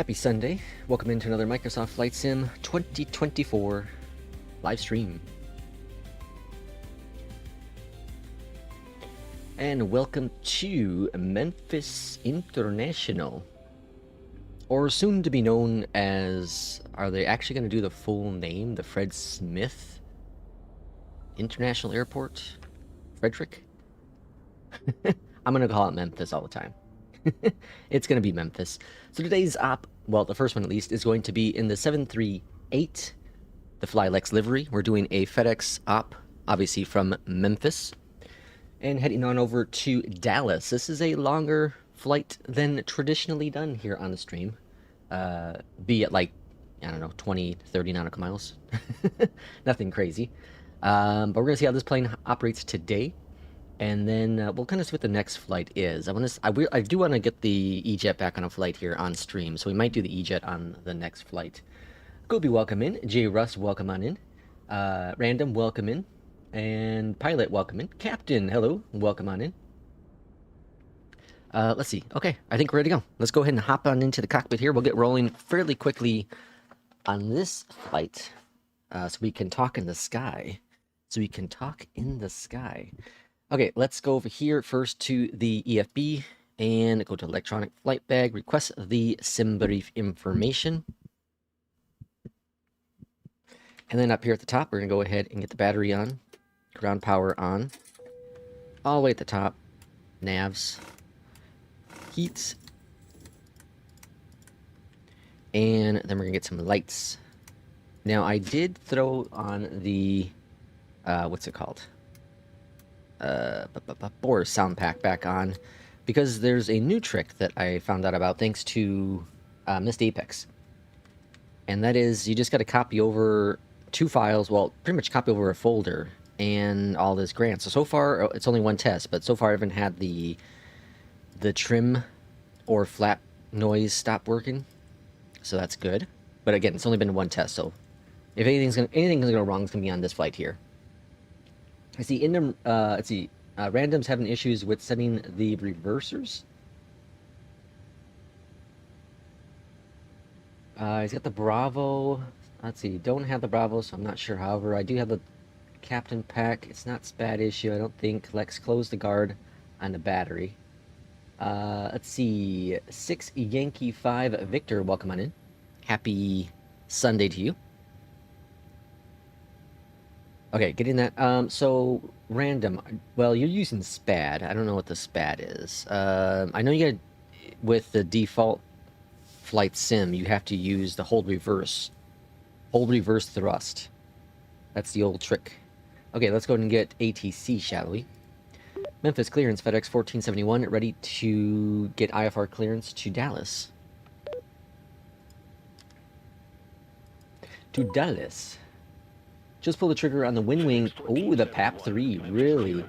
Happy Sunday. Welcome into another Microsoft Flight Sim 2024 live stream. And welcome to Memphis International, or soon to be known as, are they actually going to do the full name, the Fred Smith International Airport? Frederick? I'm going to call it Memphis all the time. It's going to be Memphis. So today's op, well, the first one at least, is going to be in the 738, the Flylex livery. We're doing a FedEx op, obviously from Memphis, and heading on over to Dallas. This is a longer flight than traditionally done here on the stream. Be it like, I don't know, 20, 30 nautical miles. Nothing crazy. But we're going to see how this plane operates today. And then we'll kind of see what the next flight is. I do want to get the EJET back on a flight here on stream, so we might do the EJET on the next flight. Gobi, welcome in. J. Rust, welcome on in. Random, welcome in. And Pilot, welcome in. Captain, hello, welcome on in. Let's see. Okay, I think we're ready to go. Let's go ahead and hop on into the cockpit here. We'll get rolling fairly quickly on this flight, so we can talk in the sky. Okay, let's go over here first to the EFB and go to electronic flight bag, request the SimBrief information. And then up here at the top, we're going to go ahead and get the battery on, ground power on, all the way at the top, navs, heat, and then we're going to get some lights. Now, I did throw on the, what's it called? Boris sound pack back on, because there's a new trick that I found out about thanks to Missed Apex, and that is you just got to copy over two files, well, pretty much copy over a folder and all this grant. So far it's only one test, but so far I haven't had the trim or flap noise stop working, so that's good. But again, it's only been one test, so if anything's gonna go wrong, it's gonna be on this flight here. I see random's having issues with setting the reversers. He's got the Bravo. Let's see, don't have the Bravo, so I'm not sure. However, I do have the Captain pack. It's not SPAD issue, I don't think. Let's close the guard on the battery. Let's see, 6 Yankee 5 Victor, welcome on in. Happy Sunday to you. Okay, getting that. So random. Well, you're using SPAD. I don't know what the SPAD is. I know you got, with the default flight sim, you have to use the hold reverse thrust. That's the old trick. Okay, let's go ahead and get ATC, shall we? Memphis clearance, FedEx 1471, ready to get IFR clearance to Dallas. To Dallas. Just pull the trigger on the WinWing. Oh, the PAP-3, really?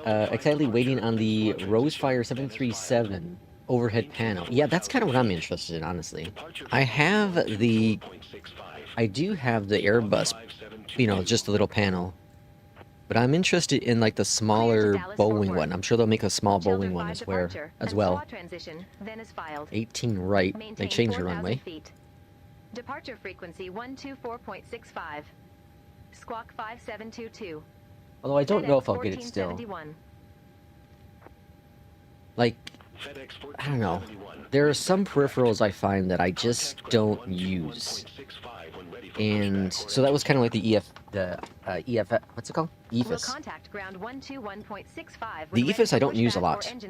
Excitedly waiting on the Rosefire 737 overhead panel. Yeah, that's kind of what I'm interested in, honestly. I do have the Airbus, you know, just a little panel. But I'm interested in, like, the smaller Boeing one. I'm sure they'll make a small Boeing one as well. 18 right. They changed the runway. Departure frequency 124.65. Squawk 5722. Although I don't know if I'll get it still. Like, I don't know. There are some peripherals I find that I just don't use. And so that was kind of like the EF, what's it called? EFIS. The EFIS I don't use a lot. And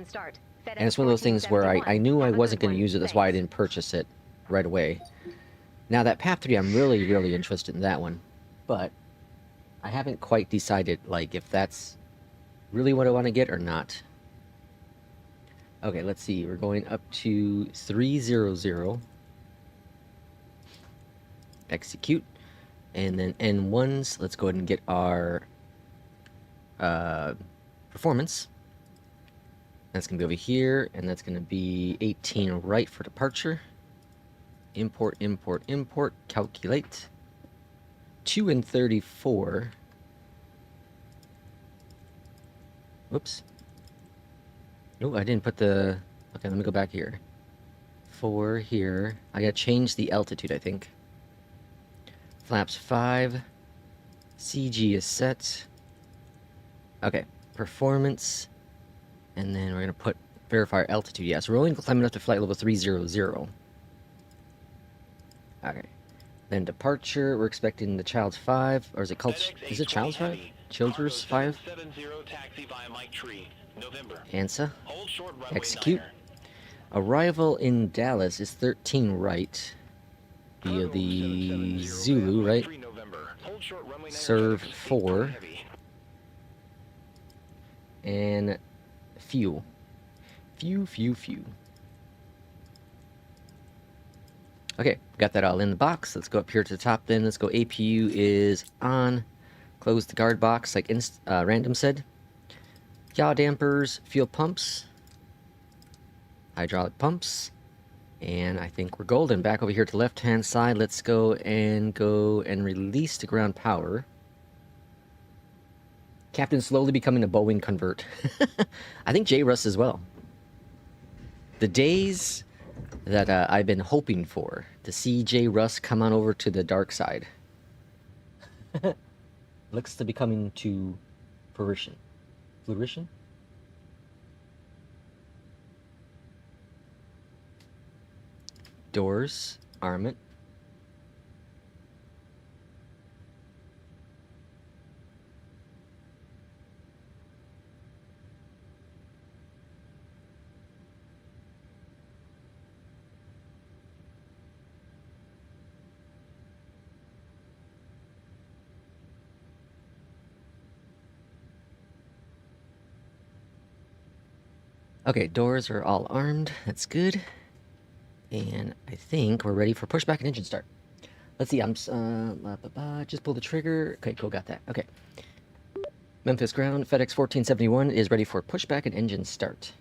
it's one of those things where I knew I wasn't going to use it, that's why I didn't purchase it right away. Now that PAP-3, I'm really, really interested in that one, but I haven't quite decided, like, if that's really what I want to get or not. Okay, let's see. We're going up to 300. Execute. And then N1s. Let's go ahead and get our performance. That's going to be over here, and that's going to be 18 right for departure. Import, calculate. 2 and 34. Whoops. Oh, I didn't put the... Okay, let me go back here. 4 here. I gotta change the altitude, I think. Flaps 5. CG is set. Okay, performance. And then we're gonna verify our altitude. Yeah, so we're only climbing up to flight level 300. Okay. Then departure, we're expecting the Child's 5, or is it called, is it Child's 5? Children's 5? ANSA. Execute. Arrival in Dallas is 13 right. Via the Zulu, right? Serve 4. And fuel. Few. Okay, got that all in the box. Let's go up here to the top then. Let's go APU is on. Close the guard box like Random said. Yaw dampers, fuel pumps. Hydraulic pumps. And I think we're golden. Back over here to the left-hand side. Let's go and release the ground power. Captain slowly becoming a Boeing convert. I think J. Russ as well. The days that I've been hoping for to see J. Russ come on over to the dark side. Looks to be coming to fruition. Doors, armament. Okay, doors are all armed. That's good. And I think we're ready for pushback and engine start. Let's see, just pull the trigger. Okay, cool, got that. Okay. Memphis ground, FedEx 1471 is ready for pushback and engine start.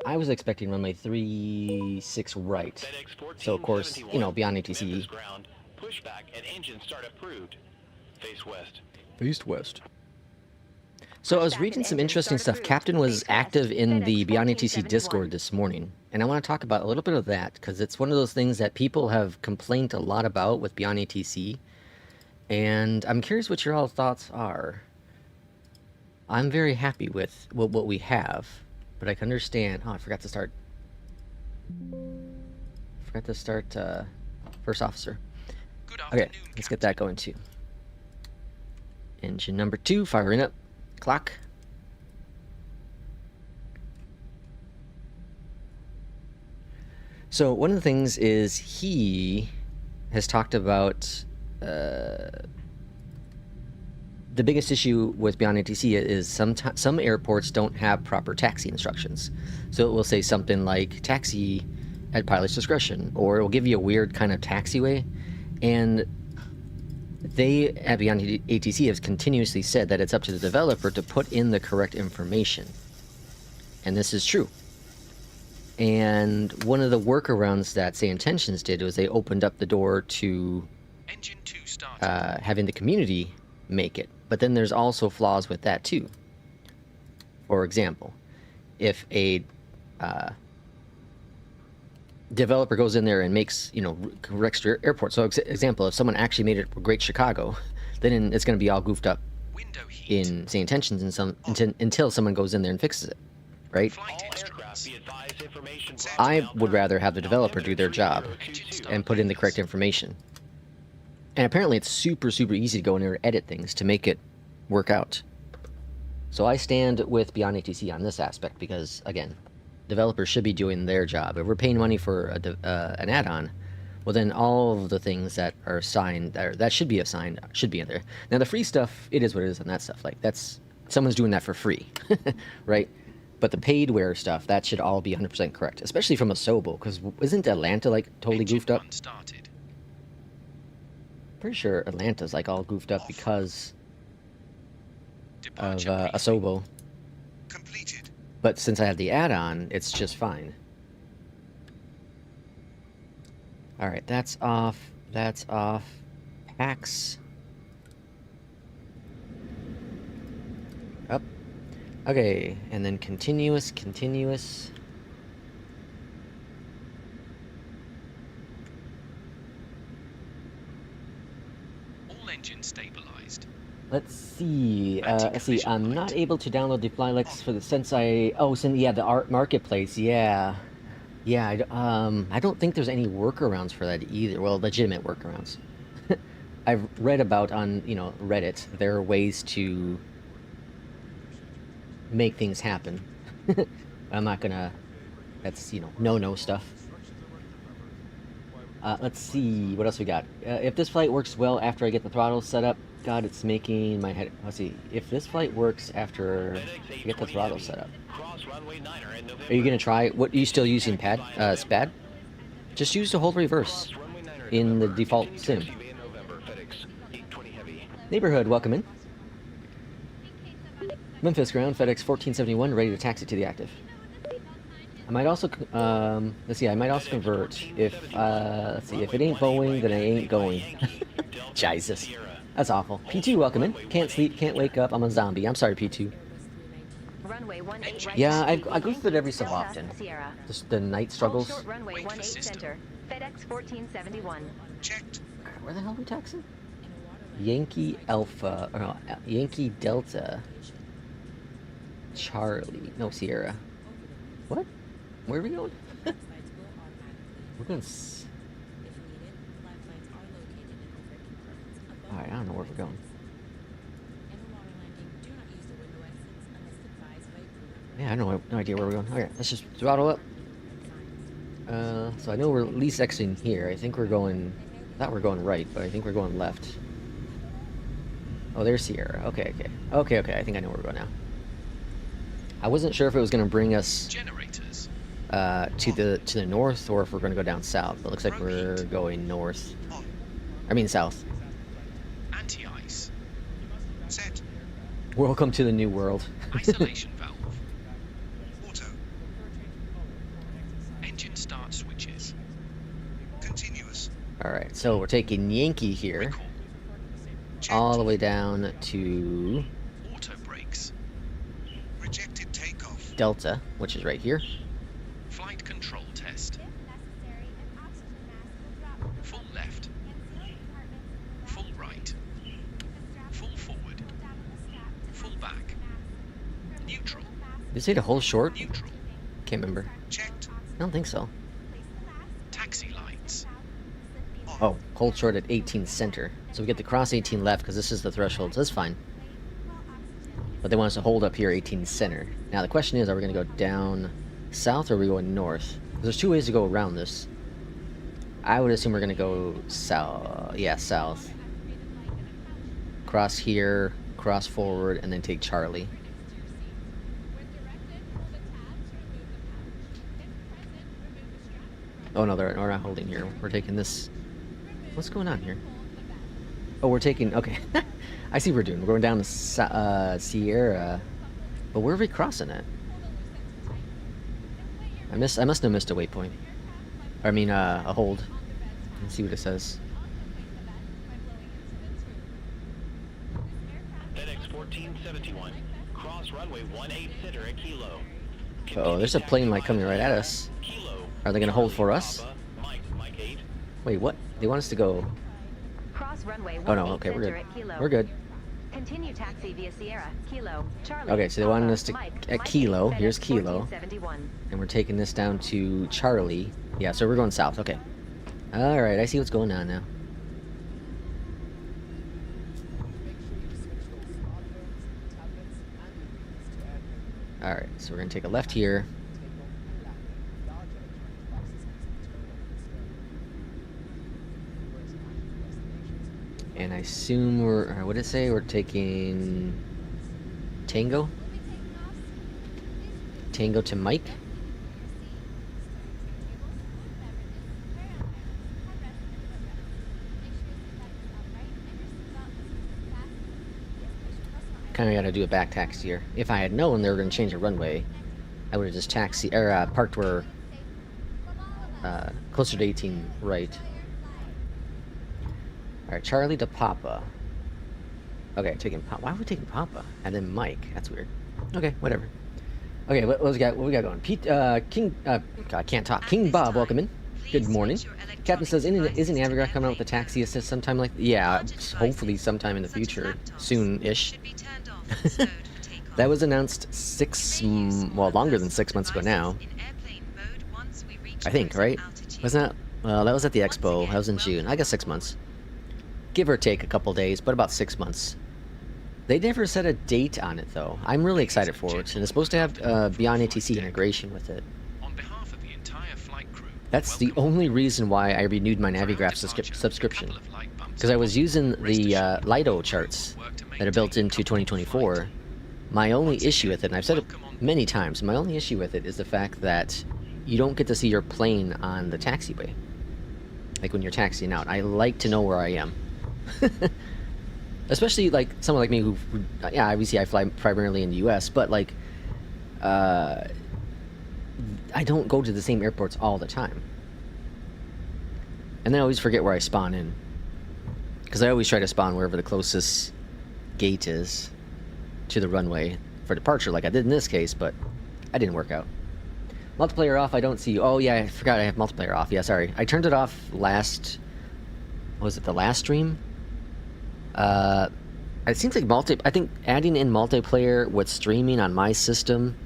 I was expecting runway 36 right. So, of course, you know, beyond ATC. Pushback and engine start approved. Face west. Face west. So I was reading some interesting stuff. Captain was active in the Beyond ATC Discord this morning, and I want to talk about a little bit of that because it's one of those things that people have complained a lot about with Beyond ATC, and I'm curious what your all thoughts are. I'm very happy with what we have, but I can understand. Oh, I forgot to start. First officer. Okay, let's get that going too. Engine number 2 firing up. Clock. So one of the things is he has talked about the biggest issue with Beyond ATC is some airports don't have proper taxi instructions. So it will say something like taxi at pilot's discretion, or it will give you a weird kind of taxiway. And they at Beyond ATC have continuously said that it's up to the developer to put in the correct information. And this is true. And one of the workarounds that Say Intentions did was they opened up the door to Engine 2 having the community make it. But then there's also flaws with that too. For example, if a developer goes in there and makes, you know, corrects your airport. So, example, if someone actually made it for Great Chicago, then it's going to be all goofed up in Say Intentions until someone goes in there and fixes it, right? I would rather have the developer do their job and put in the correct information. And apparently it's super easy to go in there and edit things to make it work out. So I stand with Beyond ATC on this aspect because, again, developers should be doing their job. If we're paying money for an add-on, well then all of the things that are assigned, that should be assigned, should be in there. Now the free stuff, it is what it is on that stuff. Like, that's, someone's doing that for free, right? But the paidware stuff, that should all be 100% correct, especially from a Sobo, because isn't Atlanta like totally goofed up? Pretty sure Atlanta's like all goofed up because of a Sobo. Completed. But since I have the add-on, it's just fine. Alright, that's off. That's off. Packs. Up. Okay, and then continuous. stabilized. Let's see. Let's see. I'm not able to download the Flylex for the since I. Oh, since yeah, the art marketplace. Yeah, yeah. I don't think there's any workarounds for that either. Well, legitimate workarounds. I've read about on Reddit. There are ways to make things happen. I'm not gonna. That's no stuff. Let's see what else we got. If this flight works well after I get the throttle set up. God, it's making my head. Let's see. If this flight works after I get the throttle set up. Are you gonna try? What are you still using? SPAD? Just use the hold reverse in the default sim. Neighborhood, welcome in. Memphis ground, FedEx 1471, ready to taxi to the active. I might also, let's see, I might also convert if, let's see, if it ain't Boeing, then I ain't going. Jesus. That's awful. P2, welcome in. Can't sleep, can't wake up, I'm a zombie. I'm sorry, P2. Runway 18 right. Yeah, I go through it every so often. Sierra. Just the night struggles. Hold short runway 18 center. FedEx 1471. Checked. Where the hell are we taxing? Yankee Alpha, or no, Yankee Delta. Charlie, no, Sierra. What? Where are we going? We're going. Alright, I don't know where we're going. Yeah, I know, no idea where we're going. Okay, let's just throttle up. So I know we're at least exiting here. I think we're going. I thought we were going right, but I think we're going left. Oh, there's Sierra. Okay. I think I know where we're going now. I wasn't sure if it was going to bring us Generators. To the north, or if we're going to go down south. But it looks like we're going north. On. I mean south. Anti-ice. Set. Welcome to the new world. Isolation valve. Auto. Engine start switches. Continuous. All right, so we're taking Yankee here, Recall. Checked. all the way down to Auto brakes. Rejected takeoff. Delta, which is right here. Flight control test. Full left. Full right. Full forward. Full back. Neutral. Did it say to hold short? Neutral. Can't remember. Checked. I don't think so. Taxi lights. On. Oh, hold short at 18 center. So we get to cross 18 left because this is the threshold, so that's fine. But they want us to hold up here 18 center. Now the question is, are we going to go down south or are we going north? There's two ways to go around this. I would assume we're going to go south. Yeah, south. Cross here, cross forward, and then take Charlie. Oh no, we're not holding here. We're taking this. What's going on here? Oh, we're taking. Okay, I see what we're doing. We're going down to Sierra, but where are we crossing at? I must have missed a waypoint. I mean, a hold. Let's see what it says. FedEx 1471. Cross runway 18 center at Kilo. Oh, there's a plane like coming right at us. Kilo. Are they gonna hold for us? Mike 8. Wait, what? They want us to go. Cross runway 18 Oh no, okay, we're center good. at Kilo. We're good. Continue taxi via Sierra, Kilo, Charlie. Okay, so they wanted Alpha, us to Mike, at Mike Kilo. 8, Here's FedEx Kilo, 1471. and we're taking this down to Charlie. Yeah, so we're going south. Okay. All right, I see what's going on now. All right, so we're gonna take a left here. And I assume we're, what did it say? We're taking Tango? Tango to Mike? Kind of got to do a back taxi here. If I had known they were going to change the runway, I would have just parked where, closer to 18 right. Alright, Charlie to Papa. Okay, taking Papa. Why are we taking Papa? And then Mike. That's weird. Okay, whatever. Okay, what we got going? King, God, I can't talk. King Bob, welcome in. Good morning. Captain says, isn't Navigraph coming out with a taxi assist sometime like... Yeah, hopefully sometime in the future. Soon-ish. That was announced longer than 6 months ago now. I think, right? Wasn't that... Well, that was at the expo. That was in June. I guess 6 months. Give or take a couple days, but about 6 months. They never set a date on it, though. I'm really excited for it, and it's supposed to have Beyondatc integration with it. That's the only reason why I renewed my Navigraph subscription. Because I was using the LIDO charts that are built into 2024. My only issue with it, and I've said it many times, my only issue with it is the fact that you don't get to see your plane on the taxiway. Like when you're taxiing out. I like to know where I am. Especially like someone like me who, yeah, obviously I fly primarily in the US, but like, I don't go to the same airports all the time. And then I always forget where I spawn in. Because I always try to spawn wherever the closest gate is to the runway for departure, like I did in this case, but I didn't work out. Multiplayer off, I don't see you. Oh yeah, I forgot I have multiplayer off. Yeah, sorry. I turned it off last... Was it the last stream? It seems like I think adding in multiplayer with streaming on my system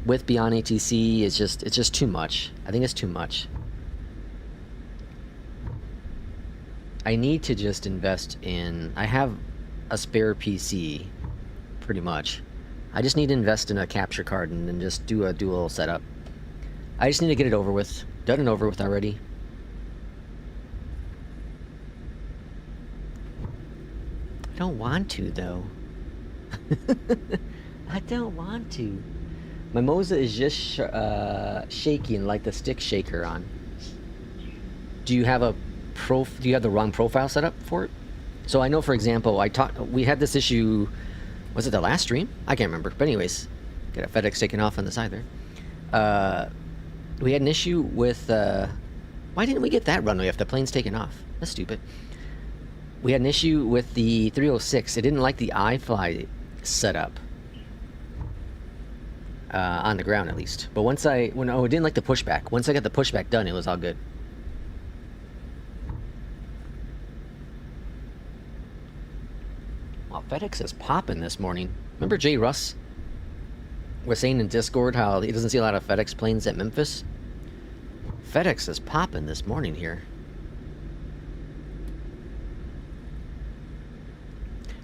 with Beyondatc is just... It's just too much. I think it's too much. I need to just invest in... I have a spare PC, pretty much. I just need to invest in a capture card and then just do a dual setup. I just need to get it over with. Done and over with already. I don't want to, though. I don't want to. My Moza is just shaking like the stick shaker on. Do you have the wrong profile set up for it? So I know, for example, we had this issue. Was it the last stream? I can't remember. But anyways, got a FedEx taken off on the side there. We had an issue with... why didn't we get that runway if the plane's taken off? That's stupid. We had an issue with the 306. It didn't like the iFly setup. On the ground, at least. But it didn't like the pushback. Once I got the pushback done, it was all good. Wow, FedEx is popping this morning. Remember Jay Russ was saying in Discord how he doesn't see a lot of FedEx planes at Memphis? FedEx is popping this morning here.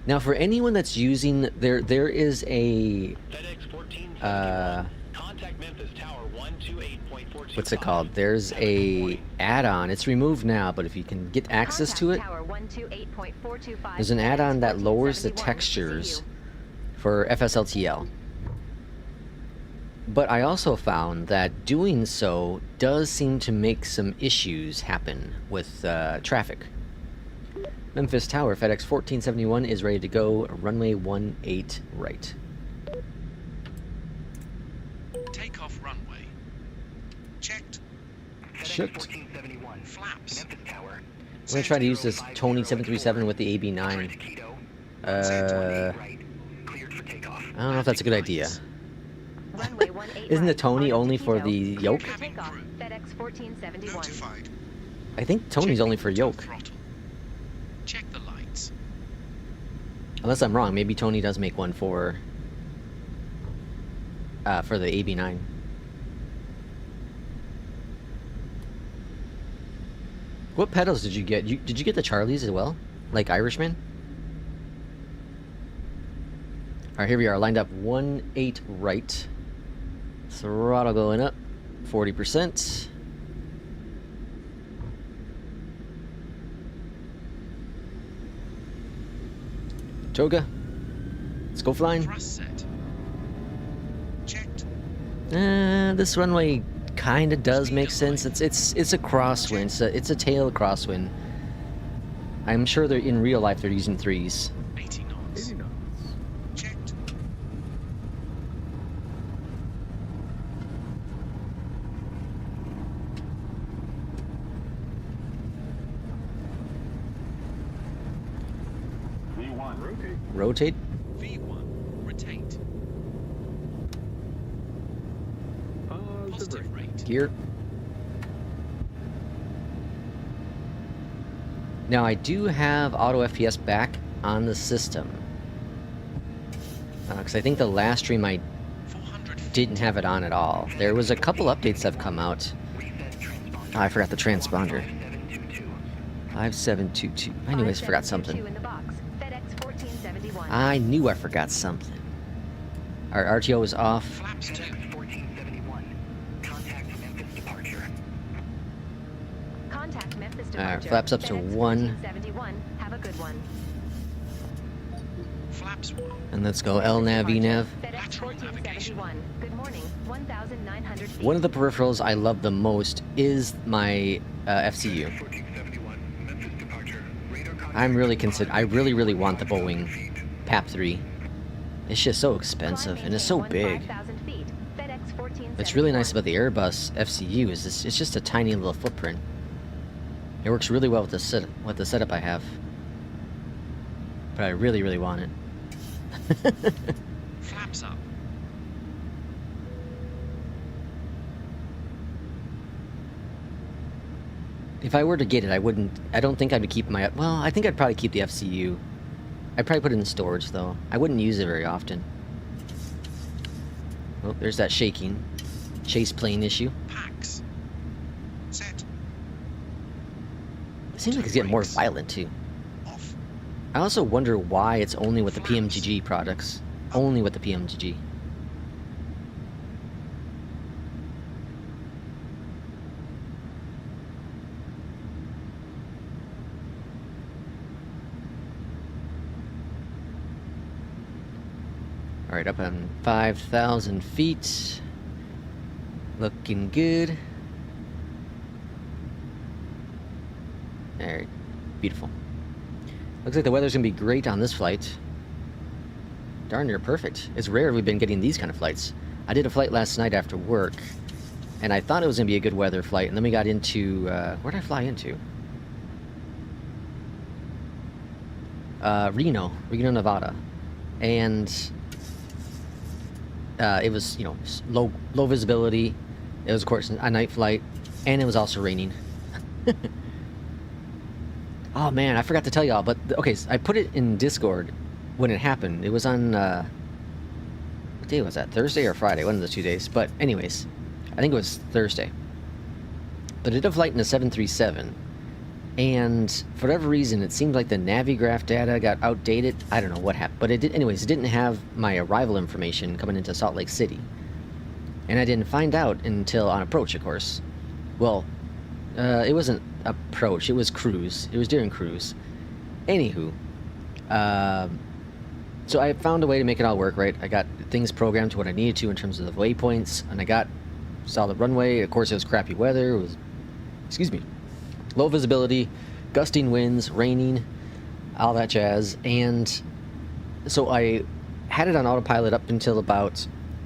Now, for anyone that's using... There is a... FedEx 1471. Contact Memphis Tower 128.425. What's it called? There's a add-on. It's removed now, but if you can get access to it... There's an add-on that lowers the textures for FSLTL. But I also found that doing so does seem to make some issues happen with traffic. Memphis Tower, FedEx 1471 is ready to go. Runway 18 right. Takeoff runway. Checked. Checked. Flaps. I'm gonna try to use this Tony 737 with the AB9. I don't know if that's a good idea. Isn't the Tony only for the yoke? FedEx 1471. Notified. I think Tony's only for yoke. Check the lights. Unless I'm wrong, maybe Tony does make one for the AB9. What pedals did you get? Did you get the Charlies as well? Like Irishman? Alright, here we are, lined up 18 right. Throttle going up, 40%. Toga, let's go flying. Thrust set. Checked. This runway kind of does make sense. It's a crosswind. It's a tail crosswind. I'm sure they're in real life they're using 3s. 80 knots. 80 knots. Checked. V1. Rotate. Rotate. V1. Rotate. Positive rate. Gear. Now I do have auto FPS back on the system. Because I think the last stream I 400 feet. didn't have it on at all. There was a couple updates that have come out. Oh, I forgot the transponder. 5722. I knew I forgot something. In the box. FedEx 1471. I knew I forgot something. Our RTO is off. Flaps 2. 1471. Contact Memphis departure. Contact Memphis Alright, departure. flaps up to FedEx 1. 1471. Have a good one. Flaps 1. And let's go LNAV, ENAV. FedEx 1471. Good morning. 1,900 feet. One of the peripherals I love the most is my FCU. 1471. Memphis departure. Radar contact. I really want the Boeing PAP-3. It's just so expensive and it's so big. 5,000 feet. FedEx 1471. What's really nice about the Airbus FCU is it's just a tiny little footprint. It works really well with the setup I have. But I really want it. Flaps up. If I were to get it, I don't think I'd keep my, well, I think I'd probably keep the FCU. I'd probably put it in storage though. I wouldn't use it very often. Oh, there's that shaking. Chase plane issue. Packs. Set. It seems like it's getting more violent too. Off. I also wonder why it's only with the PMDG products. Only with the PMDG. Alright, up on 5,000 feet. Looking good. Alright, beautiful. Looks like the weather's gonna be great on this flight. Darn near perfect. It's rare we've been getting these kind of flights. I did a flight last night after work, and I thought it was gonna be a good weather flight, and then we got into, where did I fly into? Reno, Nevada. And it was, you know, low visibility. It was, of course, a night flight, and it was also raining. Oh man, I forgot to tell y'all, but okay, so I put it in Discord when it happened. It was on what day was that? Thursday or Friday? One of the 2 days. But anyways, I think it was Thursday. But I did a flight in a 737, and for whatever reason, it seemed like the Navigraph data got outdated. I don't know what happened, but it did. Anyways, it didn't have my arrival information coming into Salt Lake City, and I didn't find out until on approach, of course. Well, it wasn't approach, it was cruise. It was during cruise. Anywho, so I found a way to make it all work, right? I got things programmed to what I needed to in terms of the waypoints, and I saw the runway. Of course, it was crappy weather. It was, excuse me, low visibility, gusting winds, raining, all that jazz. And so I had it on autopilot up until about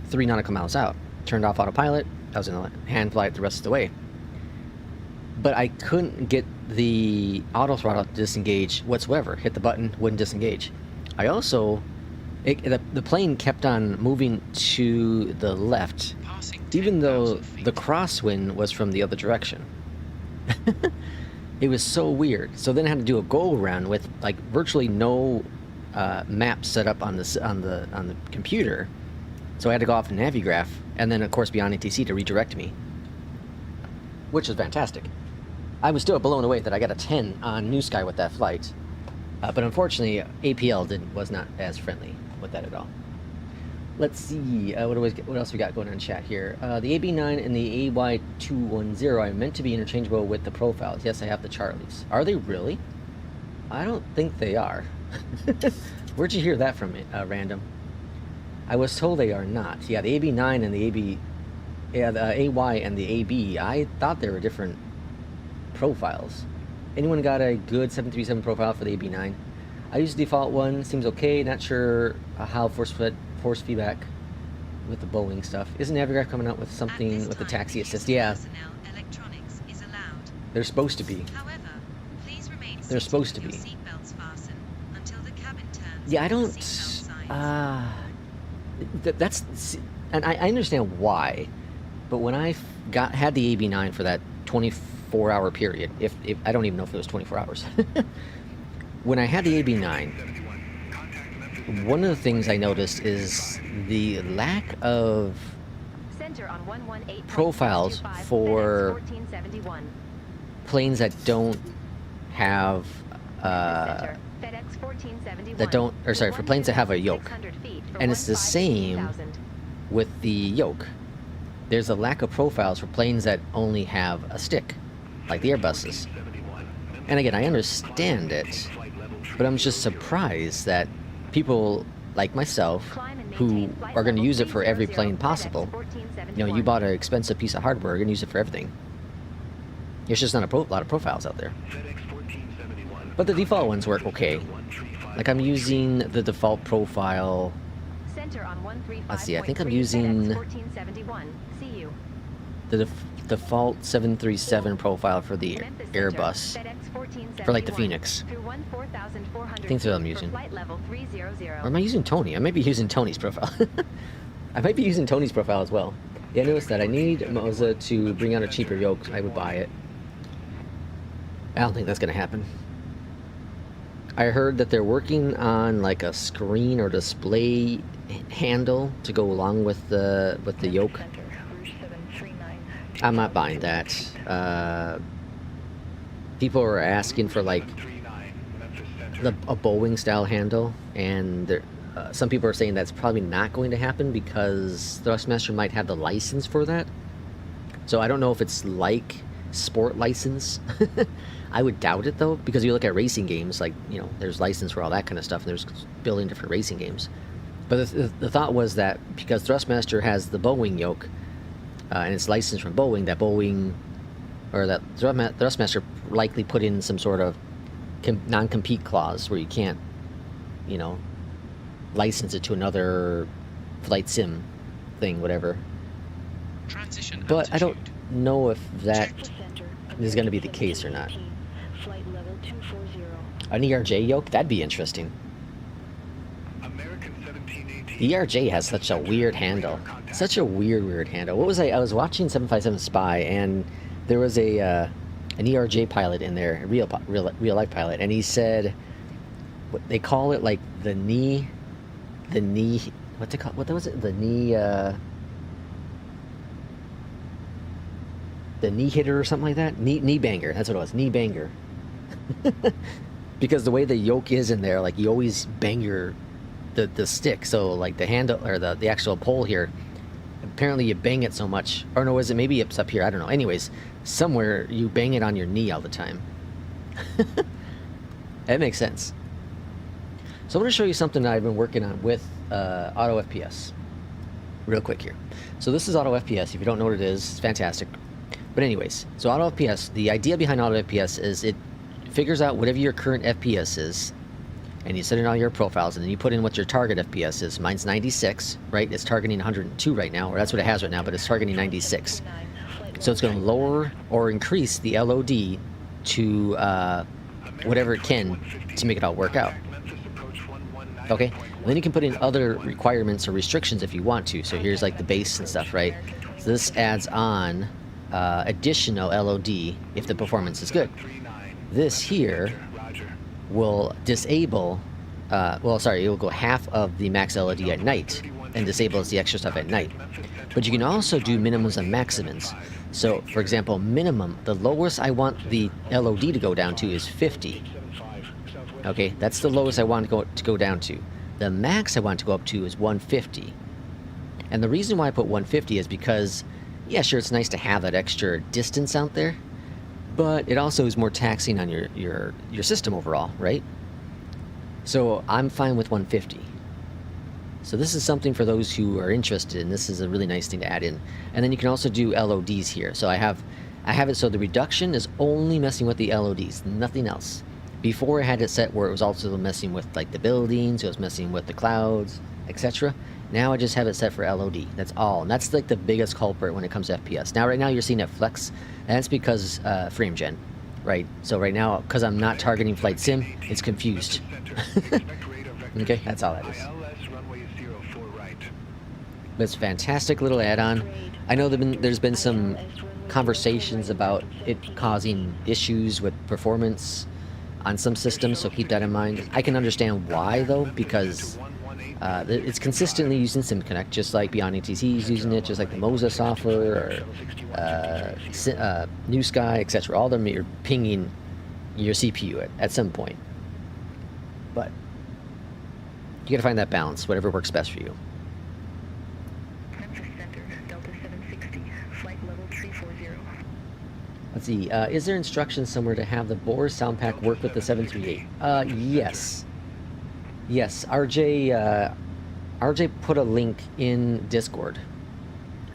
3 nautical miles out. Turned off autopilot. I was in a hand flight the rest of the way. But I couldn't get the auto throttle to disengage whatsoever. Hit the button, wouldn't disengage. I also, the plane kept on moving to the left, Passing even though 10,000 feet. the crosswind was from the other direction. It was so weird. So then I had to do a go around with like virtually no map set up on the computer. So I had to go off the Navigraph, and then of course Beyondatc to redirect me, which was fantastic. I was still blown away that I got a 10 on NewSky with that flight, but unfortunately APL was not as friendly with that at all. Let's see, what else we got going on in chat here? The AB9 and the AY210 are meant to be interchangeable with the profiles. Yes, I have the Charlies. Are they really? I don't think they are. Where'd you hear that from, random? I was told they are not. Yeah, the AB9 and the AY and the AB, I thought they were different profiles. Anyone got a good 737 profile for the AB9? I use the default one, seems okay. Not sure how force feedback with the Boeing stuff. Isn't Navigraph coming out with something with the taxi assist? Yeah, Electronics is allowed. they're supposed to be. However, please remain They're supposed to seated with be. your seatbelts fastened until the cabin turns Yeah, I to the don't. seatbelt signs. That's, and I understand why, but when I had the AB9 for that 24-hour period. If I don't even know if it was 24 hours. When I had the AB9, one of the things I noticed is the lack of profiles for planes that don't have for planes that have a yoke. And it's the same with the yoke. There's a lack of profiles for planes that only have a stick, like the Airbuses. And again, I understand it, but I'm just surprised that people like myself, who are going to use it for every plane possible, you know, you bought an expensive piece of hardware, you're going to use it for everything. There's just not a lot of profiles out there. But the default ones work okay. Like I'm using the default profile. Let's see, I think I'm using the default 737 profile for the Airbus, for like the FENIX. I think that's what I'm using. Or am I using Tony? I might be using Tony's profile. I might be using Tony's profile as well. Yeah, notice that I need Moza to bring out a cheaper yoke. I would buy it. I don't think that's going to happen. I heard that they're working on like a screen or display handle to go along with the yoke. I'm not buying that. People are asking for like a Boeing style handle, and some people are saying that's probably not going to happen because Thrustmaster might have the license for that. So I don't know if it's like sport license. I would doubt it though, because you look at racing games, like, you know, there's license for all that kind of stuff, and there's building different racing games. But the thought was that because Thrustmaster has the Boeing yoke, and it's licensed from Boeing, that Boeing, or that Thrustmaster likely put in some sort of non-compete clause where you can't, you know, license it to another flight sim thing, whatever. Transition but I don't altitude. know if that is going to be the case or not. An ERJ yoke? That'd be interesting. The ERJ has such a weird handle. Such a weird handle. What was I was watching 757 Spy, and there was an ERJ pilot in there, a real life pilot, and he said, what they call it, like the knee, what's it called? What was it? The knee hitter or something like that? Knee banger. That's what it was. Knee banger. Because the way the yoke is in there, like you always bang the stick. So like the handle or the actual pole here, apparently you bang it so much. Or no, is it maybe it's up here? I don't know. Anyways, somewhere you bang it on your knee all the time. That makes sense. So I'm going to show you something that I've been working on with Auto FPS. Real quick here. So this is Auto FPS. If you don't know what it is, it's fantastic. But anyways, so Auto FPS, the idea behind Auto FPS is it figures out whatever your current FPS is, and you set in all your profiles, and then you put in what your target FPS is. Mine's 96, right? It's targeting 102 right now, or that's what it has right now, but it's targeting 96. So it's going to lower or increase the LOD to whatever it can to make it all work out. Okay, and then you can put in other requirements or restrictions if you want to. So here's like the base and stuff, right? So this adds on additional LOD if the performance is good. This here will disable, it will go half of the max LOD at night and disables the extra stuff at night. But you can also do minimums and maximums. So, for example, minimum, the lowest I want the LOD to go down to is 50. Okay, that's the lowest I want to go down to. The max I want to go up to is 150. And the reason why I put 150 is because, yeah, sure, it's nice to have that extra distance out there, but it also is more taxing on your system overall, right? So I'm fine with 150. So this is something for those who are interested, and this is a really nice thing to add in. And then you can also do LODs here. So I have it so the reduction is only messing with the LODs, nothing else. Before I had it set where it was also messing with like the buildings, it was messing with the clouds, etc. Now I just have it set for LOD. That's all. And that's like the biggest culprit when it comes to FPS. Now right now you're seeing it flex, and that's because frame gen, right? So right now, because I'm not targeting flight sim, it's confused. Okay, that's all that is. But it's a fantastic little add-on. I know there's been some conversations about it causing issues with performance on some systems, so keep that in mind. I can understand why, though, because it's consistently using SimConnect, just like Beyondatc is using it, just like the Moza software, or NewSky, etc. All of them are pinging your CPU at some point. But you gotta find that balance, whatever works best for you. Memphis Center, Delta 760, flight level 340. Let's see, is there instructions somewhere to have the Bose sound pack work with the 738? Yes. Yes, RJ put a link in Discord.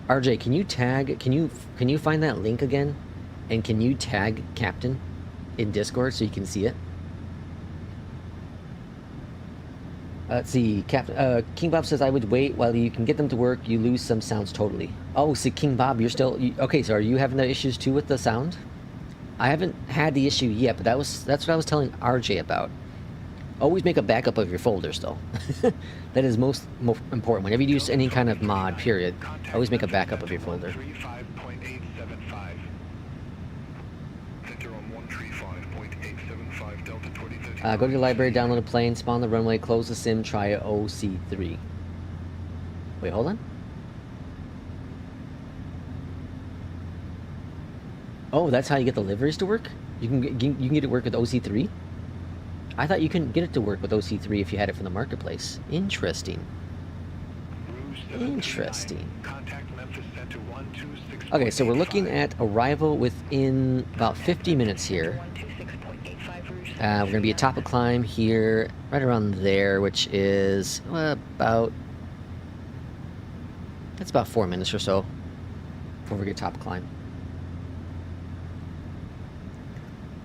RJ, can you find that link again? And can you tag Captain in Discord so you can see it? Let's see, King Bob says, I would wait while you can get them to work, you lose some sounds totally. Oh, see, King Bob, you're still... okay, so are you having the issues too with the sound? I haven't had the issue yet, but that's what I was telling RJ about. Always make a backup of your folders, though. That is most important. Whenever you use any kind of mod, period, always make a backup of your folder. Go to your library, download a plane, spawn the runway, close the sim, try a OC3. Wait, hold on. Oh, that's how you get the liveries to work? You can get it to work with OC3? I thought you couldn't get it to work with OC3 if you had it from the marketplace. Interesting. Interesting. Okay, so we're looking at arrival within about 50 minutes here. We're going to be at top of climb here, right around there, which is about... that's about 4 minutes or so before we get top of climb.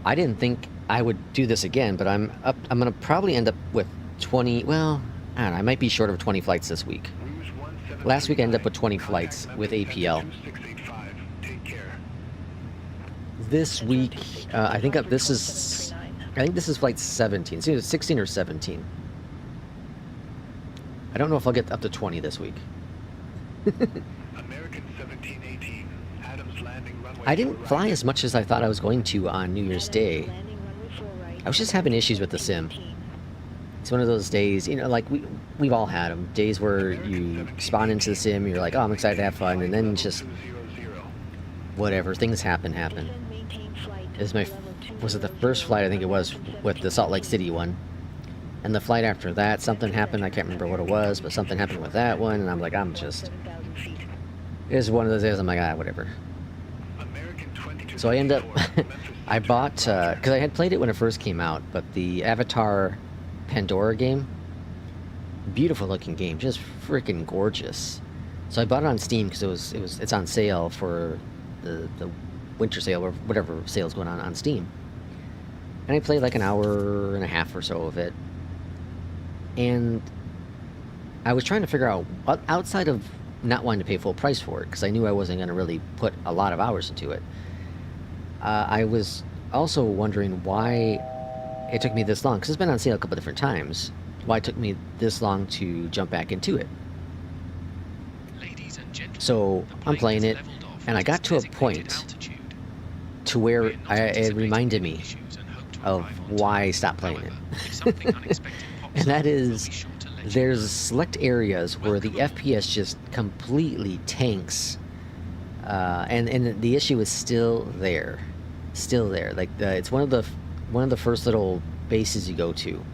I didn't think I would do this again, but I'm going to probably end up with 20... well, I don't know, I might be short of 20 flights this week. Last week I ended up with 20 flights with APL. This week, I think this is flight 17. It's either 16 or 17. I don't know if I'll get up to 20 this week. I didn't fly as much as I thought I was going to on New Year's Day. I was just having issues with the sim. It's one of those days, you know, like we've all had them. Days where you spawn into the sim, you're like, oh, I'm excited to have fun, and then just whatever, things happen. Was it the first flight? I think it was, with the Salt Lake City one. And the flight after that, something happened. I can't remember what it was, but something happened with that one, and I'm like, it's one of those days I'm like, whatever. So I end up, I bought, because I had played it when it first came out, but the Avatar Pandora game, beautiful looking game, just freaking gorgeous. So I bought it on Steam because it's on sale for the winter sale or whatever sale's going on Steam. And I played like an hour and a half or so of it. And I was trying to figure out, outside of not wanting to pay full price for it, because I knew I wasn't going to really put a lot of hours into it, I was also wondering why it took me this long, because it's been on sale a couple different times. Why it took me this long to jump back into it. So I'm playing it, and I got to a point to where it reminded me of why I stopped playing it. And that is, there's select areas where the FPS just completely tanks, and the issue is still there. Like it's one of the first little bases you go to.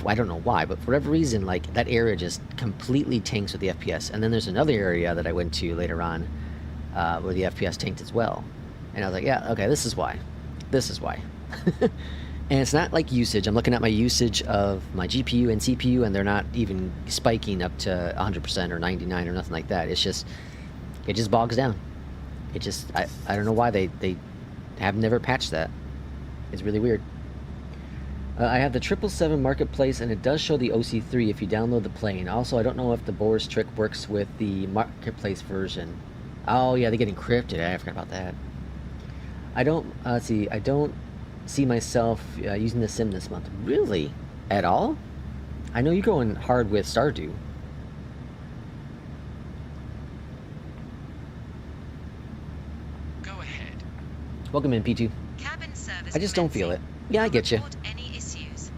I don't know why, but for whatever reason, like that area just completely tanks with the FPS. And then there's another area that I went to later on where the FPS tanked as well. And I was like, yeah, okay, this is why. And it's not like usage. I'm looking at my usage of my GPU and CPU, and they're not even spiking up to 100% or 99 or nothing like that. It just bogs down. I don't know why they have never patched that. It's really weird. I have the 777 Marketplace, and it does show the OC3 if you download the plane. Also, I don't know if the Bose trick works with the Marketplace version. Oh, yeah, they get encrypted. I forgot about that. I don't see myself using the sim this month. Really? At all? I know you're going hard with Stardew. Welcome in, P2. Cabin service I just don't feel it. Yeah, I get you. Report any issues.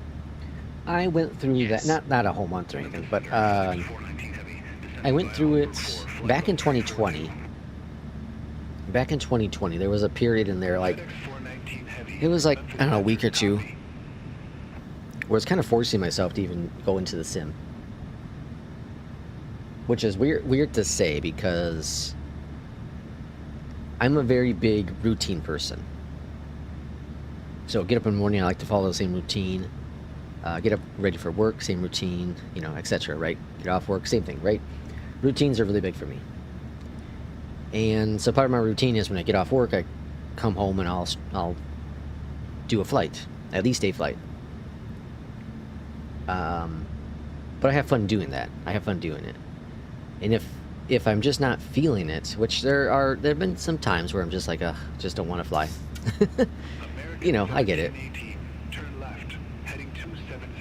I went through that, not a whole month or anything, but I went through it back in 2020. Back in 2020, there was a period in there, like, it was like, I don't know, a week or two, where it's kind of forcing myself to even go into the sim. Which is weird to say, because I'm a very big routine person. So get up in the morning, I like to follow the same routine. Get up ready for work, same routine, you know, etc. Right? Get off work, same thing, right? Routines are really big for me. And so part of my routine is when I get off work, I come home and I'll do a flight, at least a flight. But I have fun doing that. I have fun doing it. And if I'm just not feeling it, which there have been some times where I'm just like, just don't want to fly. You know, I get it.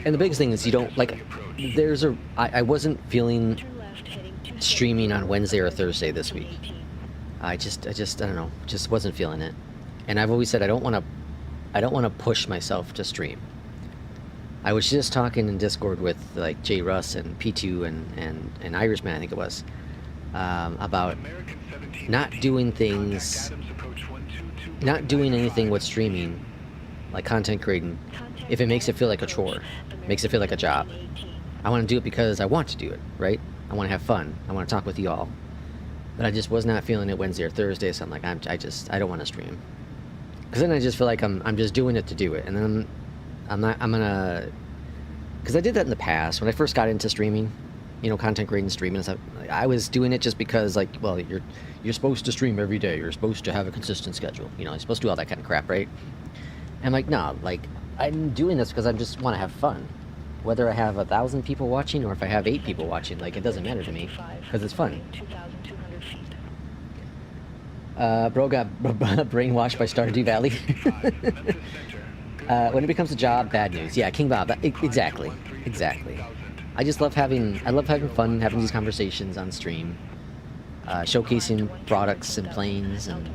And the biggest thing is you don't, like, I wasn't feeling streaming on Wednesday or Thursday this week. I don't know, just wasn't feeling it. And I've always said I don't want to push myself to stream. I was just talking in Discord with, like, J. Russ and P2 and Irishman, I think it was, about not doing anything with streaming, like content creating, if it makes it feel like a chore, makes it feel like a job. I want to do it because I want to do it, right? I want to have fun. I want to talk with you all. But I just was not feeling it Wednesday or Thursday, so I'm like, I don't want to stream. Because then I just feel like I'm just doing it to do it, and then I'm gonna, because I did that in the past when I first got into streaming, you know, content creating, streaming and stuff. I was doing it just because, like, well, you're supposed to stream every day. You're supposed to have a consistent schedule. You know, you're supposed to do all that kind of crap, right? And like, no, like, I'm doing this because I just want to have fun. Whether I have 1,000 people watching or if I have 8 people watching, like, it doesn't matter to me because it's fun. Bro got brainwashed by Stardew Valley. When it becomes a job, bad news. Yeah, King Bob. Exactly. I just love having fun, having these conversations on stream, showcasing products and planes and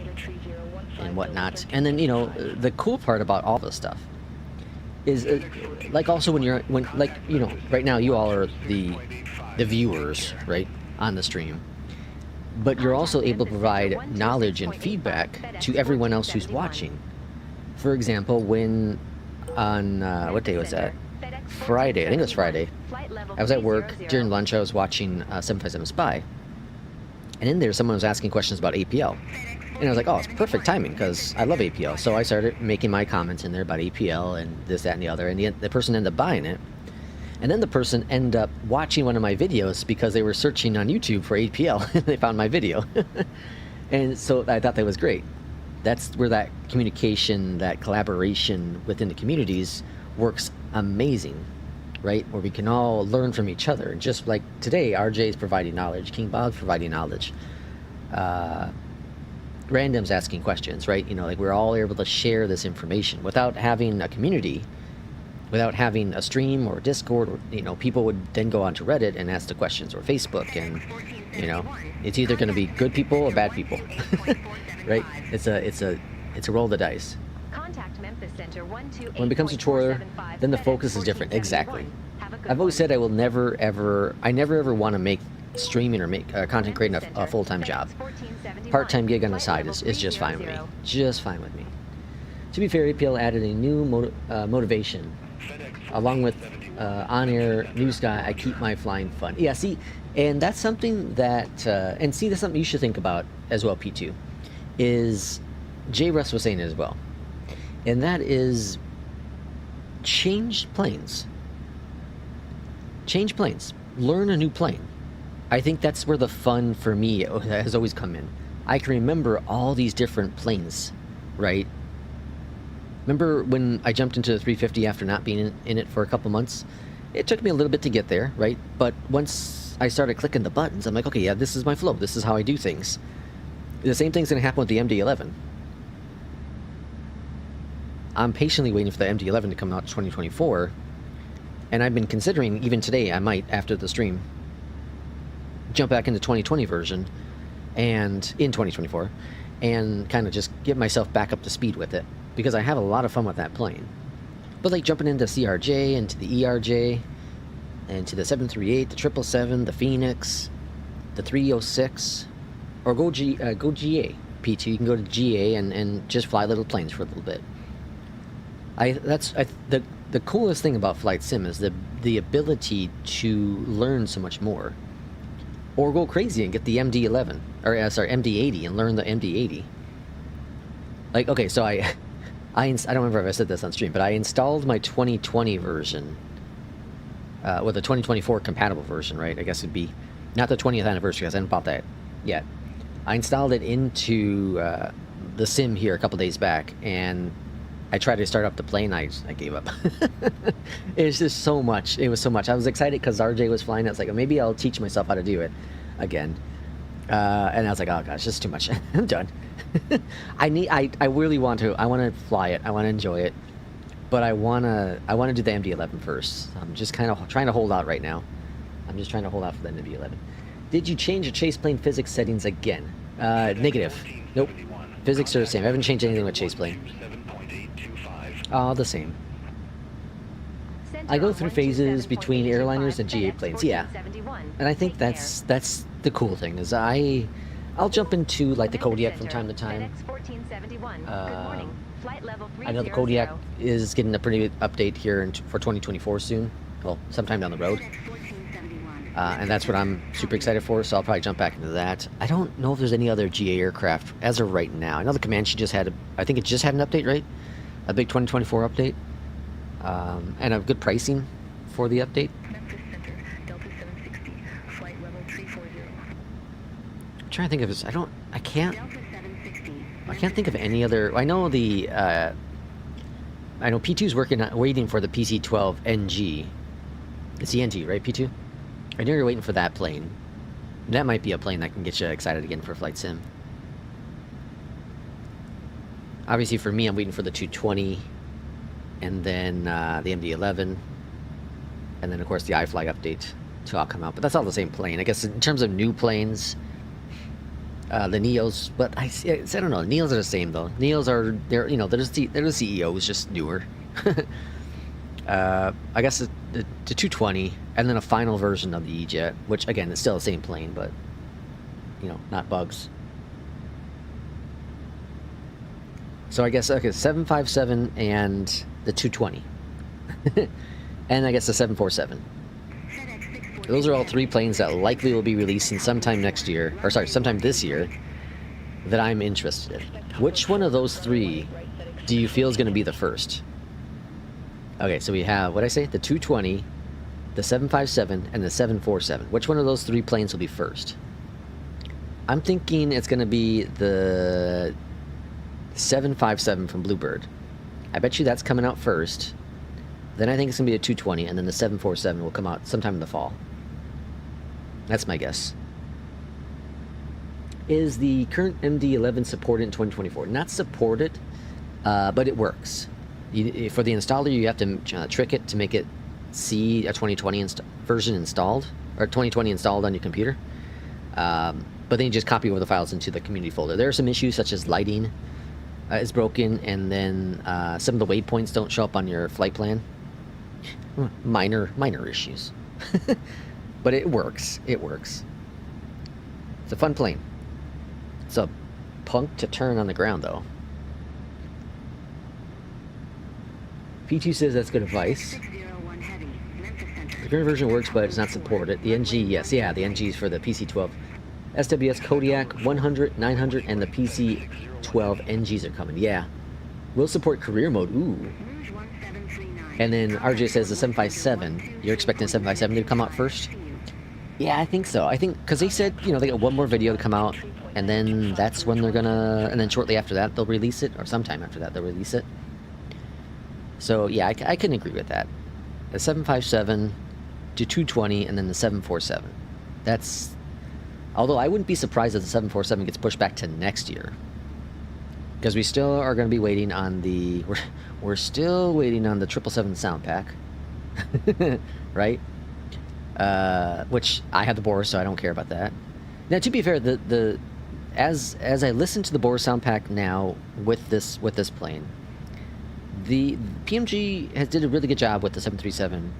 whatnot. And then, you know, the cool part about all this stuff is, like, also when like, you know, right now you all are the viewers, right, on the stream. But you're also able to provide knowledge and feedback to everyone else who's watching. For example, when on, what day was that? Friday, I think it was Friday. I was at work, during lunch I was watching 757 Spy. And in there someone was asking questions about APL. And I was like, oh, it's perfect timing, because I love APL. So I started making my comments in there about APL and this, that, and the other. And the person ended up buying it. And then the person ended up watching one of my videos because they were searching on YouTube for APL and they found my video. And so I thought that was great. That's where that communication, that collaboration within the communities works amazing, right? Where we can all learn from each other. Just like today, RJ is providing knowledge, King Bob's providing knowledge, Random's asking questions, right? You know, like, we're all able to share this information without having a community. Without having a stream or Discord, or, you know, people would then go onto Reddit and ask the questions, or Facebook, and, you know, it's either going to be good people or bad people, right? It's a roll of the dice. When it becomes a chore, then the focus is different. Exactly. I've always said I never ever want to make streaming or make content creating a full-time job. Part-time gig on the side is just fine with me. Just fine with me. To be fair, APL added a new motivation. Along with on-air NewSky, I keep my flying fun. Yeah, see, and that's something that, and see, that's something you should think about as well, P2, is J. Russ was saying it as well. And that is, change planes. Change planes. Learn a new plane. I think that's where the fun for me has always come in. I can remember all these different planes, right? Remember when I jumped into the 350 after not being in it for a couple months? It took me a little bit to get there, right? But once I started clicking the buttons, I'm like, okay, yeah, this is my flow. This is how I do things. The same thing's going to happen with the MD-11. I'm patiently waiting for the MD-11 to come out in 2024. And I've been considering, even today, I might, after the stream, jump back into 2020 version, and in 2024, and kind of just get myself back up to speed with it, because I have a lot of fun with that plane. But like jumping into CRJ, into the ERJ, and to the 738, the 777, the FENIX, the 306, or go GA, P2. You can go to GA and just fly little planes for a little bit. The coolest thing about flight sim is the ability to learn so much more, or go crazy and get the MD-11 or sorry MD-80 and learn the MD-80. Like, okay, so I don't remember if I said this on stream, but I installed my 2020 version, well, the 2024 compatible version, right? I guess it'd be not the 20th anniversary because I haven't bought that yet. I installed it into the sim here a couple days back, and I tried to start up the plane. I gave up. It's just so much. It was so much. I was excited because RJ was flying. I was like, oh, maybe I'll teach myself how to do it again. And I was like, oh gosh, this is too much. I'm done. I really want to. I want to fly it. I want to enjoy it. But I wanna do the MD-11 first. I'm just kind of trying to hold out right now. I'm just trying to hold out for the MD-11. Did you change the chase plane physics settings again? Negative. Nope. Physics are the same. I haven't changed anything with chase plane. Oh, the same. I go through phases between airliners and GA planes, yeah. And I think that's the cool thing, is I'll jump into like the Kodiak from time to time. I know the Kodiak is getting a pretty good update here for 2024 soon. Well, sometime down the road. And that's what I'm super excited for, so I'll probably jump back into that. I don't know if there's any other GA aircraft as of right now. I know the Comanche just had I think it just had an update, right? A big 2024 update. And a good pricing for the update. Memphis Center, Delta 760, flight level 340. I'm trying to think of this. I can't Delta 760. think of any other. I know I know P2's waiting for the PC-12 NG. It's the NG, right, P2? I know you're waiting for that plane. That might be a plane that can get you excited again for flight sim. Obviously, for me, I'm waiting for the 220, and then the MD-11, and then, of course, the iFly update to all come out. But that's all the same plane. I guess in terms of new planes, the Neos, but I don't know. Neos are the same, though. Neos are, they're the CEOs, just newer. I guess the 220, and then a final version of the EJET, which, again, is still the same plane, but, not bugs. So I guess, okay, 757 and the 220. And I guess the 747. Those are all three planes that likely will be releasing sometime next year, or sorry, sometime this year, that I'm interested in. Which one of those three do you feel is going to be the first? Okay, so we have, what'd I say? The 220, the 757, and the 747. Which one of those three planes will be first? I'm thinking it's going to be the 757 from Bluebird. I bet you that's coming out first. Then I think it's going to be a 220, and then the 747 will come out sometime in the fall. That's my guess. Is the current MD-11 supported in 2024? Not supported, but it works. For the installer, you have to trick it to make it see a 2020 version installed, or 2020 installed on your computer. But then you just copy over the files into the community folder. There are some issues such as lighting is broken, and then some of the waypoints don't show up on your flight plan. Minor issues. But it works. It works. It's a fun plane. It's a punk to turn on the ground, though. P2 says that's good advice. The current version works, but it's not supported. The NG, yes, yeah, the NG is for the PC-12. SWS Kodiak 100, 900, and the PC-12 NGs are coming. Yeah. Will support career mode. Ooh. And then RJ says the 757. You're expecting the 757 to come out first? Yeah, I think so. I think, because they said, they got one more video to come out, and then that's when they're gonna, and then shortly after that, they'll release it, or sometime after that, they'll release it. So, yeah, I can agree with that. The 757 to 220, and then the 747. That's, although I wouldn't be surprised if the 747 gets pushed back to next year. Because we still are going to be waiting on the, we're still waiting on the 777 sound pack. Right? Which I have the Boris, so I don't care about that. Now, to be fair, the as I listen to the Bore sound pack now with this plane, the PMG has did a really good job with the 737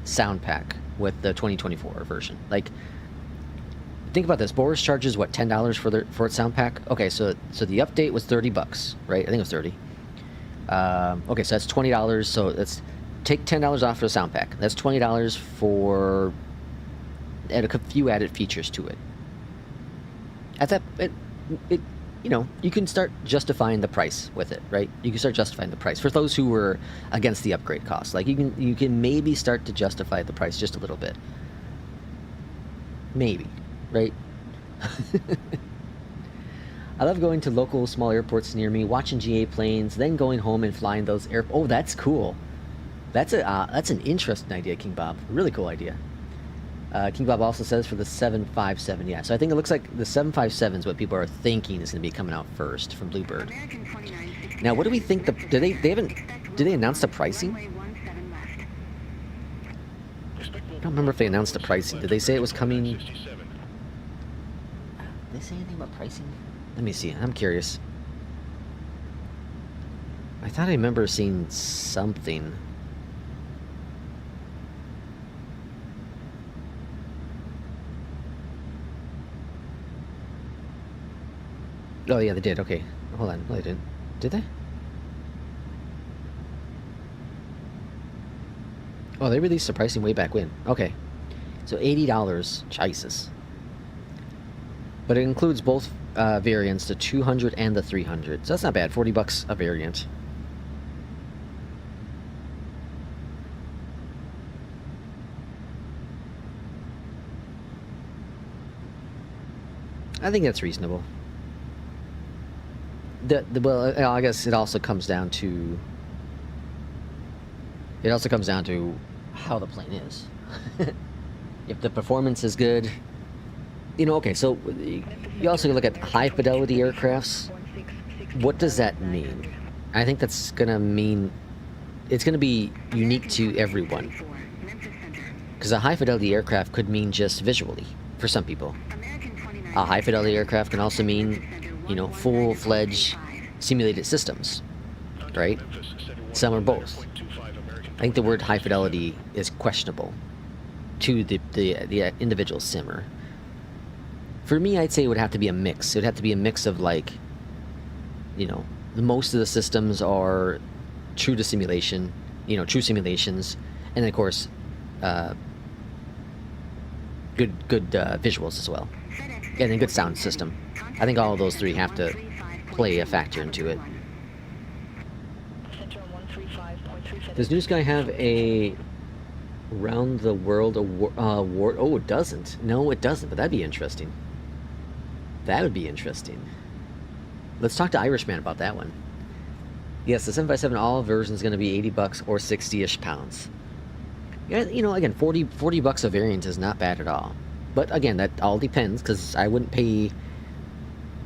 sound pack with the 2024 version. Like, think about this. Boris charges what, $10 for its sound pack? Okay, so the update was $30, right? I think it was 30. Okay, so that's $20. So let's take $10 off for the sound pack. That's $20 for add a few added features to it. At that, you know, you can start justifying the price with it, right? You can start justifying the price for those who were against the upgrade cost. Like, you can maybe start to justify the price just a little bit. Maybe, right? I love going to local small airports near me, watching GA planes, then going home and flying those Oh, that's cool. That's an interesting idea, King Bob. Really cool idea. King Bob also says for the 757, yeah. So I think it looks like the 757 is what people are thinking is going to be coming out first from Bluebird. Now, what do we think? Did they announce the pricing? I don't remember if they announced the pricing. Did they say it was coming? Did they say anything about pricing? Let me see. I'm curious. I thought I remember seeing something. Oh, yeah, they did. Okay. Hold on. No, they didn't. Did they? Oh, they released the pricing way back when. Okay. So $80. Jesus. But it includes both variants, the 200 and the 300. So that's not bad. $40 a variant. I think that's reasonable. Well, I guess it also comes down to how the plane is. If the performance is good, you know. Okay, so you also look at high fidelity aircrafts. What does that mean? I think that's gonna mean it's gonna be unique to everyone. Because a high fidelity aircraft could mean just visually for some people. A high fidelity aircraft can also mean, you know, full-fledged simulated systems, right? Some or both. I think the word high fidelity is questionable to the individual simmer. For me, I'd say it would have to be a mix. It would have to be a mix of, like, you know, most of the systems are true to simulation, you know, true simulations, and then, of course, good visuals as well, and then good sound system. I think all of those three have to play a factor into it. Does NewSky have a round the world award? Oh, it doesn't. No, it doesn't, but that'd be interesting. That would be interesting. Let's talk to Irishman about that one. Yes, the 757 all version is going to be $80 or 60-ish pounds. Yeah, you know, again, $40 a variant is not bad at all. But again, that all depends, because I wouldn't pay,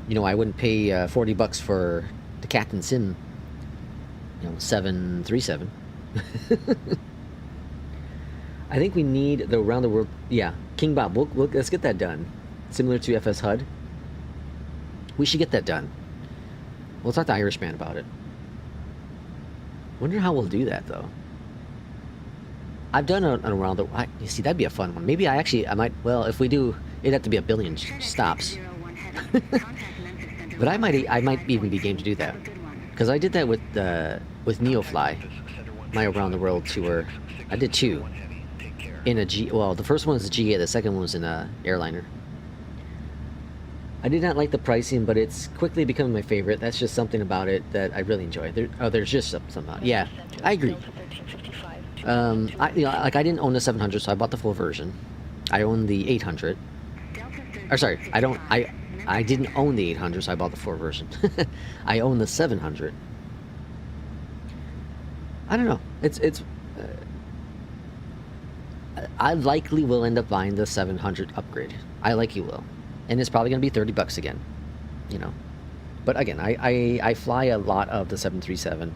you know, $40 for the Captain Sim, you know, 737. I think we need the around the world. Yeah, King Bob, let's get that done. Similar to FS HUD. We should get that done. We'll talk to Irishman about it. Wonder how we'll do that, though. I've done an around the... you see, that'd be a fun one. Maybe I might... Well, if we do, it'd have to be a billion stops. But I might even be game to do that. Because I did that with NeoFly, my around the world tour. I did two. In a G... Well, the first one was a GA, the second one was in a airliner. I did not like the pricing, but it's quickly becoming my favorite. That's just something about it that I really enjoy. There's just something about it. Yeah, I agree. I didn't own the 700, so I bought the full version. I own the 800. Or sorry, I didn't own the 800, so I bought the full version. I own the 700. I don't know. I likely will end up buying the 700 upgrade. I likely will. And it's probably going to be $30 again, you know. But again, I fly a lot of the 737.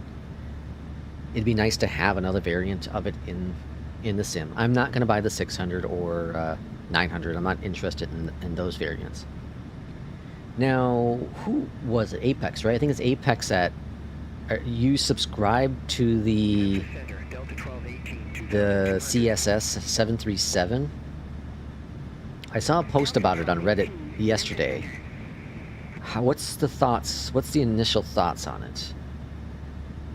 It'd be nice to have another variant of it in the sim. I'm not going to buy the 600 or 900. I'm not interested in those variants. Now, who was it? Apex, right? I think it's Apex at... you subscribe to the CSS 737? I saw a post about it on Reddit yesterday. What's the thoughts? What's the initial thoughts on it?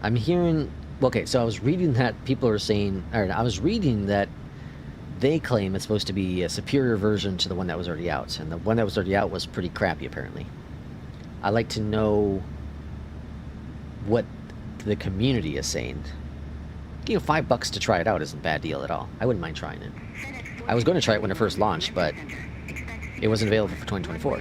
I'm hearing... Okay, so I was reading that people are saying... Or I was reading that they claim it's supposed to be a superior version to the one that was already out. And the one that was already out was pretty crappy, apparently. I'd like to know what the community is saying. You know, $5 to try it out isn't a bad deal at all. I wouldn't mind trying it. I was going to try it when it first launched, but it wasn't available for 2024.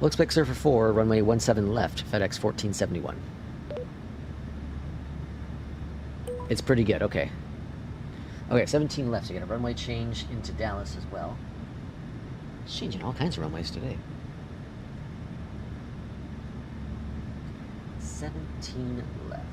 Looks like Surfer 4, runway 17 left, Fedex 1471. It's pretty good, okay. Okay, 17 left, so you got a runway change into Dallas as well. It's changing all kinds of runways today. 17 left.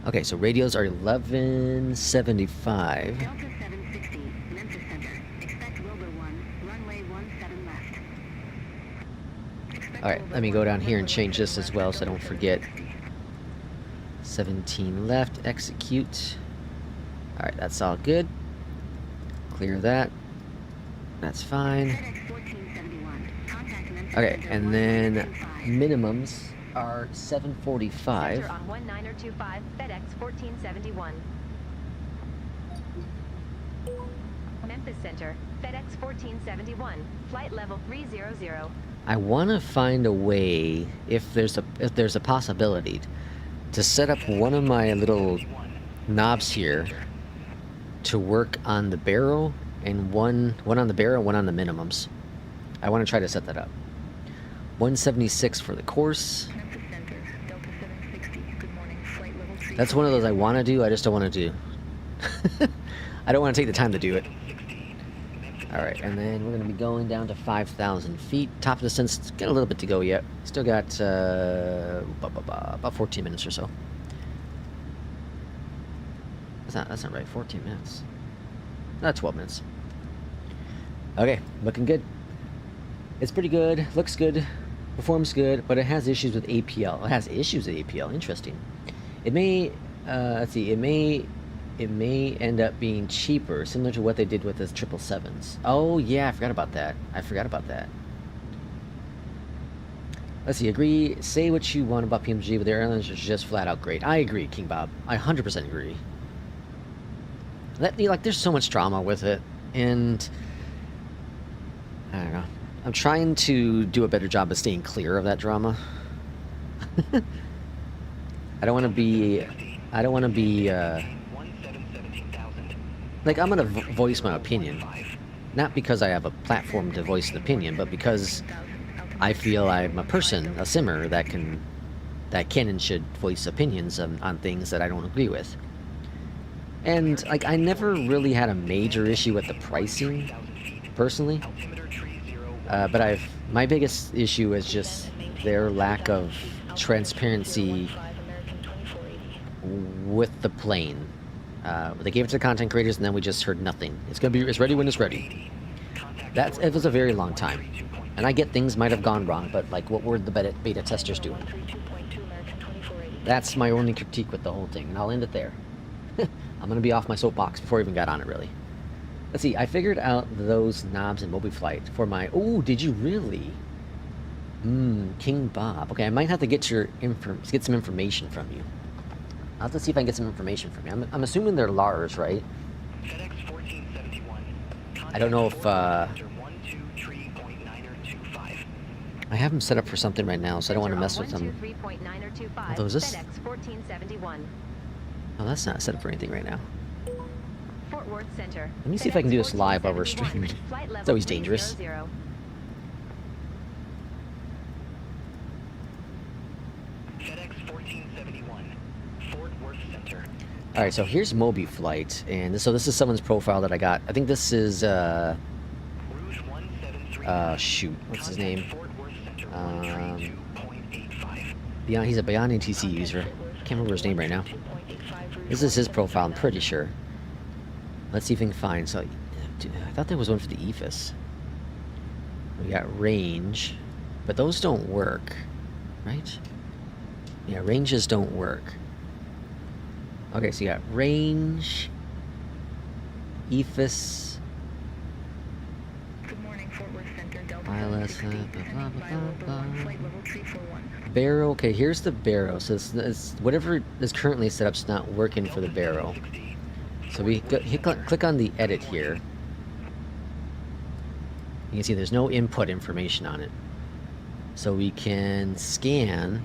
Okay, so radios are 1175. Delta 760, Memphis Center. Expect Wilbur 1, runway 17 left. Alright, let me go down here and change this as well so I don't forget. 17 left, execute. Alright, that's all good. Clear that. That's fine. Okay, and then minimums are 745. Center on 1925, FedEx 1471. Memphis Center, FedEx 1471, flight level 300. I want to find a way, if there's a possibility, to set up one of my little knobs here to work on the barrel, and one on the barrel, one on the minimums. I want to try to set that up. 176 for the course. Memphis Center, Delta 760. Good morning. Flight level 3. That's one of those I want to do, I just don't want to do. I don't want to take the time to do it. Alright, and then we're going to be going down to 5,000 feet. Top of the descent, got a little bit to go yet. Still got about 14 minutes or so. That's not right, 14 minutes. Not 12 minutes. Okay, looking good. It's pretty good, looks good, performs good, but it has issues with APL. It has issues with APL, interesting. It may, let's see, it may end up being cheaper, similar to what they did with the 777s. Oh yeah, I forgot about that. Let's see, agree, say what you want about PMDG, but the airlines are just flat out great. I agree, King Bob. I 100% agree. There's so much drama with it, and I don't know. I'm trying to do a better job of staying clear of that drama. I don't want to be, like, I'm gonna voice my opinion, not because I have a platform to voice an opinion, but because I feel I'm a person, a simmer, that can and should voice opinions on things that I don't agree with. And, like, I never really had a major issue with the pricing, personally. But my biggest issue is just their lack of transparency with the plane. They gave it to the content creators, and then we just heard nothing. It's ready when it's ready. It was a very long time. And I get things might have gone wrong, but, like, what were the beta testers doing? That's my only critique with the whole thing, and I'll end it there. I'm gonna be off my soapbox before I even got on it, really. Let's see, I figured out those knobs in Mobiflight for my... Oh, did you really? King Bob. Okay, I might have to get some information from you. I'll have to see if I can get some information from you. I'm assuming they're Lars, right? I don't know if... I have them set up for something right now, so I don't want to mess with them. Although, is this... Oh, that's not set up for anything right now. Fort Worth Center. Let me see if I can do this live while we're streaming. It's always dangerous. FedEx 1471, Fort Worth Center. Alright, so here's Mobiflight, and so this is someone's profile that I got. I think this is, shoot, what's his name? He's a Beyondatc user. Can't remember his name right now. This is his profile, I'm pretty sure. Let's see if we can find. So, dude, I thought there was one for the EFIS. We got range, but those don't work, right? Yeah, ranges don't work. Okay, so you got range, EFIS. Good morning, Fort Worth Center, Delta ILS, 760, blah, blah, blah, blah. flight level 341. Barrow. Okay, here's the barrow. So it's whatever is currently set up's not working for the barrow. So we click on the edit here. You can see there's no input information on it. So we can scan.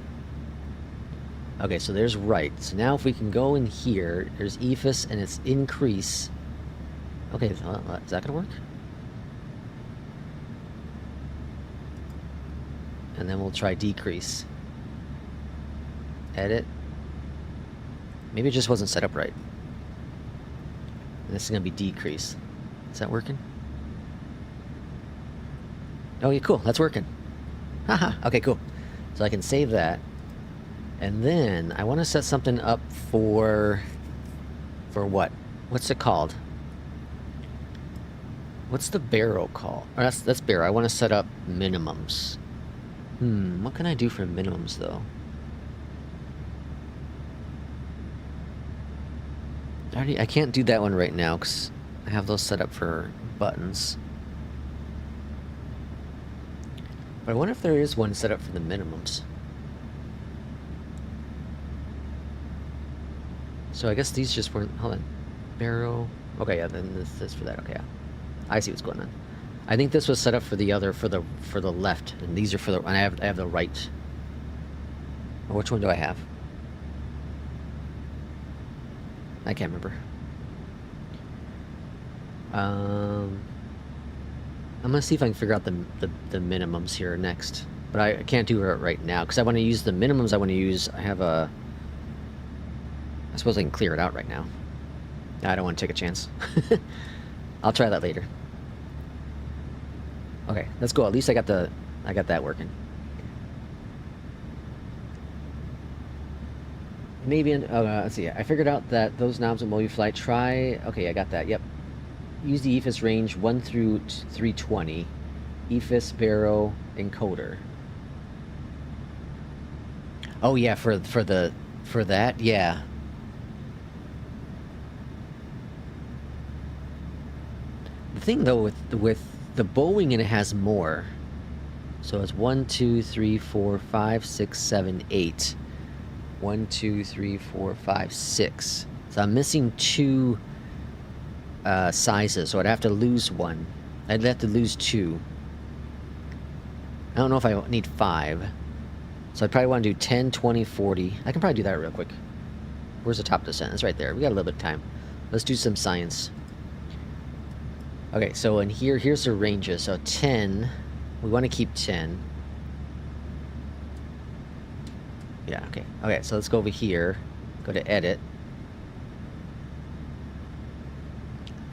Okay, so there's right. So now if we can go in here, there's EFIS and it's increase. Okay, is that gonna work? And then we'll try decrease. Edit. Maybe it just wasn't set up right. And this is gonna be decrease. Is that working? Oh yeah, cool, that's working. Haha, okay, cool. So I can save that. And then I want to set something up for what? What's it called? What's the barrow called? Oh, that's barrow. I want to set up minimums. What can I do for minimums though? I can't do that one right now because I have those set up for buttons. But I wonder if there is one set up for the minimums. So I guess these just weren't. Hold on. Barrow. Okay, yeah, then this is for that. Okay, yeah. I see what's going on. I think this was set up for the other, for the left, and these are for the. And I have the right. Or which one do I have? I can't remember. I'm gonna see if I can figure out the minimums here next, but I can't do it right now because I want to use the minimums. I have a. I suppose I can clear it out right now. I don't want to take a chance. I'll try that later. Okay, let's go. At least I got that working. Maybe let's see. I figured out that those knobs in Mobiflight. Try. Okay, I got that. Yep. Use the EFIS range 1 through 320. EFIS barrow encoder. Oh yeah, for that, yeah. The thing though with the Boeing, and it has more. So it's 1, 2, 3, 4, 5, 6, 7, 8. 1, 2, 3, 4, 5, 6. So I'm missing 2 sizes, so I'd have to lose 1. I'd have to lose 2. I don't know if I need 5. So I'd probably want to do 10, 20, 40. I can probably do that real quick. Where's the top descent? It's right there. We got a little bit of time. Let's do some science. Okay, so in here's the ranges. So 10, we want to keep 10. Yeah, okay. Okay, so let's go over here. Go to edit.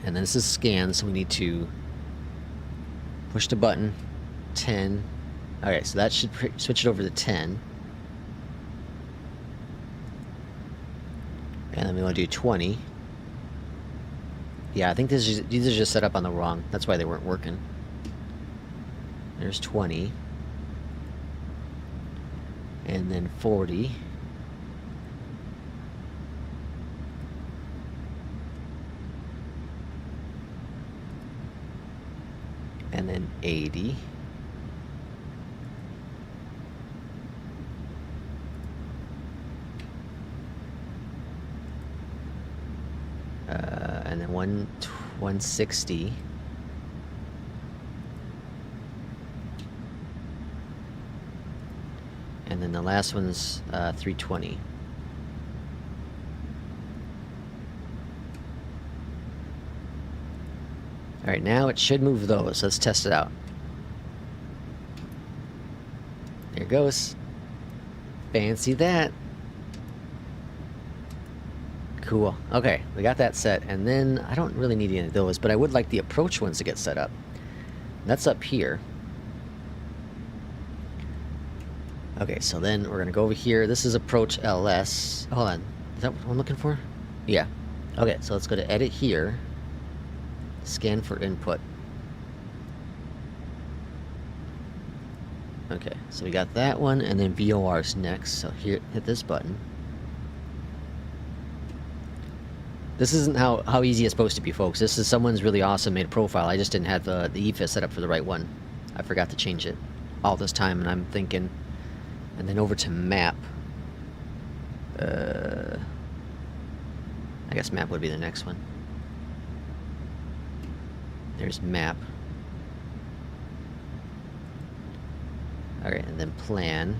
And then this is scan, so we need to push the button. 10. Okay, so that should switch it over to 10. And then we want to do 20. Yeah, I think these are just set up on the wrong. That's why they weren't working. There's 20. And then 40. And then 80. And then 160. And then the last one's 320. Alright, now it should move those. Let's test it out. There it goes. Fancy that. Cool. Okay, we got that set. And then I don't really need any of those, but I would like the approach ones to get set up. That's up here. Okay, so then we're going to go over here. This is approach LS. Hold on. Is that what I'm looking for? Yeah. Okay, so let's go to edit here. Scan for input. Okay, so we got that one, and then VOR's next. So here, hit this button. This isn't how easy it's supposed to be, folks. This is someone's really awesome made a profile. I just didn't have the EFIS set up for the right one. I forgot to change it all this time, and I'm thinking. And then over to map. I guess map would be the next one. There's map. Alright, and then plan.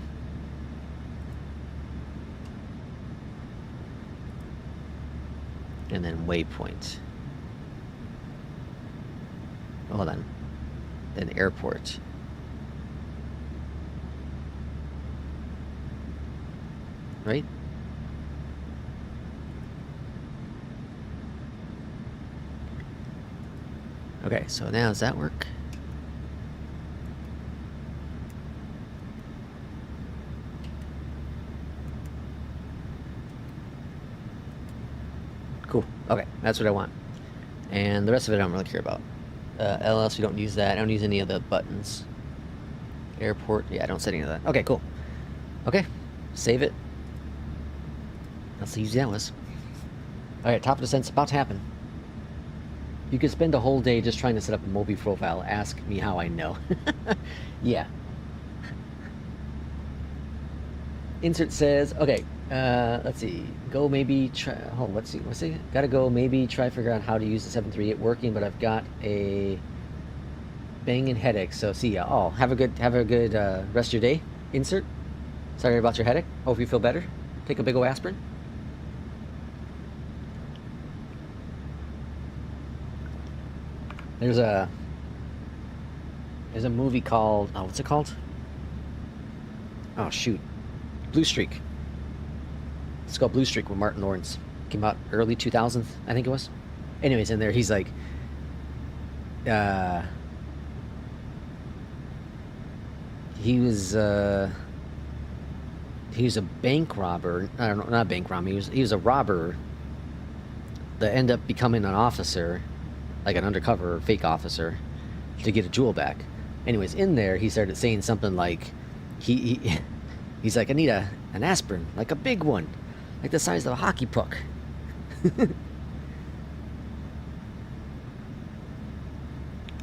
And then waypoint. Hold on. Then airport. Right? Okay, so now does that work? Cool. Okay, that's what I want. And the rest of it I don't really care about. LS, we don't use that. I don't use any of the buttons. Airport, yeah, I don't set any of that. Okay, cool. Okay, save it. That's how easy that was. Alright, top of descent's about to happen. You could spend a whole day just trying to set up a Mobi profile. Ask me how I know. Yeah. Insert says, okay, let's see. Go maybe try. Hold on, let's see. What's it? Gotta go maybe try figure out how to use the 738 working, but I've got a banging headache. So see ya. Oh, have a good rest of your day. Insert. Sorry about your headache. Hope you feel better. Take a big ol' aspirin. There's a movie called, oh, what's it called? Oh shoot, Blue Streak. It's called Blue Streak with Martin Lawrence. Came out early 2000s, I think it was. Anyways, in there he's like, he was a bank robber. I don't know, not a bank robber. He was a robber that ended up becoming an officer, like an undercover fake officer, to get a jewel back. Anyways, in there he started saying something like, he's like, I need an aspirin, like a big one, like the size of a hockey puck.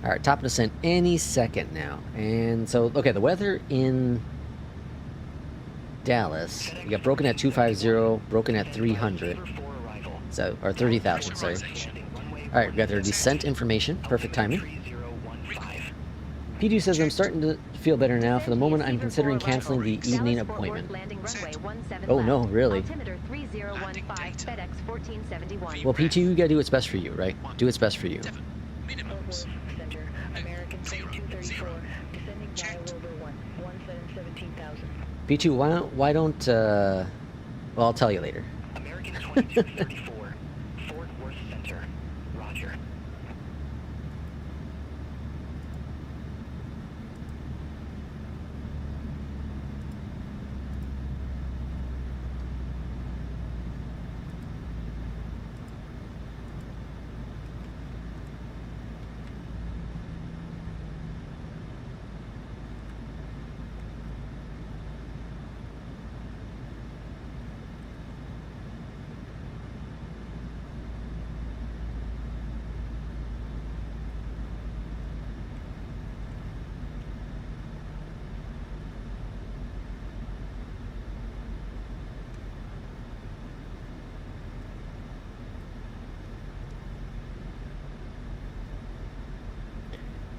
All right, top of descent any second now. And so, okay, the weather in Dallas, we got broken at 250, broken at 300, so, or 30,000, sorry. All right, we got their descent information, perfect timing. P2 says, I'm starting to feel better now. For the moment, I'm considering canceling the evening appointment. Oh no, really? Well, P2, you gotta do what's best for you, right? Do what's best for you. Minimums. P2, why don't, well, I'll tell you later. American 2234, Fort Worth Center. Roger.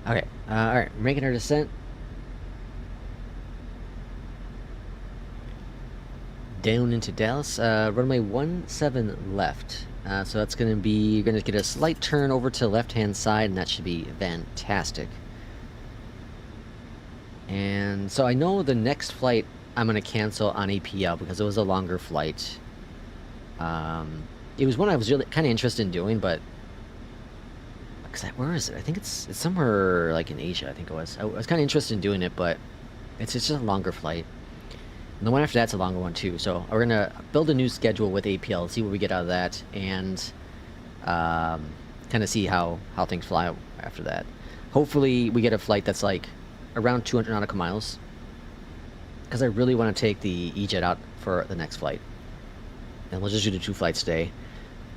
Okay, alright, making our descent. Down into Dallas, runway 17 left. So that's going to be, you're going to get a slight turn over to the left-hand side, and that should be fantastic. And so I know the next flight I'm going to cancel on APL because it was a longer flight. It was one I was really kind of interested in doing, but where is it? I think it's somewhere like in Asia, I think it was. I was kind of interested in doing it, but it's just a longer flight. And the one after that's a longer one too. So we're going to build a new schedule with APL, see what we get out of that. And kind of see how things fly after that. Hopefully we get a flight that's like around 200 nautical miles, because I really want to take the EJET out for the next flight, and we'll just do the 2 flights today.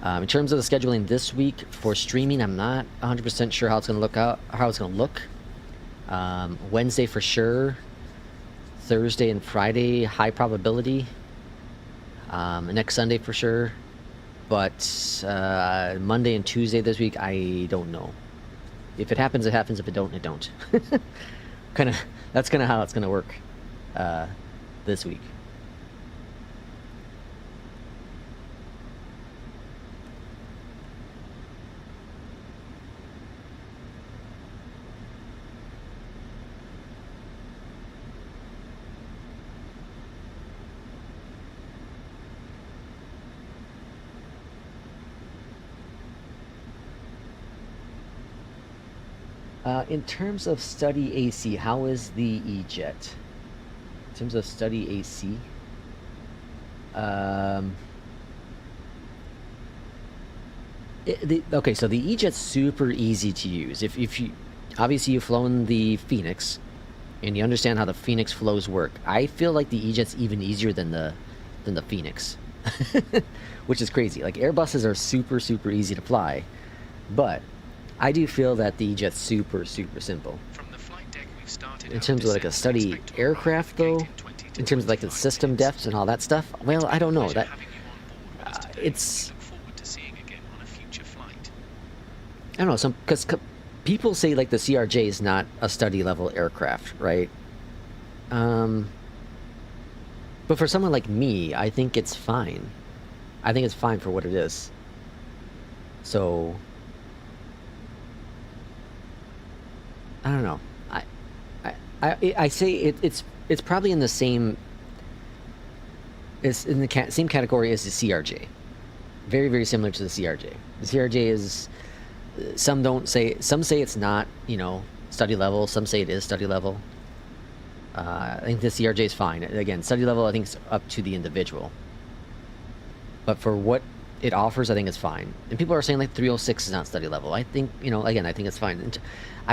In terms of the scheduling this week for streaming, I'm not 100% sure how it's going to look. Wednesday for sure. Thursday and Friday, high probability. Next Sunday for sure. But Monday and Tuesday this week, I don't know. If it happens, it happens. If it don't, it don't. That's kind of how it's going to work this week. In terms of study AC, how is the EJET? In terms of study AC, okay, so the EJET's super easy to use. If you obviously you've flown the FENIX, and you understand how the FENIX flows work. I feel like the EJET's even easier than the FENIX, which is crazy. Like Airbuses are super easy to fly, but I do feel that the EJET's super simple. From the flight deck, we've started in terms of like a study aircraft, though, in terms of like the system depths and all that stuff, well, I don't know. That it's. I don't know, because people say like the CRJ is not a study level aircraft, right? But for someone like me, I think it's fine. I think it's fine for what it is. So I don't know. I say it's probably in the same. It's in the same category as the CRJ. Very similar to the CRJ. The CRJ is. Some say it's not, study level. Some say it is study level. I think the CRJ is fine. Again, study level, I think it's up to the individual. But for what it offers, I think it's fine. And people are saying like 306 is not study level. I think, again, I think it's fine. And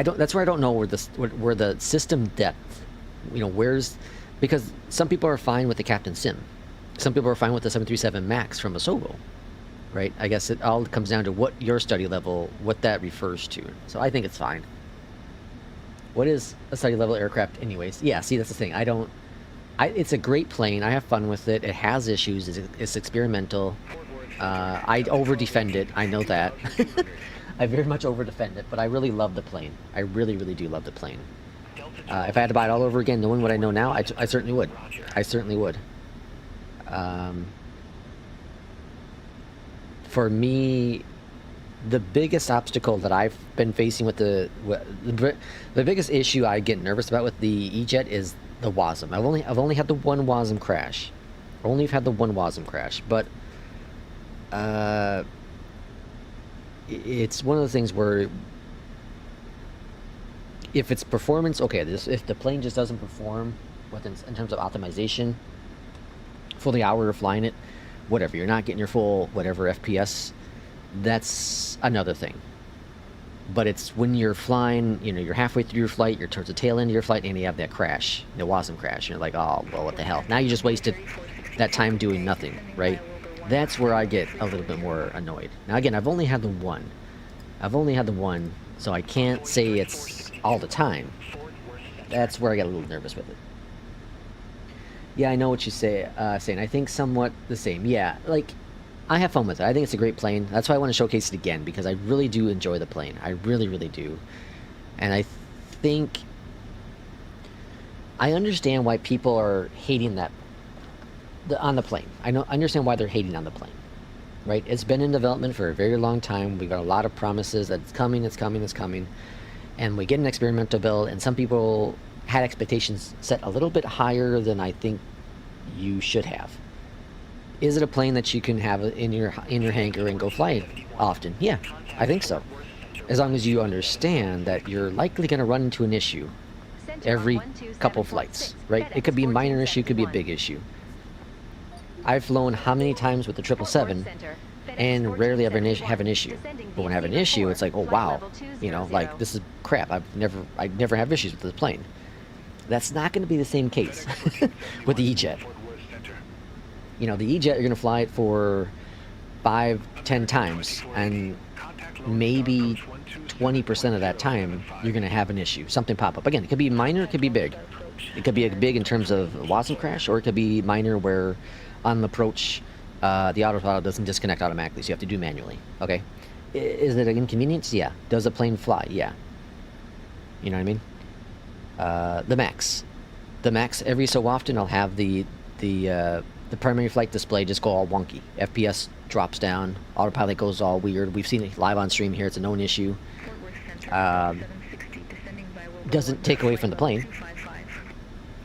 that's where I don't know where the system depth, because some people are fine with the Captain Sim. Some people are fine with the 737 MAX from Asobo. Right? I guess it all comes down to what your study level, what that refers to. So I think it's fine. What is a study level aircraft anyways? Yeah, see, that's the thing. It's a great plane. I have fun with it. It has issues. It's experimental. I over-defend it. I know that. I very much over-defend it, but I really love the plane. I really do love the plane. If I had to buy it all over again, knowing what I know now, I certainly would. I certainly would. For me, the biggest obstacle that I've been facing with the biggest issue I get nervous about with the EJET is the WASM. I've only had the one WASM crash. But it's one of the things where if it's performance, okay, if the plane just doesn't perform in terms of optimization for the hour you're flying it, whatever, you're not getting your full whatever FPS, that's another thing. But it's when you're flying, you're halfway through your flight, you're towards the tail end of your flight, and you have that crash, the WASM crash, and you're like, oh, well, what the hell? Now you just wasted that time doing nothing, right? That's where I get a little bit more annoyed. Now again, I've only had the one, so I can't say it's all the time. That's where I get a little nervous with it. Yeah, I know what you saying. I think somewhat the same. Yeah, like, I have fun with it. I think it's a great plane. That's why I want to showcase it again, because I really do enjoy the plane. I really do. And I think I understand why people are hating on the plane. I understand why they're hating on the plane, right? It's been in development for a very long time. We've got a lot of promises that it's coming. And we get an experimental build, and some people had expectations set a little bit higher than I think you should have. Is it a plane that you can have in your hangar and go fly often? Yeah, I think so. As long as you understand that you're likely going to run into an issue every couple flights, right? It could be a minor issue, it could be a big issue. I've flown how many times with the 777, and rarely ever have an issue. But when I have an issue, it's like, oh wow, you know, like this is crap. I never have issues with this plane. That's not going to be the same case with the EJET. You know, the EJET, you're going to fly it for 5-10 times, and maybe 20% of that time you're going to have an issue, something pop up. Again, it could be minor, it could be big. It could be big in terms of WASM crash, or it could be minor where on the approach the autopilot doesn't disconnect automatically, so you have to do manually. Okay, is it an inconvenience? Yeah. Does the plane fly? Yeah. You know what I mean? The max every so often I'll have the primary flight display just go all wonky. FPS drops down, autopilot goes all weird. We've seen it live on stream here. It's a known issue. Doesn't take away from the plane.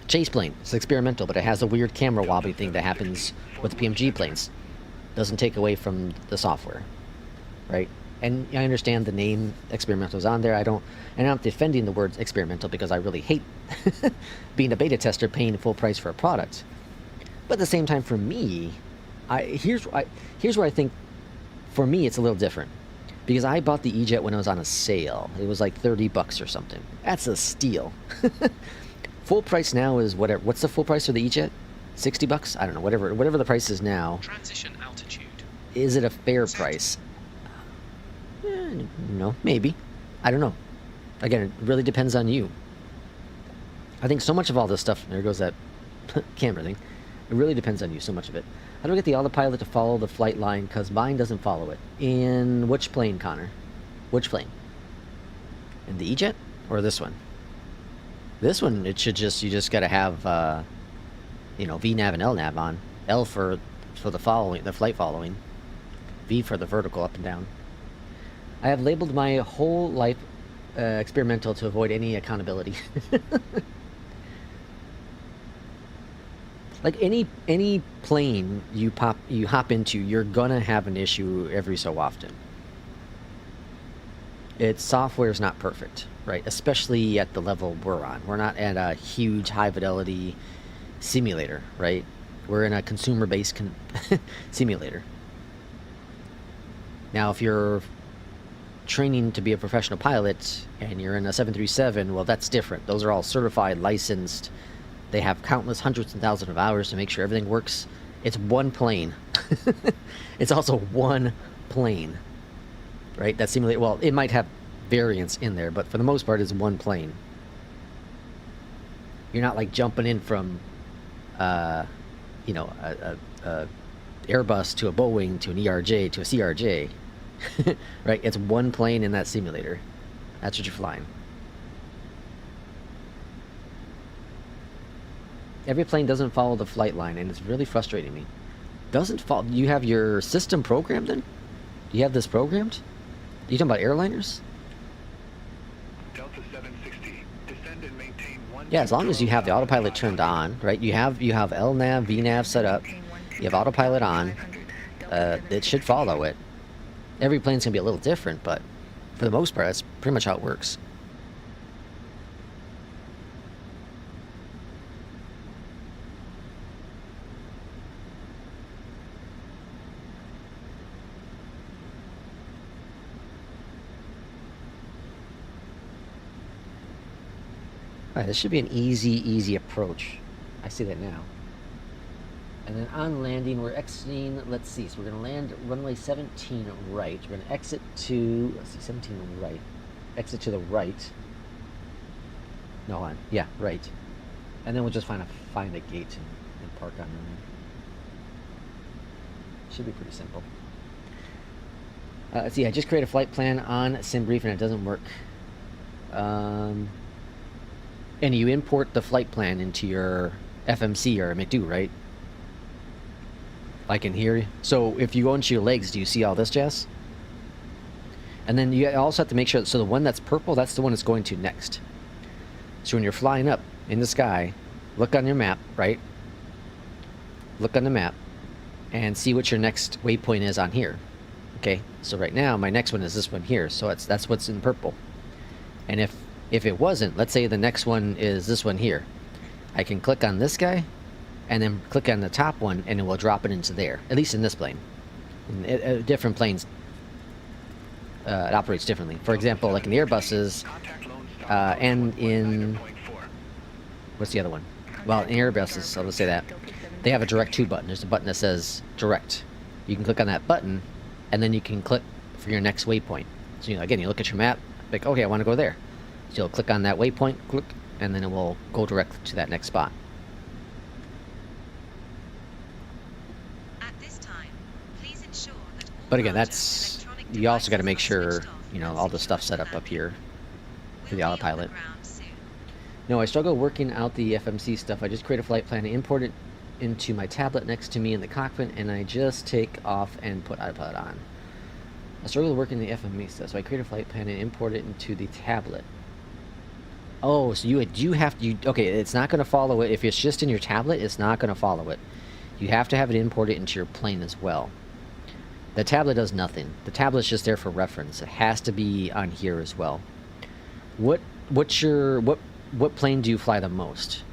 Chase plane. It's experimental, but it has a weird camera wobbly thing that happens with the PMG planes. Doesn't take away from the software, right? And I understand the name experimental is on there. I'm not defending the words experimental because I really hate being a beta tester paying full price for a product. But at the same time, for me, here's where I think, for me, it's a little different. Because I bought the EJET when it was on a sale. It was like $30 or something. That's a steal. Full price now is whatever. What's the full price for the EJET? $60? I don't know. Whatever the price is now. Transition altitude. Is it a fair price? No, maybe. I don't know. Again, it really depends on you. I think so much of all this stuff, there goes that camera thing. It really depends on you, so much of it. How do I get the autopilot to follow the flight line? Because mine doesn't follow it. In which plane, Connor? Which plane? In the EJET? Or this one? This one, it should just, you just gotta have, you know, VNAV and LNAV on. L for the following, the flight following. V for the vertical up and down. I have labeled my whole life experimental to avoid any accountability. Like any plane you hop into, you're gonna have an issue every so often. Its software is not perfect, right? Especially at the level we're on. We're not at a huge high fidelity simulator, right? We're in a consumer-based simulator. Now, if you're training to be a professional pilot and you're in a 737, well, that's different. Those are all certified, licensed. They have countless hundreds and thousands of hours to make sure everything works. It's one plane. It's also one plane, right? That simulator, well, it might have variants in there, but for the most part, it's one plane. You're not like jumping in from, you know, a Airbus to a Boeing to an ERJ to a CRJ, right? It's one plane in that simulator. That's what you're flying. Every plane doesn't follow the flight line, and it's really frustrating me. Doesn't follow. You have your system programmed then? You have this programmed? You talking about airliners? Delta 760, descend and maintain 1. Yeah, as long as you have the autopilot turned on, right? You have LNAV, VNAV set up. You have autopilot on. It should follow it. Every plane's gonna be a little different, but for the most part, that's pretty much how it works. Alright, this should be an easy approach. I see that now. And then on landing, we're exiting, let's see, so we're going to land runway 17 right. We're going to exit to, let's see, 17 right. Exit to the right. No, hold on. Yeah, right. And then we'll just find a gate and park on there. Should be pretty simple. Let's see, I just created a flight plan on SimBrief and it doesn't work. And you import the flight plan into your FMC or McDo, right? Like in here. So if you go into your legs, do you see all this, Jess? And then you also have to make sure, so the one that's purple, that's the one it's going to next. So when you're flying up in the sky, look on your map, right? Look on the map and see what your next waypoint is on here. Okay, so right now my next one is this one here, so that's what's in purple. And if it wasn't, let's say the next one is this one here, I can click on this guy and then click on the top one and it will drop it into there, at least in this plane. And different planes, it operates differently. For example, like in the Airbuses, and in... What's the other one? Well, in Airbuses, I'll just say that, they have a direct to button. There's a button that says direct. You can click on that button, and then you can click for your next waypoint. So, again, you look at your map, like, okay, I want to go there. So you'll click on that waypoint, click, and then it will go direct to that next spot. At this time, please ensure that all But again, larger that's... electronic You also got to devices make are sure, switched off all and the stuff set switched up here for the We'll be on autopilot. ground soon. No, I struggle working out the FMC stuff. I just create a flight plan and import it into my tablet next to me in the cockpit, and I just take off and put autopilot on. I struggle working the FMC stuff, so I create a flight plan and import it into the tablet. Oh, so you do have to... okay, it's not going to follow it. If it's just in your tablet, it's not going to follow it. You have to have it imported into your plane as well. The tablet does nothing. The tablet's just there for reference. It has to be on here as well. What plane do you fly the most?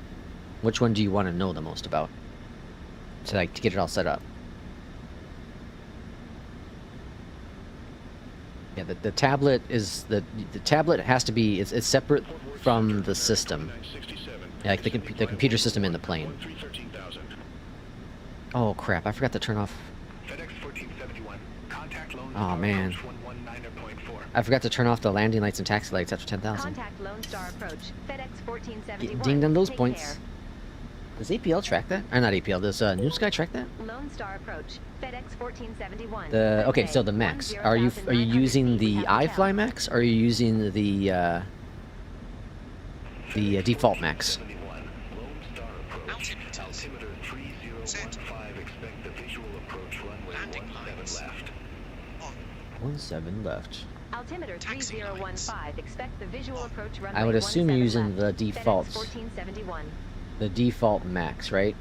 Which one do you want to know the most about? To get it all set up. Yeah, the tablet is the tablet has to be it's separate from the system. Yeah, like the computer system in the plane. Oh crap! I forgot to turn off. Oh man. I forgot to turn off the landing lights and taxi lights after 10,000. Contact Lone Star approach. FedEx 1471. Ding them those Take points. care. Does APL track that? Or not APL, does NewSky track that? Lone Star approach. FedEx 1471. Okay, so the Max. Are you using the iFly Max, or are you using the default Max? Altimeter. Set. Landing lines. On. 17 left. Altimeter Taxi 3015. Expect the visual approach runway I would assume you're 17 using the left. defaults. FedEx 1471. The default Max, right?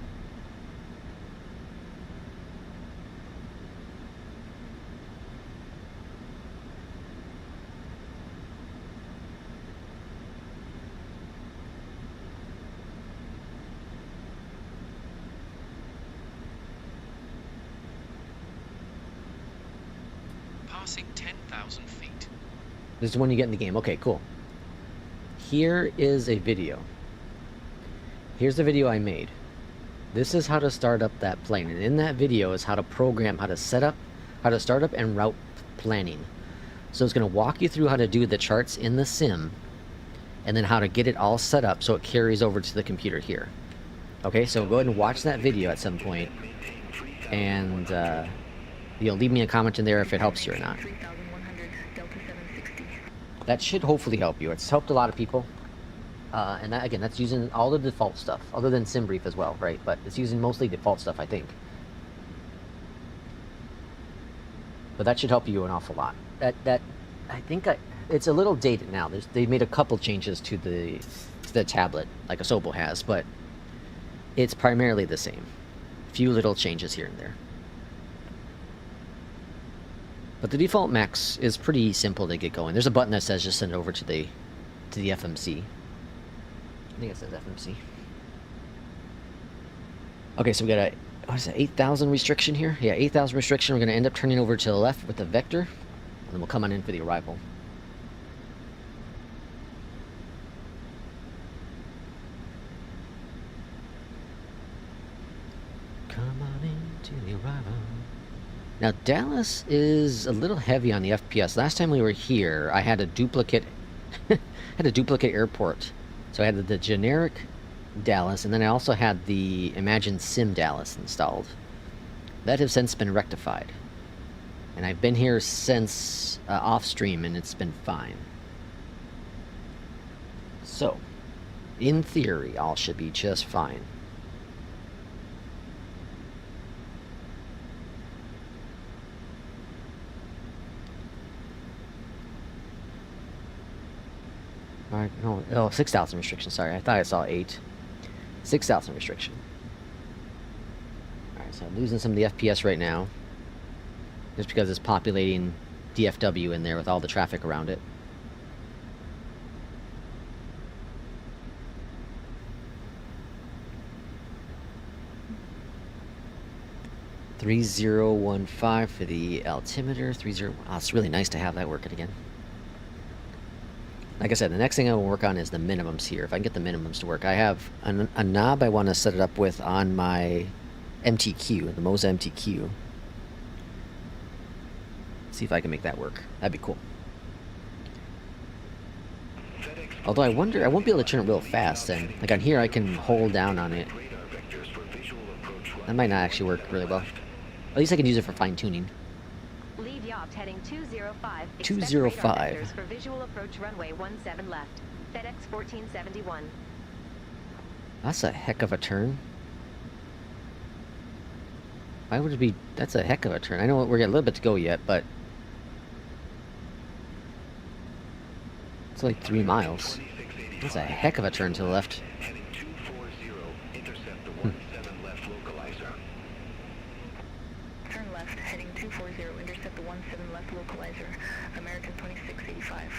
Passing 10,000 feet. This is when you get in the game. Okay, cool. Here is a video. Here's the video I made. This is how to start up that plane. And in that video is how to program, how to set up, how to start up and route planning. So it's going to walk you through how to do the charts in the sim, and then how to get it all set up so it carries over to the computer here. Okay, so go ahead and watch that video at some point, and leave me a comment in there if it helps you or not. 3100 Delta 760. That should hopefully help you. It's helped a lot of people. And that, again, that's using all the default stuff, other than SimBrief as well, right? But it's using mostly default stuff, I think. But that should help you an awful lot. It's a little dated now. They made a couple changes to the tablet, like Asobo has, but it's primarily the same. Few little changes here and there. But the default Max is pretty simple to get going. There's a button that says just send it over to the FMC. I think it says FMC. Okay, so we got a, what is that, 8,000 restriction here? Yeah, 8,000 restriction. We're going to end up turning over to the left with the vector, and then we'll come on in for the arrival. Come on into the arrival. Now, Dallas is a little heavy on the FPS. Last time we were here, I had a duplicate airport. So I had the generic Dallas, and then I also had the Imagine Sim Dallas installed. That has since been rectified. And I've been here since off stream, and it's been fine. So, in theory, all should be just fine. Alright, no, oh, 6,000 restriction, sorry. I thought I saw 8. 6,000 restriction. Alright, so I'm losing some of the FPS right now. Just because it's populating DFW in there with all the traffic around it. 3015 for the altimeter. 30. Oh, it's really nice to have that working again. Like I said, the next thing I will work on is the minimums here. If I can get the minimums to work. I have a knob I want to set it up with on my MTQ, the Moza MTQ. See if I can make that work. That'd be cool. Although I wonder, I won't be able to turn it real fast, and like on here I can hold down on it. That might not actually work really well. At least I can use it for fine tuning. Lead yacht heading 205. 205. Vectors for visual approach runway 17 left. FedEx 1471. That's a heck of a turn. Why would it be? That's a heck of a turn. I know we're got a little bit to go yet, but it's like 3 miles. That's a heck of a turn to the left. Turn left, heading 240, intercept the 17 left localizer, American 2685.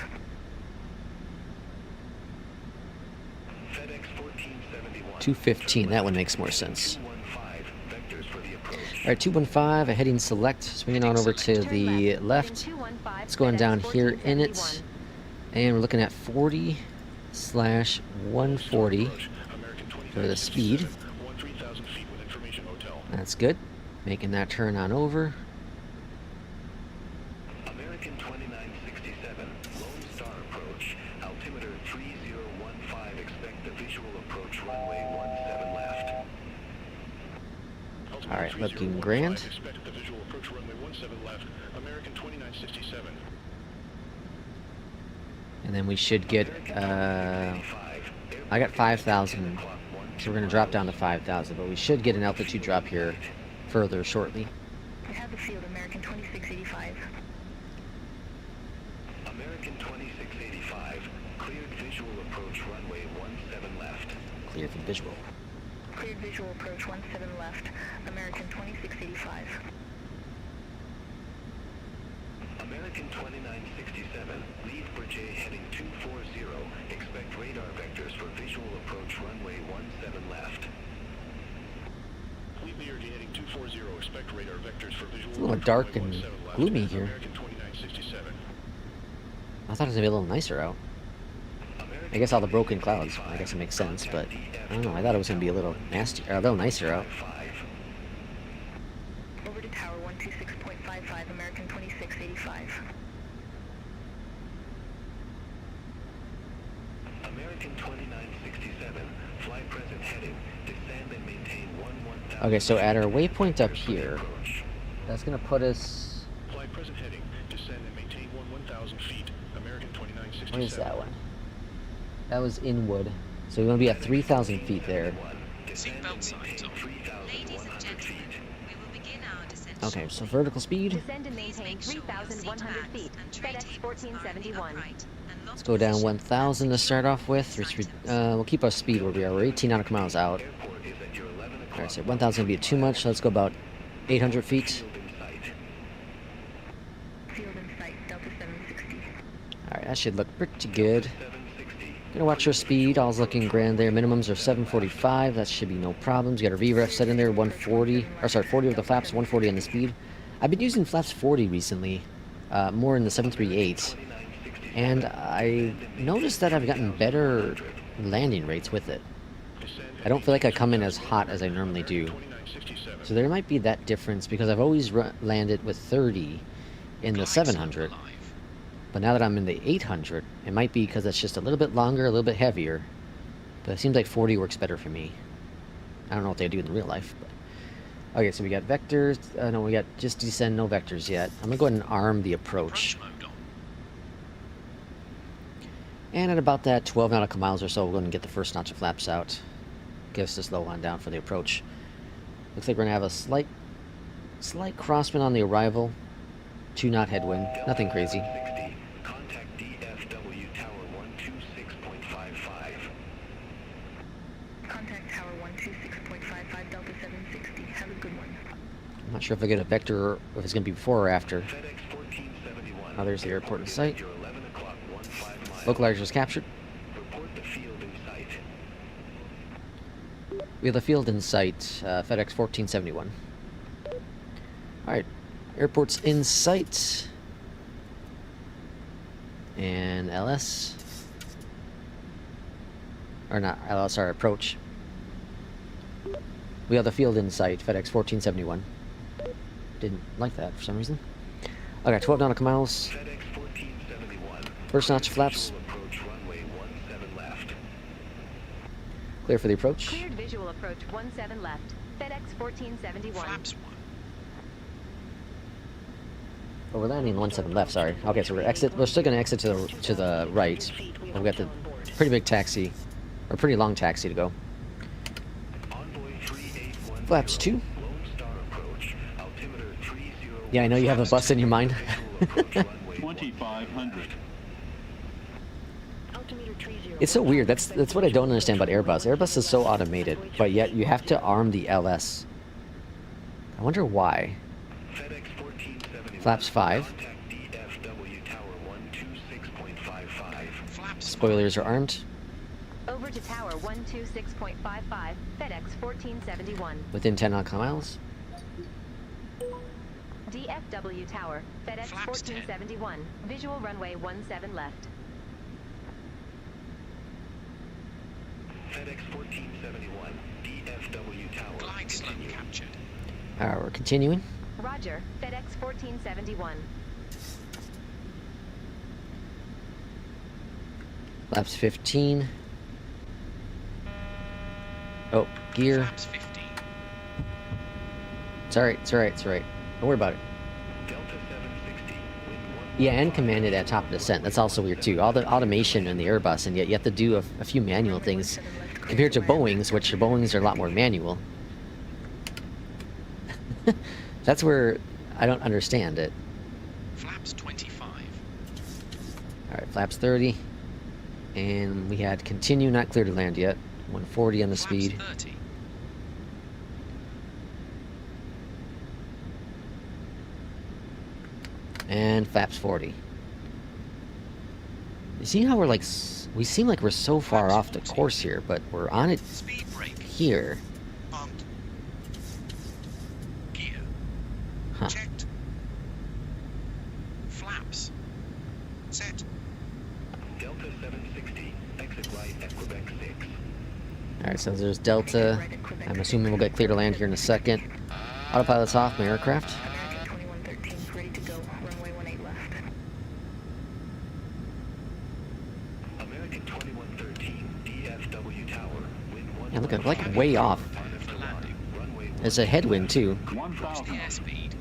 FedEx 1471. 215. That one makes more sense. All right, 215. A heading select, swinging on over to the left. It's going down here in it, and we're looking at 40/140 for the speed. That's good. Making that turn on over. American 2967, Lone Star approach, altimeter 3015, expect the visual approach runway 17 left. All right, looking grand. Expect the visual approach runway 17 left, American 2967. And then we should get, I got 5,000, so we're going to drop down to 5,000, but we should get an altitude drop here further shortly. We have the field, American 2685. American 2685, cleared visual approach runway 17 left. Clear for visual. Cleared visual approach 17 left, American 2685. American 2967, lead bridge A heading 240, expect radar vectors for visual approach runway 17 left. Lead BRJ heading 240, expect radar vectors for visual It's a little dark and gloomy here. American 2967. I thought it was going to be a little nicer out. I guess all the broken clouds, I guess it makes sense, but I don't know, I thought it was going to be a little nasty, or a little nicer out. Over to tower 126.55, American 2685. American 2967, fly present heading, descend and maintain 1000. Okay, so at our waypoint up here, that's going to put us... Fly present heading, descend and maintain 1000 feet, American 2967. What is that one? That was Inwood. So we want to be at 3,000 feet there. Seatbelt signs on. Ladies and gentlemen, we will begin our descent. Okay, so vertical speed. Descend and maintain 3,100 feet. FedEx 1471. Let's go down 1,000 to start off with. We'll keep our speed where we are. We're 18 nautical miles out. Alright, so 1,000 would be too much. Let's go about 800 feet. Field in sight, Delta 760. Alright, that should look pretty good. Gonna watch our speed. All's looking grand there. Minimums are 745. That should be no problems. Got our VREF set in there, 140. Or sorry, 40 with the flaps, 140 on the speed. I've been using flaps 40 recently, more in the 738. And I noticed that I've gotten better landing rates with it. I don't feel like I come in as hot as I normally do. So there might be that difference because I've always landed with 30 in the 700. But now that I'm in the 800, it might be because it's just a little bit longer, a little bit heavier. But it seems like 40 works better for me. I don't know what they do in real life. But... Okay, so we got vectors. No, we got just descend, no vectors yet. I'm going to go ahead and arm the approach. And at about that 12 nautical miles or so, we're going to get the first notch of flaps out. Give us this low one down for the approach. Looks like we're going to have a slight crosswind on the arrival. 2-knot headwind. Nothing crazy. Contact DFW Tower 126.55. Contact tower 126.55, Delta 760. Have a good one. I'm not sure if I get a vector, or if it's going to be before or after. FedEx 1471. Oh, there's the airport in sight. Your 11 o'clock 15 miles. Localizer is captured. Report the field in sight. We have the field in sight, FedEx 1471. Alright, airport's in sight. And LS. Or not, LS, our approach. We have the field in sight, FedEx 1471. Didn't like that for some reason. Okay, 12 nautical miles. FedEx 1471. First notch flaps. Visual approach runway 17 left. Clear for the approach. Cleared visual approach 17 left. FedEx 1471. Flaps 1. Oh, we're landing 17 left, sorry. Okay, so we're still gonna exit to the right. And we got the pretty big taxi, or pretty long taxi to go. Envoy 3810. Flaps 2. Lone Star approach. Altimeter 30. Yeah, I know you have a bus in your mind. Visual approach runway 2500. Altimeter 30. It's so weird. That's what I don't understand about Airbus. Airbus is so automated, but yet you have to arm the LS. I wonder why. FedEx 1471. Flaps 5. Contact DFW Tower 126.55. Flaps Spoilers are armed. Over to tower 126.55. FedEx 1471. Within 10 nautical miles. DFW tower. FedEx Flaps 10. 1471. Visual runway 17 left. FedEx 1471. DFW Tower. glide slope captured. Alright, we're continuing. Roger. FedEx 1471. Flaps 15. Oh, gear. Flaps 15. It's alright, it's alright, it's alright. Don't worry about it. Delta 760. Wind 115. Yeah, and commanded at top of descent. That's also weird too. All the automation in the Airbus, and yet you have to do a few manual things compared to Boeing's, which your Boeing's are a lot more manual. That's where I don't understand it. Flaps 25. Alright, flaps 30. And we had continue, not clear to land yet. 140 on the Flaps speed. 30. And flaps 40. You see how we're like, we seem like we're so far off the course here, but we're on it Speed brake. here. Armed. Gear. Huh. Checked. Flaps. Set. Delta 760. Exit right at Quebec 6. Alright, so there's Delta. I'm assuming we'll get clear to land here in a second. Autopilot's off my aircraft. American 2113, ready to go. Runway 18 left. American 2113. DFW Tower. Wind 1. Yeah, look at like way off. For landing. Runway There's a headwind too. 1000. The airspeed.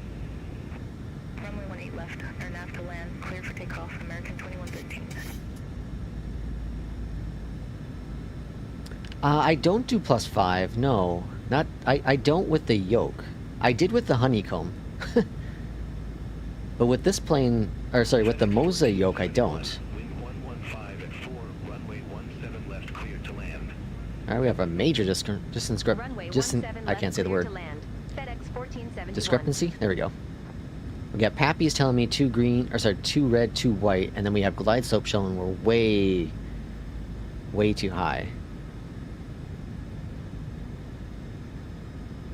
Runway 18 left. Earn nav to land. Clear for takeoff. American 2113. I don't do +5. No, not. I don't with the yoke. I did with the honeycomb. But with this plane, or sorry, with the Moza yoke, I don't. Wind 115 at 4. Runway 17 left. Clear to land. All right, we have a major Runway 17 I can't say the clear word. to land. FedEx 1471. Discrepancy. There we go. We got Pappy's telling me 2 green, or sorry, 2 red, 2 white, and then we have glide slope showing we're way too high.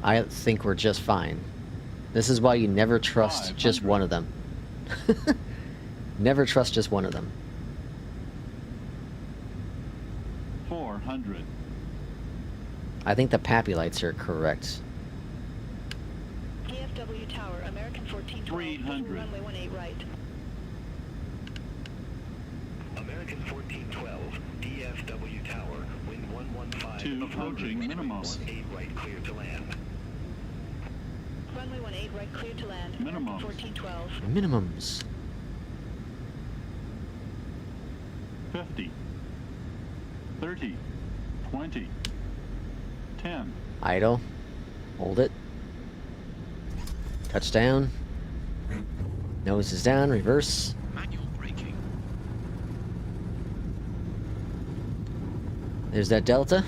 I think we're just fine. This is why you never trust just 500. one of them. Never trust just one of them. 400. I think the Pappy lights are correct. DFW Tower. American 1412. 300. Runway 18 right. American 1412. DFW Tower. Wind 115. 2 approaching minimums. 18 right. Clear to land. Runway 18 right. Clear to land. Minimum. 1412. Minimums. 50. 30. 20. 10. Idle. Hold it. Touchdown. Nose is down. Reverse. Manual braking. There's that Delta.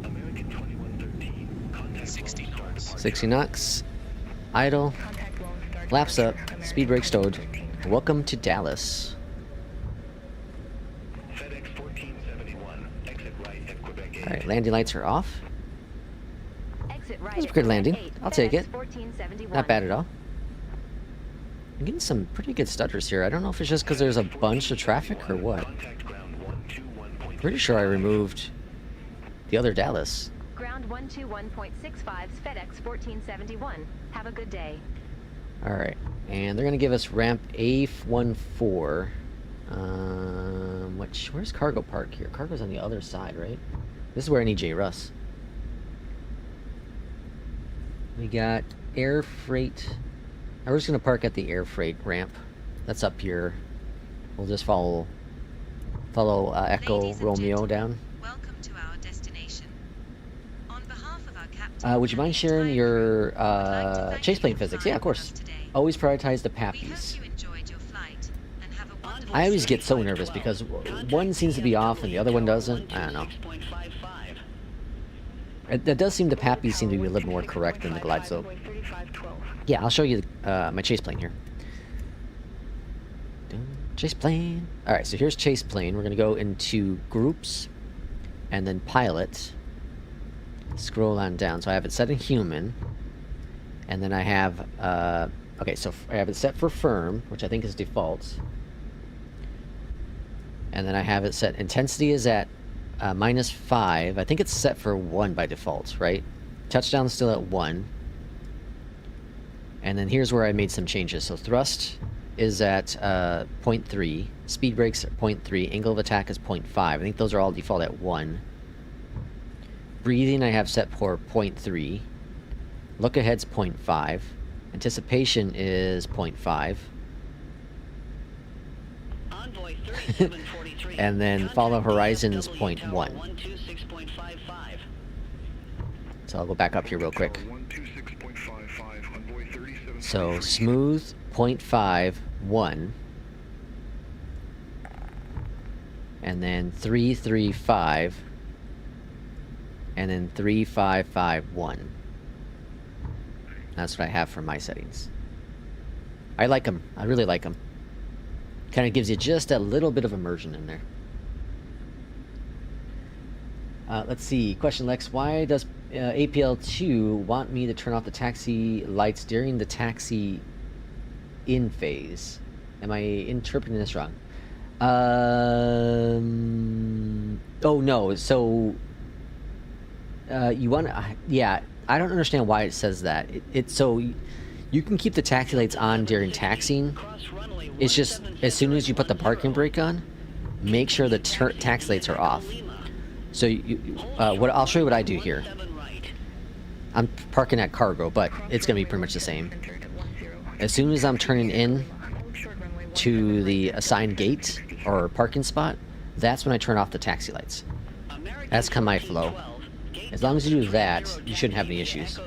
American 2113. Contact 60 Lone Star knots. departure. 60 knocks. Idle. Contact Lone Star. Flaps up. Departure. Speed brake stowed. American 1412. Welcome to Dallas. right at Quebec 8. Alright, landing lights are off. Exit right. That's a at good Quebec landing. 8, I'll take FedEx it. 1471. Not bad at all. I'm getting some pretty good stutters here. I don't know if it's just because there's a bunch of traffic or what. Contact ground 121.3. Pretty sure I removed the other Dallas. Ground 121.65's FedEx 1471. Have a good day. Alright, and they're gonna give us ramp A14. Where's cargo park here? Cargo's on the other side, right? This is where I need J. Russ. We got air freight. We're just gonna park at the air freight ramp. That's up here. We'll just follow Echo Ladies and Romeo gentlemen, down. Welcome to our destination. On behalf of our captain Would you and mind the sharing entire your crew, I would like to thank chase you plane for physics? flying Yeah, of with course. us today. Always prioritize the We hope pappies. you enjoyed your flight and have a wonderful I always stay. get so nervous because one seems to be off and the other one doesn't. I don't know. That does seem the pappies seem to be a little more correct than the glide slope. Runway 3512. Yeah, I'll show you my chase plane here. Chase plane. Alright, so here's chase plane. We're going to go into groups and then pilot. Scroll on down. So I have it set in human. And then I have, okay, so I have it set for firm, which I think is default. And then I have it set, intensity is at -5. I think it's set for 1 by default, right? Touchdown's still at 1. And then here's where I made some changes. So thrust is at 0.3. Speed brakes at 0.3. Angle of attack is 0.5. I think those are all default at 1. Breathing I have set for 0.3. Look ahead's 0.5. Anticipation is 0.5. Envoy 3743. And then follow horizons 0.1. 126.55. So I'll go back up here real quick. 126.55, Envoy 3743. So smooth 0.5, 1. And then 335. And then 3551. That's what I have for my settings. I like them. I really like them. Kind of gives you just a little bit of immersion in there. Let's see. Question Lex, why does APL2 want me to turn off the taxi lights during the taxi in phase? Am I interpreting this wrong? Oh no, so you want to, yeah, I don't understand why it says that. It's so you can keep the taxi lights on during taxiing. It's just as soon as you put the parking brake on, make sure the taxi lights are off. So what I'll show you what I do here. I'm parking at cargo, but it's gonna be pretty much the same. As soon as I'm turning in to the assigned gate or parking spot, that's when I turn off the taxi lights. That's kind of my flow. As long as you do that, you shouldn't have any issues.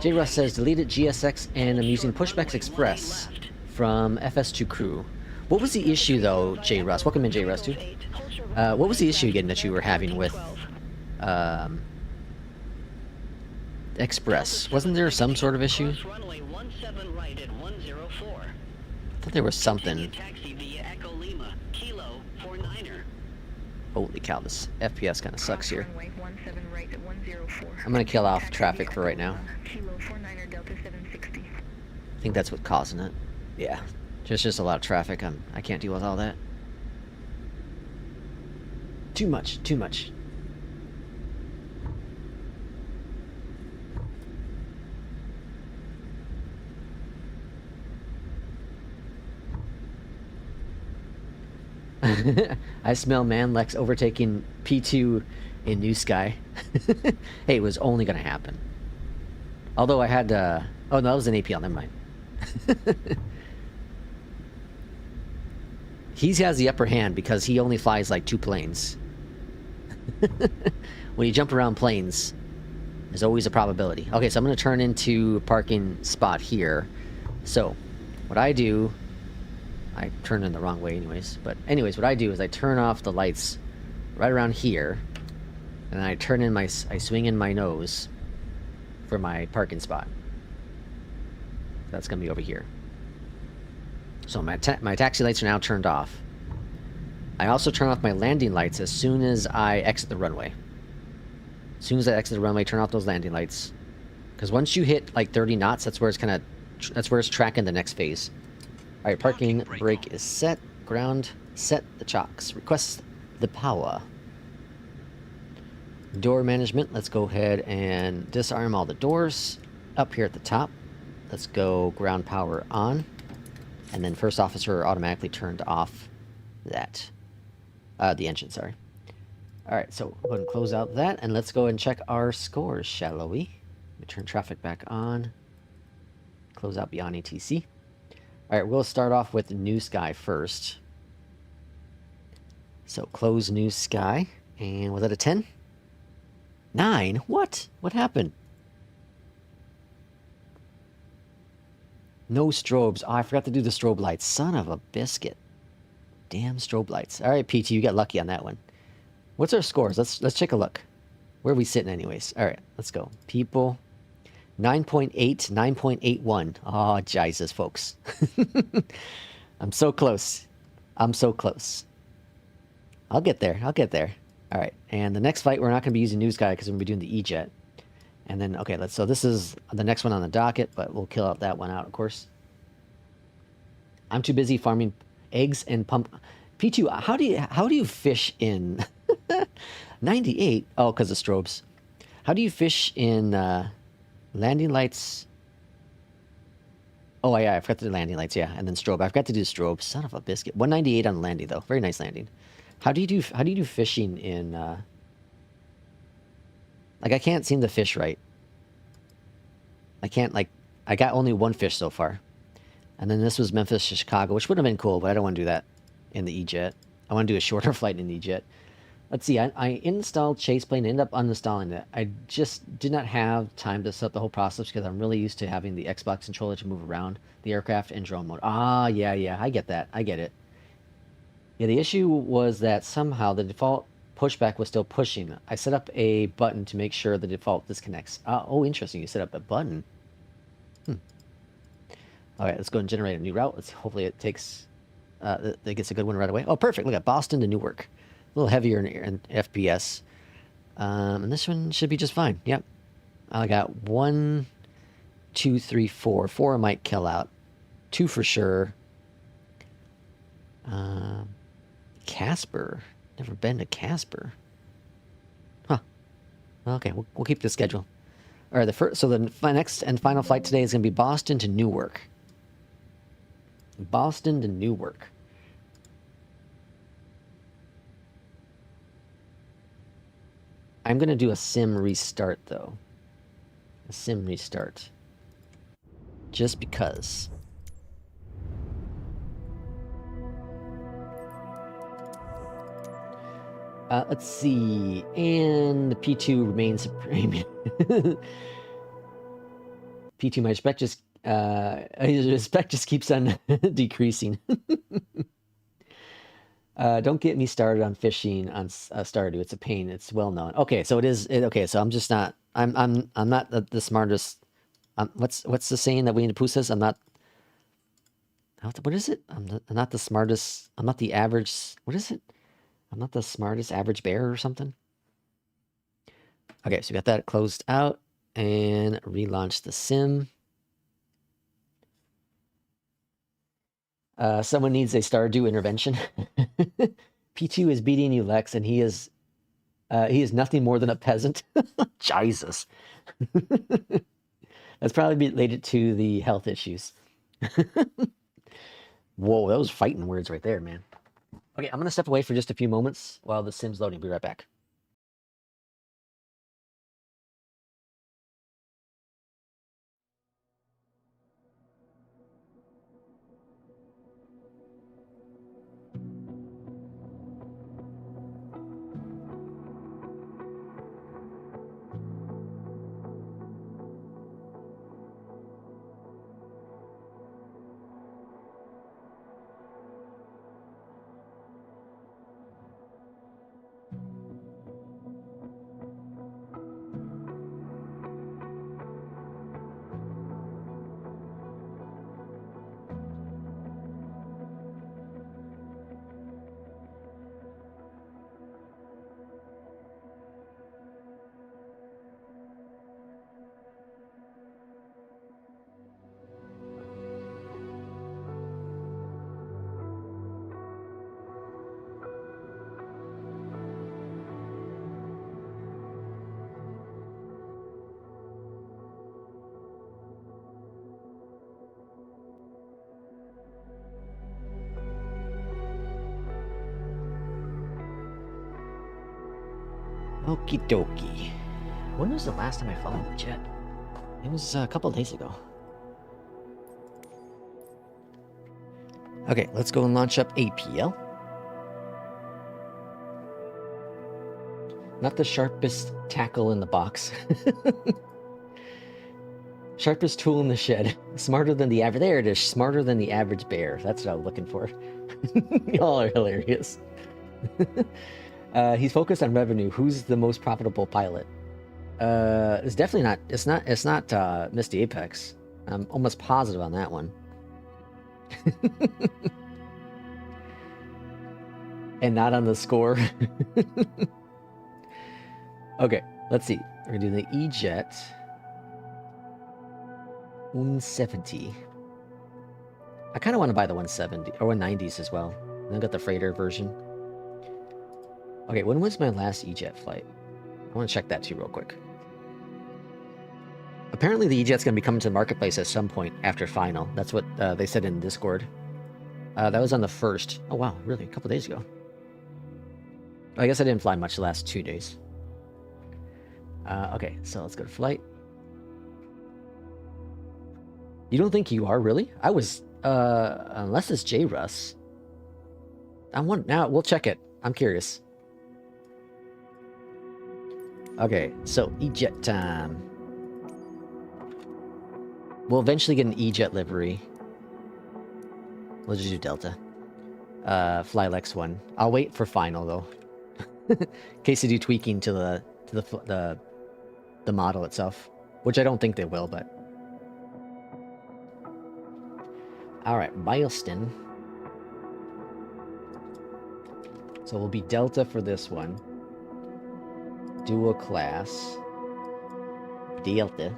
J. Russ says, deleted GSX and I'm using Pushbacks Express from FS2 crew. What was the issue though, J. Russ? Welcome in, J. Russ, too. What was the issue again that you were having with Express? Wasn't there some sort of issue? I thought there was something. Holy cow, this FPS kind of sucks here. Runway 17 right at 104. I'm gonna kill off traffic for right now. Kilo 49er Delta 760. I think that's what's causing it. Yeah, just a lot of traffic. I can't deal with all that. Too much, too much. I smell Manlex overtaking P2 in NewSky. Hey, it was only gonna happen. Although I had, oh no, that was an APL, never mind. He has the upper hand because he only flies like 2 planes. When you jump around planes, there's always a probability. Okay, so I'm gonna turn into a parking spot here. So, what I do, I turned in the wrong way anyways, but anyways, what I do is I turn off the lights right around here, and then I turn in I swing in my nose for my parking spot. That's gonna be over here. So my taxi lights are now turned off. I also turn off my landing lights as soon as I exit the runway. As soon as I exit the runway, turn off those landing lights. Because once you hit like 30 knots, that's where it's kind of, that's where it's tracking the next phase. All right, parking brake is set. Ground set the chocks. Request the power. Door management. Let's go ahead and disarm all the doors. Up here at the top, let's go ground power on. And then first officer automatically turned off that. The engine, sorry. Alright, so we'll go ahead and close out that, and let's go and check our scores, shall we? Let me turn traffic back on. Close out beyond ATC. Alright, we'll start off with NewSky first. So close NewSky, and was that a 10? 9? What? What happened? No strobes. Oh, I forgot to do the strobe lights. Son of a biscuit. Damn strobe lights. Alright, PT, you got lucky on that one. What's our scores? Let's take a look. Where are we sitting anyways? Alright, let's go. People. 9.8, 9.81. Oh, Jesus, folks. I'm so close. I'm so close. I'll get there. I'll get there. Alright, and the next flight, we're not going to be using NewSky because we're going to be doing the EJET. And then, okay, so this is the next one on the docket, but we'll kill out that one out, of course. I'm too busy farming eggs and pump. P2, how do you fish in 98? Oh, because of strobes. How do you fish in landing lights? Oh yeah, I forgot to do landing lights, yeah, and then strobe. I forgot to do strobe. Son of a biscuit. 198 on landing though. Very nice landing. How do you do fishing in like I can't seem to fish right. I can't I got only one fish so far. And then this was Memphis to Chicago, which would have been cool, but I don't want to do that in the EJET. I want to do a shorter flight in the EJET. Let's see, I installed Chaseplane, ended up uninstalling it. I just did not have time to set up the whole process because I'm really used to having the Xbox controller to move around the aircraft in drone mode. Ah, yeah, I get that. I get it. Yeah, the issue was that somehow the default pushback was still pushing. I set up a button to make sure the default disconnects. Oh, interesting. You set up a button. All right, let's go and generate a new route. Hopefully it takes, it gets a good one right away. Oh, perfect. Look at Boston to Newark. A little heavier in FPS. And this one should be just fine. Yep. I got 1, 2, 3, 4. 4 I might kill out. 2 for sure. Casper. Never been to Casper. Huh. Okay, we'll keep the schedule. All right, so the next and final flight today is going to be Boston to Newark. Boston to Newark. I'm going to do a sim restart, though. A sim restart. Just because. Let's see. And the P2 remains supreme. P2, my respect just keeps on decreasing. Don't get me started on fishing on Stardew. It's a pain. It's well known. Okay, so it is. Okay, so I'm just not. I'm not the smartest. What's the saying that Winnie the Pooh says? I'm not. What is it? I'm not the smartest. I'm not the average. What is it? I'm not the smartest average bear or something. Okay, so we got that closed out and relaunch the sim. Someone needs a Stardew intervention. P2 is beating you, Lex, and he is nothing more than a peasant. Jesus. That's probably related to the health issues. Whoa, those fighting words right there, man. Okay, I'm going to step away for just a few moments while the sim's loading. Be right back. Okie dokie. When was the last time I followed the jet? It was a couple of days ago. Okay, let's go and launch up APL. Not the sharpest tackle in the box. Sharpest tool in the shed. Smarter than the average. There it is. Smarter than the average bear. That's what I was looking for. Y'all are hilarious. He's focused on revenue. Who's the most profitable pilot? It's definitely not. It's not Misty Apex. I'm almost positive on that one. And not on the score. Okay, let's see. We're gonna do the EJET 170. I kind of want to buy the 170 or 190s as well. And I got the freighter version. Okay, when was my last EJET flight? I want to check that too real quick. Apparently the EJET's going to be coming to the marketplace at some point after final. That's what they said in Discord. That was on the 1st. Oh wow, really? A couple days ago. I guess I didn't fly much the last 2 days. Okay, so let's go to flight. You don't think you are, really? I was, unless it's J-Russ. Now, we'll check it. I'm curious. Okay, so EJET time. We'll eventually get an EJET livery. We'll just do Delta. Fly Lex 1. I'll wait for final, though. In case they do tweaking to the model itself. Which I don't think they will, but... Alright, Milestone. So we'll be Delta for this one. Dual class. Delta.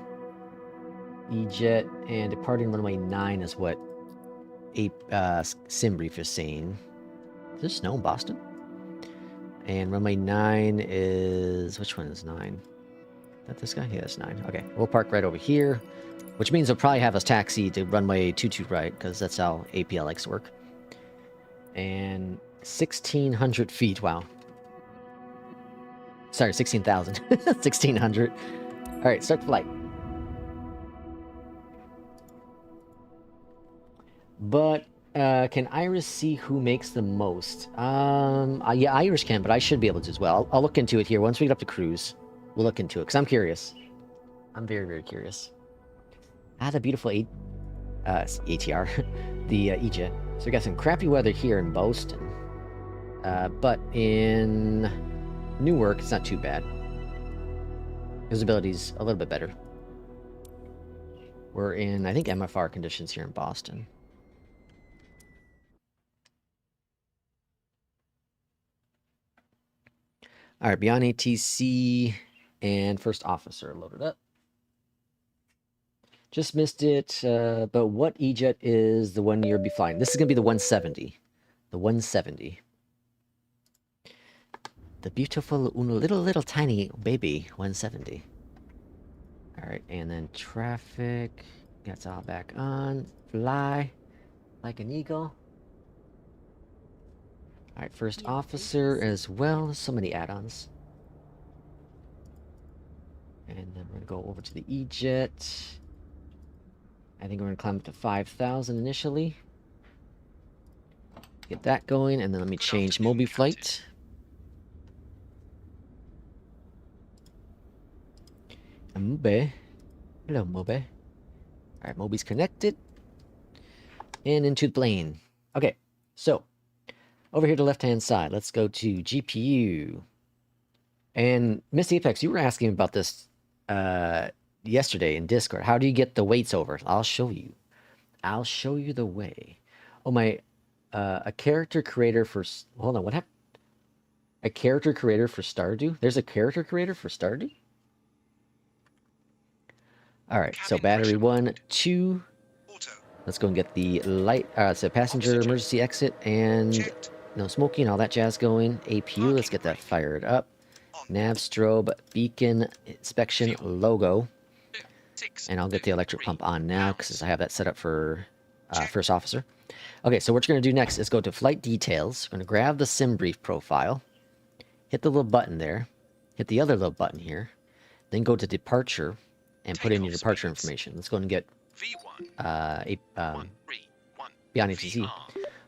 EJET and departing runway 9 is what SimBrief is saying. Is there snow in Boston? And runway 9 is... Which one is 9? Is that this guy? Yeah, that's 9. Okay, we'll park right over here. Which means they'll probably have us taxi to runway 22 right, because that's how APL likes to work. And 1,600 feet, wow. Sorry, 16,000. 1,600. Alright, start the flight. But, can Iris see who makes the most? Yeah, Iris can, but I should be able to as well. I'll look into it here. Once we get up to cruise, we'll look into it, because I'm curious. I'm very, very curious. Ah, the beautiful ATR, the EJET. So we got some crappy weather here in Boston. But in Newark, it's not too bad. Visibility's a little bit better. We're in, I think, MFR conditions here in Boston. Alright, beyond ATC and first officer loaded up. Just missed it, but what EJET is the one you'll be flying? This is going to be the 170. The 170. The beautiful, little tiny baby 170. Alright, and then traffic. That's all back on. Fly like an eagle. Alright, first officer as well. So many add-ons. And then we're going to go over to the EJET. I think we're going to climb up to 5,000 initially. Get that going, and then let me change Mobiflight. Mobe. Hello, Mobe. Alright, Moby's connected. And into the plane. Okay, so, over here to the left-hand side, let's go to GPU. And, Miss Apex, you were asking about this, yesterday in Discord. How do you get the weights over? I'll show you. I'll show you the way. Oh, my... a character creator for... Hold on, what happened? A character creator for Stardew? There's a character creator for Stardew? Alright, so battery 1, 2... Let's go and get the light... so passenger emergency exit and... No smoking, all that jazz going. APU, let's get that fired up. Nav strobe, beacon, inspection, logo. And I'll get the electric pump on now because I have that set up for first officer. Okay, so what you're going to do next is go to flight details. We're going to grab the SimBrief profile. Hit the little button there. hit the other little button here, then go to departure and put in your Takeoff departure speeds. information. Let's go and get V1. 131. Beyondatc. VR.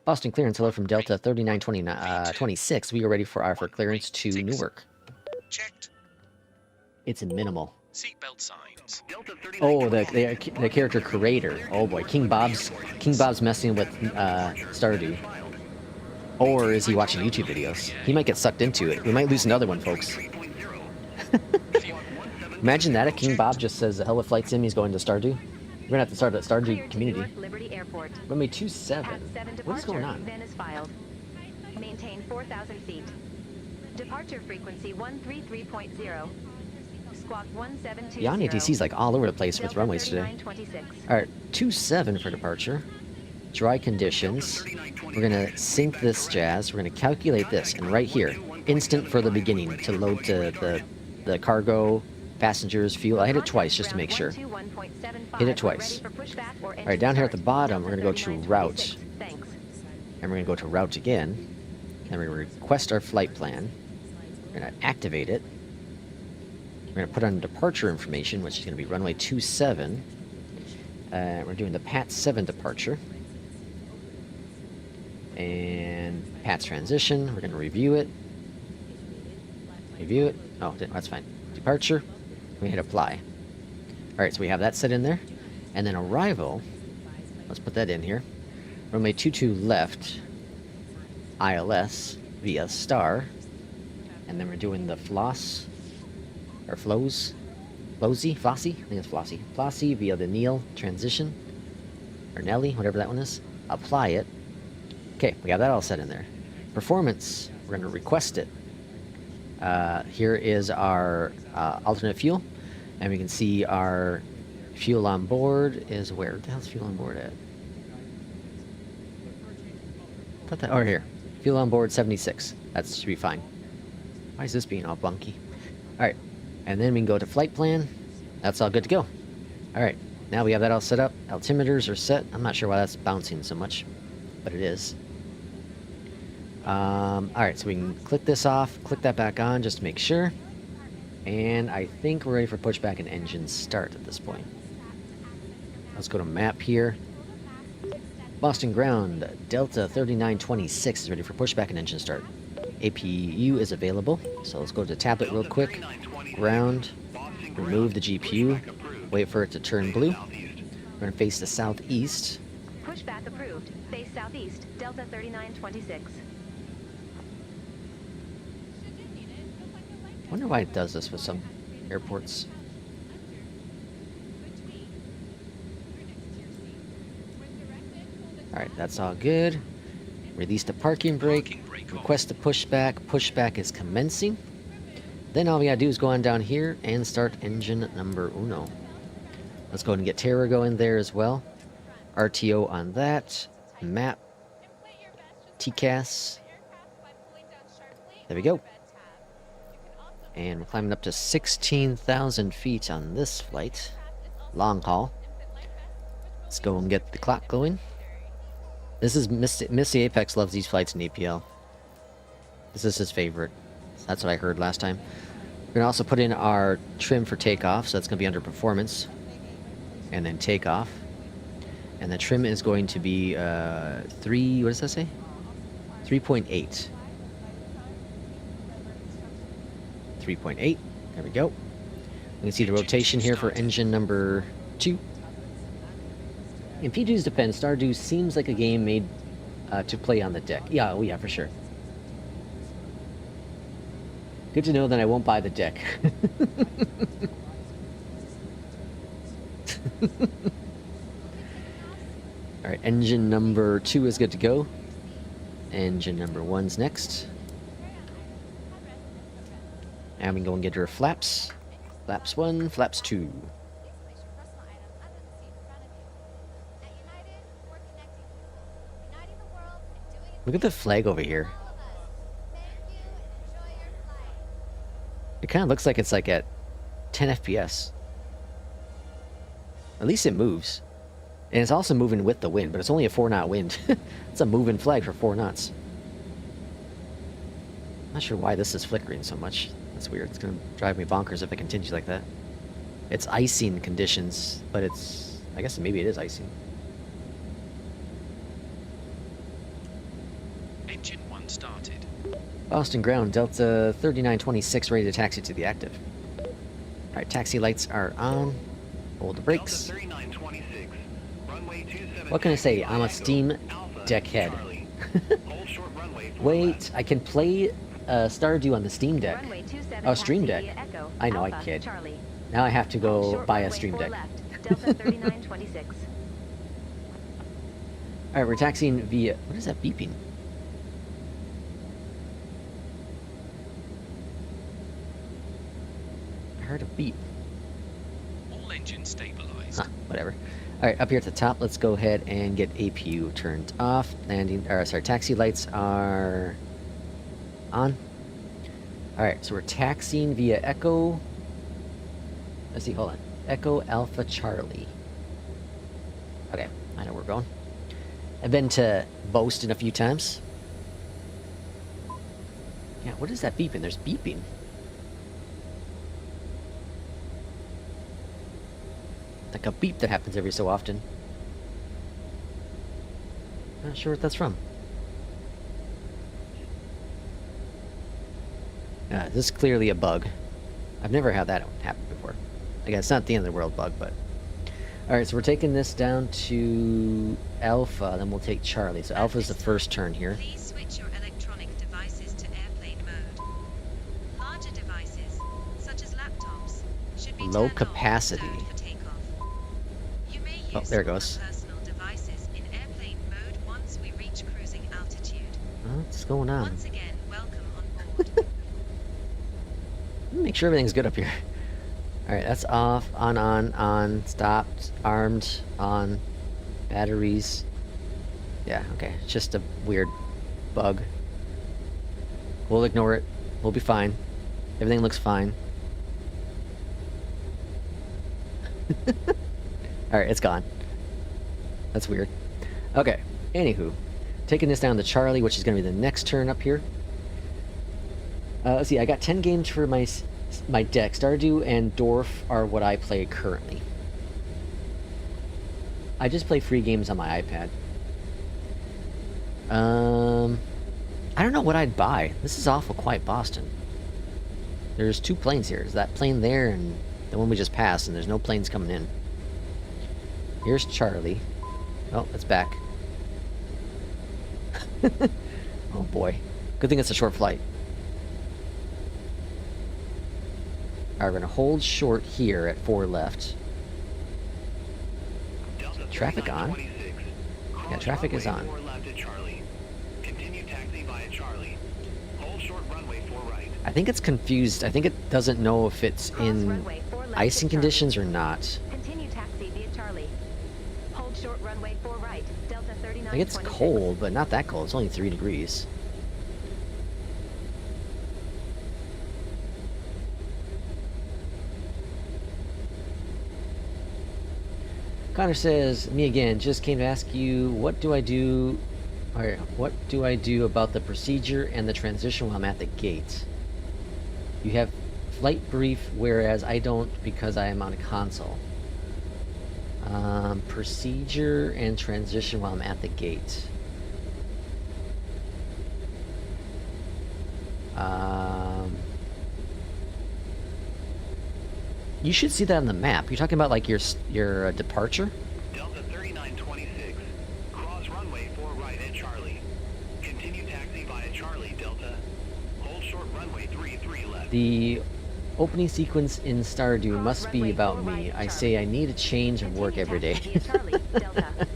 Boston clearance, hello from Delta 3926. We are ready for our clearance to Newark. Checked. It's in minimal. Seatbelt signs. Delta Oh, the character creator. Oh boy, King Bob's messing with Stardew. Or is he watching YouTube videos? He might get sucked into it. We might lose another one, folks. Imagine that, King Bob just says, the hell with Flight Sim, he's going to Stardew. We're gonna have to start a Clear Stardew to community. Newark Liberty Airport. Runway 27. At 7 What is departure, going on? VIN is filed. Maintain 4,000 feet. Departure frequency 133.0. Squawk 1720. Beyondatc's like all over the place with Delta runways today. 3926. Alright, 27 for departure. Dry conditions. We're gonna sync this jazz. We're gonna calculate this, and right here, instant for the beginning to load to the cargo, passengers, fuel. I hit it twice just to make sure. Hit it twice. Alright, down here at the bottom, we're gonna go to route. Thanks. And we're gonna go to route again. And we're gonna request our flight plan. We're gonna activate it. We're gonna put on departure information, which is gonna be runway 27. We're doing the PAT 7 departure. And PAT's transition. We're gonna review it. Review it. Oh, that's fine. Departure. We hit apply. Alright, so we have that set in there. And then arrival. Let's put that in here. Runway 22 left. ILS via star. And then we're doing the floss. Or flows. Flosy? Flossy? I think it's Flossy. Flossy via the Neil transition. Or Nelly, whatever that one is. Apply it. Okay, we got that all set in there. Performance. We're going to request it. Here is our alternate fuel. And we can see our fuel on board is where? What the hell's fuel on board at? Put that over here. Fuel on board 76. That should be fine. Why is this being all bunky? Alright. And then we can go to flight plan. That's all good to go. Alright. Now we have that all set up. Altimeters are set. I'm not sure why that's bouncing so much. But it is. Alright, so we can click this off. Click that back on just to make sure. And I think we're ready for pushback and engine start at this point. Let's go to map here. Boston ground, Delta 3926 is ready for pushback and engine start. APU is available, so let's go to tablet real quick. Ground, remove the GPU, wait for it to turn blue. We're going to face the southeast. Pushback approved. Face southeast. Delta 3926. I wonder why it does this with some airports. Alright, that's all good. Release the parking brake. Request the pushback. Pushback is commencing. Then all we gotta do is go on down here and start engine number uno. Let's go ahead and get Terra going there as well. RTO on that. Map. TCAS. There we go. And we're climbing up to 16,000 feet on this flight. Long haul. Let's go and get the clock going. This is Missy Apex loves these flights in APL. This is his favorite. That's what I heard last time. We're going to also put in our trim for takeoff, so that's going to be under performance. And then takeoff. And the trim is going to be what does that say? 3.8. 3.8. There we go. We can see the rotation here for engine number 2. In P2's defense, Stardew seems like a game made to play on the deck. Yeah, oh yeah, for sure. Good to know that I won't buy the deck. Alright, engine number 2 is good to go. Engine number 1's next. And we can go and get her flaps. Flaps 1, flaps 2. Look at the flag over here. It kind of looks like it's like at 10 FPS. At least it moves. And it's also moving with the wind, but it's only a 4-knot wind. It's a moving flag for 4 knots. Not sure why this is flickering so much. That's weird. It's gonna drive me bonkers if it continues like that. It's icing conditions, but it's... I guess maybe it is icing. Engine 1 started. Boston ground, Delta 3926, ready to taxi to the active. Alright, taxi lights are on. Hold the brakes. Delta 3926, runway 27 What can I say? I'm a taxi Steam Alpha Deck head. Charlie. Hold short runway 4 Wait, left. I can play Stardew on the Steam Deck. Runway 27 Oh, Stream taxi Deck. via Echo, I know, I Alpha, kid. Charlie. Now I have to Hold go short buy a runway Stream 4 Deck. left, Delta 3926. Alright, we're taxiing via... What is that beeping? I heard a beep. All engines stabilized. Huh, whatever. Alright, up here at the top, let's go ahead and get APU turned off. Taxi lights are on. Alright, so we're taxiing via Echo. Let's see, hold on. Echo Alpha Charlie. Okay, I know where we're going. I've been to Boston a few times. Yeah, what is that beeping? There's beeping. Like a beep that happens every so often. Not sure what that's from. This is clearly a bug. I've never had that happen before. I guess it's not the end of the world bug, but... Alright, so we're taking this down to Alpha, then we'll take Charlie. So Alpha's the first turn here. Please switch your electronic devices to airplane mode. Larger devices, such as laptops, should be Low turned capacity. off for takeoff. You may use Oh, there it goes. smaller personal devices in airplane mode once we reach cruising altitude. What's going on? Once again, welcome on board. Make sure everything's good up here. Alright, that's off, on, stopped, armed, on, batteries. Yeah, okay, it's just a weird bug. We'll ignore it. We'll be fine. Everything looks fine. Alright, it's gone. That's weird. Okay, anywho. Taking this down to Charlie, which is going to be the next turn up here. Let's see, I got 10 games for my deck. Stardew and Dwarf are what I play currently. I just play free games on my iPad. I don't know what I'd buy. This is awful quiet Boston. There's two planes here. There's that plane there and the one we just passed, and there's no planes coming in. Here's Charlie. Oh, it's back. Oh boy. Good thing it's a short flight. Alright, we're gonna hold short here at 4 left. Delta Traffic on. 3926, Yeah, traffic is runway on. 4 left at Charlie. Continue taxi via Charlie. Hold short runway 4 right. I think it's confused. I think it doesn't know if it's Cross in runway 4 left icing at Charlie. conditions or not. Continue taxi via Charlie. Hold short runway 4 right, Delta 3926. Like it's cold, but not that cold. It's only 3 degrees. Connor says, me again, just came to ask you, what do I do about the procedure and the transition while I'm at the gate? You have flight brief, whereas I don't because I am on a console. Procedure and transition while I'm at the gate. You should see that on the map. You're talking about like your departure? Delta 3926, cross runway 4 right at Charlie. Continue taxi via Charlie, Delta. Hold short runway 3 left. The opening sequence in Stardew must be about me. I say I need a change of work every day. Continue taxi via Charlie, Delta.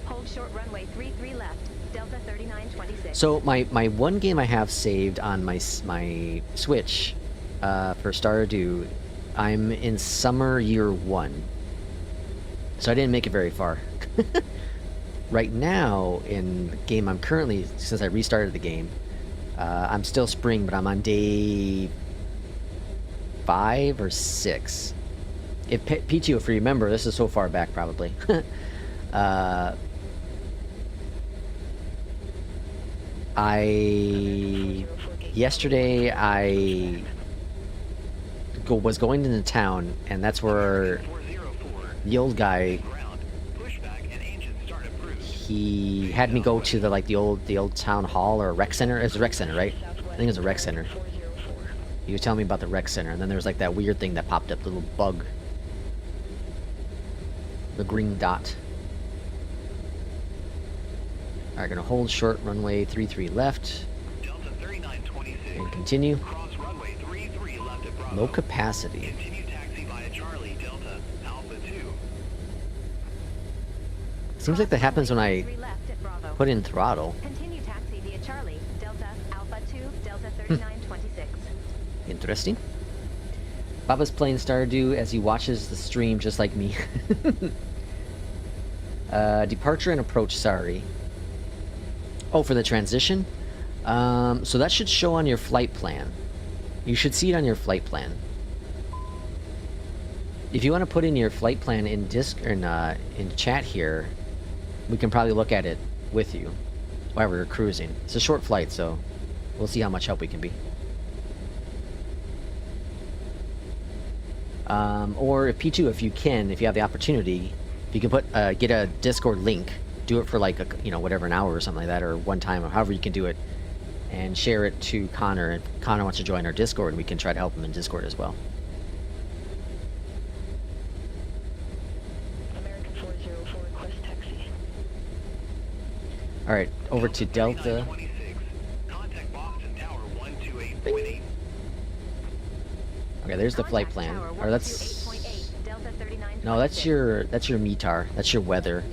Hold short runway 3 left, Delta 3926. So my one game I have saved on my Switch for Stardew, I'm in summer year 1. So I didn't make it very far. Right now, in the game I'm currently, since I restarted the game, I'm still spring, but I'm on day 5 or 6. If PTO, if you remember, this is so far back probably. I yesterday I was going into town, and that's where 404. the old guy, Ground. Pushback and engine start approved. he had me go to the old town hall or rec center. It was a rec center, right? I think it was a rec center. 404. He was telling me about the rec center, and then there was like that weird thing that popped up, the little bug. The green dot. Alright, gonna hold short runway 33 left Delta 3926. and continue. Cross runway 33 left at Bravo. Low capacity. Continue taxi via Charlie Delta Alpha 2. Seems like that happens when I 3 left at Bravo. put in throttle. Continue taxi via Charlie, Delta, Alpha 2, Delta 3926. Interesting. Baba's playing Stardew as he watches the stream just like me. Departure and approach, sorry. Oh, for the transition? So that should show on your flight plan. You should see it on your flight plan. If you want to put in your flight plan in in chat here, we can probably look at it with you while we're cruising. It's a short flight, so we'll see how much help we can be. Or if P2, if you can, if you have the opportunity, if you can put get a Discord link, do it for like whatever, an hour or something like that, or one time, or however you can do it, and share it to Connor. And if Connor wants to join our Discord, and we can try to help him in Discord as well. American 404, request taxi. All right, over to Delta. 3926. Contact Boston Tower 128.8. Okay, there's the flight Contact plan. Tower Or that's 128.8, Delta 3926. no, that's your METAR. That's your weather.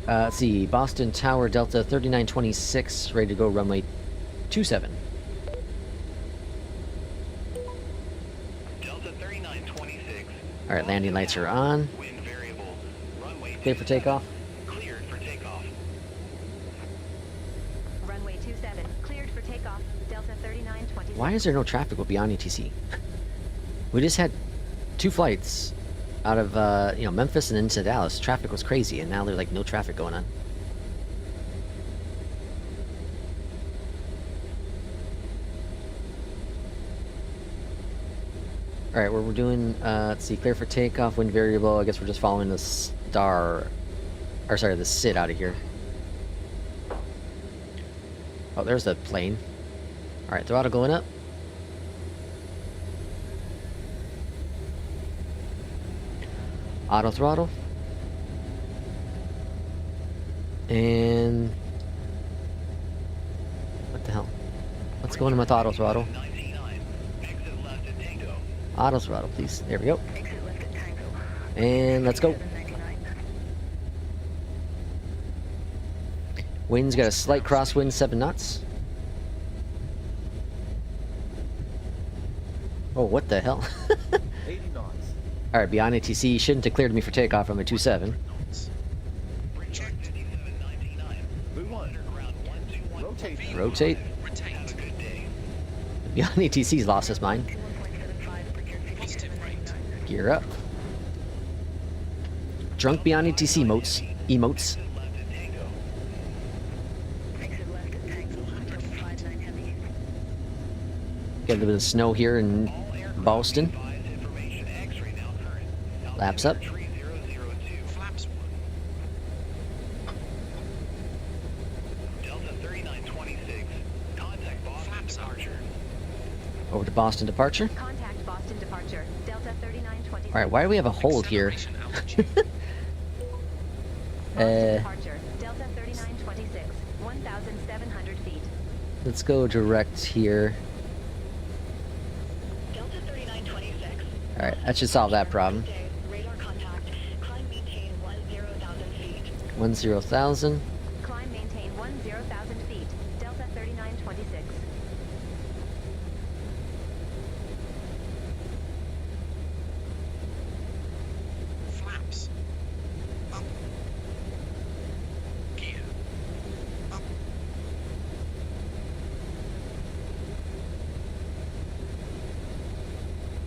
Let's see, Boston Tower, Delta 3926, ready to go, runway 27. Delta 3926. All right, landing lights are on. Wind variable. Runway Clear for takeoff. Cleared for takeoff. Runway 27, cleared for takeoff, Delta 3926. Why is there no traffic with Beyondatc? We just had 2 flights out of Memphis and into Dallas. Traffic was crazy, and now there's like no traffic going on. All right, we're doing. Let's see, clear for takeoff, wind variable. I guess we're just following the star, or sorry, the SID out of here. Oh, there's the plane. All right, throttle going up. Auto throttle. And what the hell? What's going on with auto throttle? 99. Exit left at Tango. Auto throttle, please. There we go. Exit left at Tango. And let's go. 799. Wind's got a slight crosswind, 7 knots. Oh, what the hell? 80 knots. Alright, Beyondatc shouldn't have cleared me for takeoff from a 27. Knots. Bridgemark 5799. Blue 1. Underground 121. Rotate. Rotate. Retained. Have a good day. Beyondatc's lost his mind. 1.75, procured Positive rate. 5799. Gear up. Drunk Beyondatc emotes. Emotes. Exit left at Tango. Exit left at Tango, 1.59 heavy. Got a little bit of snow here in All aircraft Boston. advise information. X-ray now current. Laps up. Altimeter 3002. Flaps 1. Delta 3926. Contact Boston Flaps up. departure. Over to Boston departure. Contact Boston departure, Delta 3926. Alright, why do we have a hold here? Acceleration altitude. Boston departure, Delta 3926, 1,700 feet. Let's go direct here. Delta 3926. Alright, that should solve that problem. Day, radar contact. Climb maintain 10,000 feet. 10,000. Climb maintain 10,000 feet, Delta 3926. Flaps. Up. Gear. Up.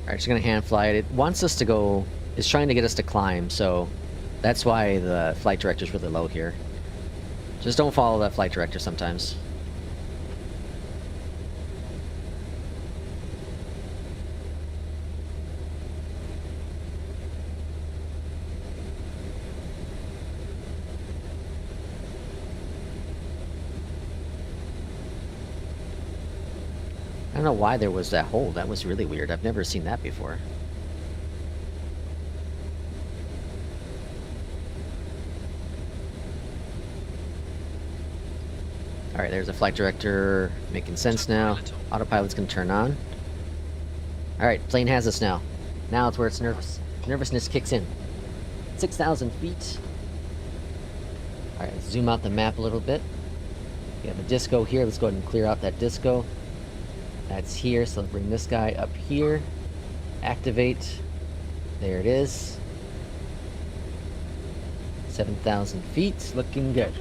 Alright, just gonna hand fly it. It wants us to go is trying to get us to climb, so that's why the flight director's really low here. Just don't follow that flight director sometimes. I don't know why there was that hole. That was really weird. I've never seen that before. Alright, there's a flight director making sense now. Autopilot's gonna turn on. Alright, plane has us now. Now it's where its nervousness kicks in. 6,000 feet. Alright, let's zoom out the map a little bit. We have a disco here. Let's go ahead and clear out that disco. That's here, so let's bring this guy up here. Activate. There it is. 7,000 feet, looking good.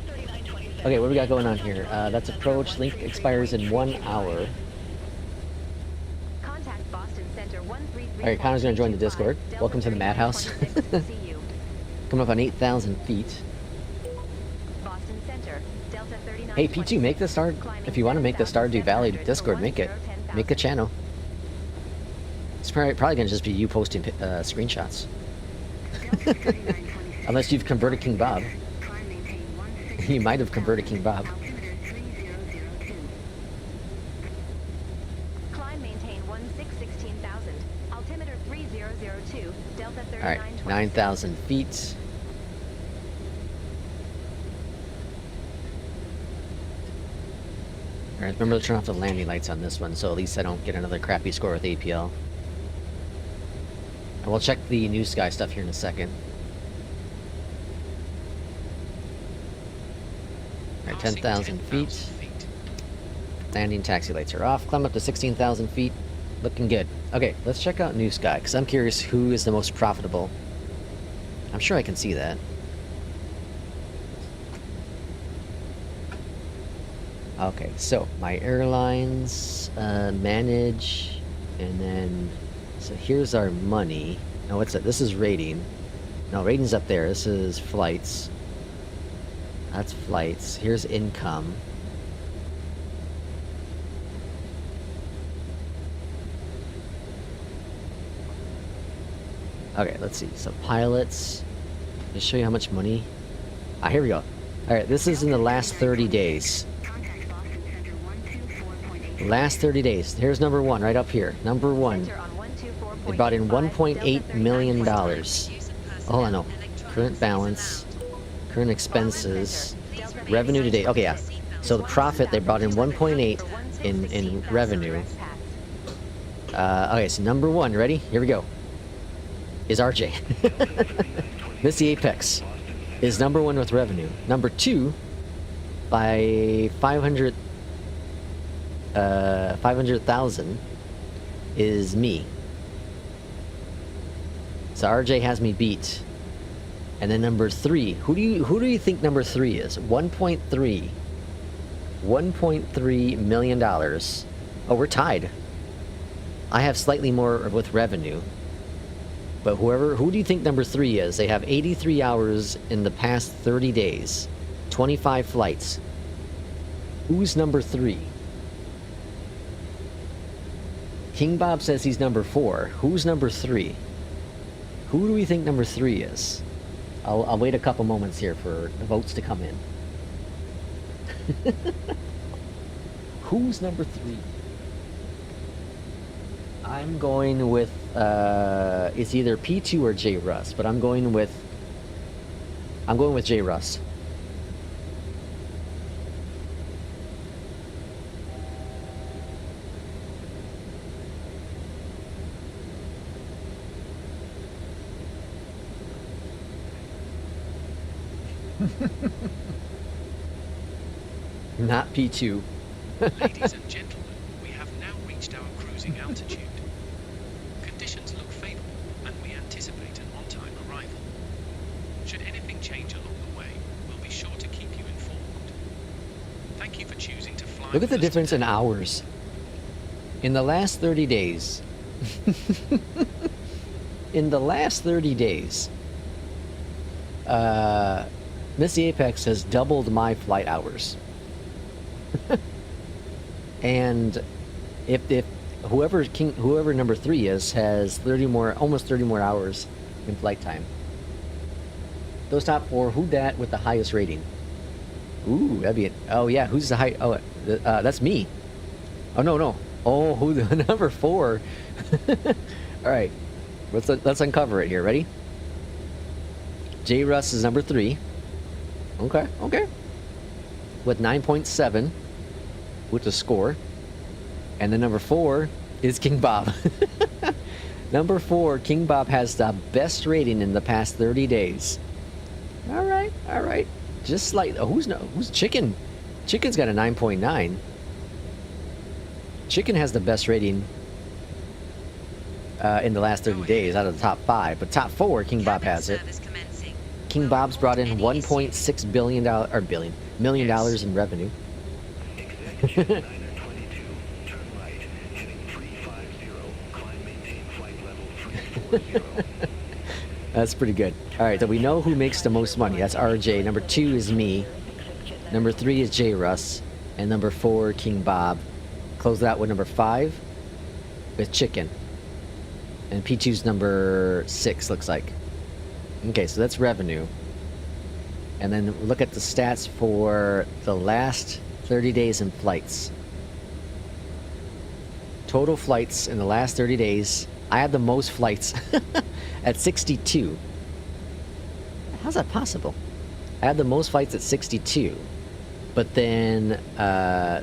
Okay, what do we got going on here? That's approach. Link expires in 1 hour. Contact Boston Center 133. Alright, Connor's gonna join the Discord. Welcome to the Madhouse. Coming up on 8,000 feet. Boston Center, Delta 39. Hey, P2, make the Star... If you want to make the Stardew Valley Discord, make it. Make a channel. It's probably gonna just be you posting screenshots. Unless you've converted King Bob. You might have converted King Bob. Climb maintain 16,000. Altimeter 3002. Delta 39. Alright, 9,000 feet. Alright, remember to turn off the landing lights on this one, so at least I don't get another crappy score with APL. And we'll check the NewSky stuff here in a second. Alright, 10,000 feet. Landing taxi lights are off. Climb up to 16,000 feet. Looking good. Okay, let's check out NewSky, because I'm curious who is the most profitable. I'm sure I can see that. Okay, so my airlines, manage, and then, so here's our money. No, what's that? This is rating. No, rating's up there. This is flights. That's flights. Here's income. Okay, let's see. So pilots. Let me show you how much money. Ah, here we go. Alright, this is in the last 30 days. Last 30 days. Here's number one, right up here. Number one. They brought in $1.8 million. Oh, I know. Current balance. Current expenses. Revenue to date. Okay, yeah. So the profit, they brought in 1.8 in revenue. Okay, so number one, ready? Here we go. Is RJ. Missy Apex is number one with revenue. Number two, by 500,000 is me. So RJ has me beat. And then number three, who do you think number three is? 1.3 million dollars. Oh, we're tied. I have slightly more with revenue. But who do you think number three is? They have 83 hours in the past 30 days. 25 flights. Who's number three? King Bob says he's number four. Who's number three? Who do we think number three is? I'll wait a couple moments here for the votes to come in. Who's number three? I'm going with, it's either P2 or J Russ, but I'm going with J Russ. Not P2. Ladies and gentlemen, we have now reached our cruising altitude. Conditions look favorable, and we anticipate an on-time arrival. Should anything change along the way, we'll be sure to keep you informed. Thank you for choosing to fly. Look at the with us difference in today. hours. In the last 30 days. in the last 30 days, Missy Apex has doubled my flight hours. And if whoever number 3 is has almost 30 more hours in flight time. Those top 4, who dat with the highest rating? Ooh, that'd be it. Oh yeah, who's the high? Oh, that's me. Oh no. Oh, who the number 4? All right, let's uncover it here. Ready? J. Russ is number 3. Okay. With 9.7 with the score, and then number 4 is King Bob. Number 4, King Bob has the best rating in the past 30 days. All right. Just slightly. Oh, who's Chicken? Chicken's got a 9.9. Chicken has the best rating in the last 30 days out of the top 5, but top 4, King Bob has it. King Bob's brought in $1.6 million in revenue. Exec 922, turn right, heading 350, climb maintain flight level 340. That's pretty good. All right, so we know who makes the most money. That's RJ. Number 2 is me. Number 3 is J. Russ. And number 4, King Bob. Close that with number 5 with Chicken. And P2's number 6, looks like. Okay, so that's revenue. And then look at the stats for the last 30 days in flights. Total flights in the last 30 days. I have the most flights at 62. How's that possible? I had the most flights at 62. But then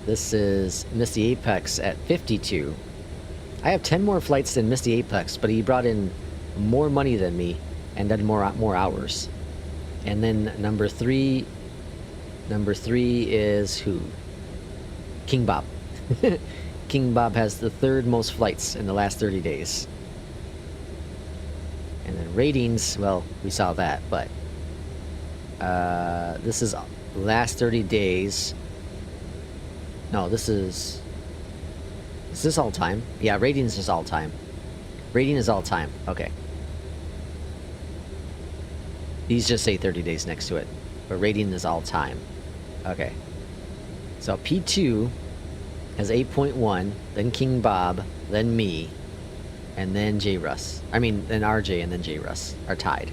this is Misty Apex at 52. I have 10 more flights than Misty Apex, but he brought in more money than me and done more hours. And then number 3 is who? King Bob. King Bob has the 3rd most flights in the last 30 days. And then ratings, well, we saw that, but this is last 30 days. No, is this all time? Yeah, ratings is all time. Rating is all time. Okay. These just say 30 days next to it, but rating is all time. Okay. So P2 has 8.1, then King Bob, then me, and then J. Russ. I mean, then RJ and then J. Russ are tied.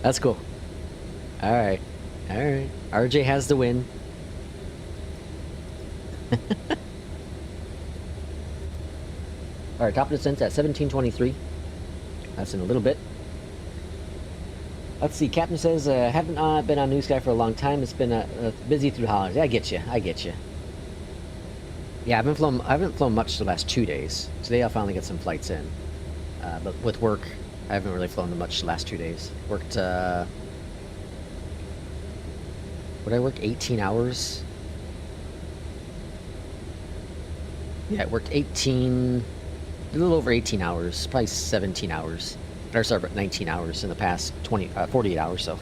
That's cool. All right. RJ has the win. All right, top of the descent at 17:23. That's in a little bit. Let's see. Captain says, haven't been on NewSky for a long time. It's been busy through holidays. I get you. Yeah, I haven't flown much the last 2 days. Today I'll finally get some flights in. But with work, I haven't really flown much the last 2 days. Worked, would I work 18 hours? Yeah, I worked a little over 18 hours, probably 17 hours. Or sorry, 19 hours in the past 48 hours, so.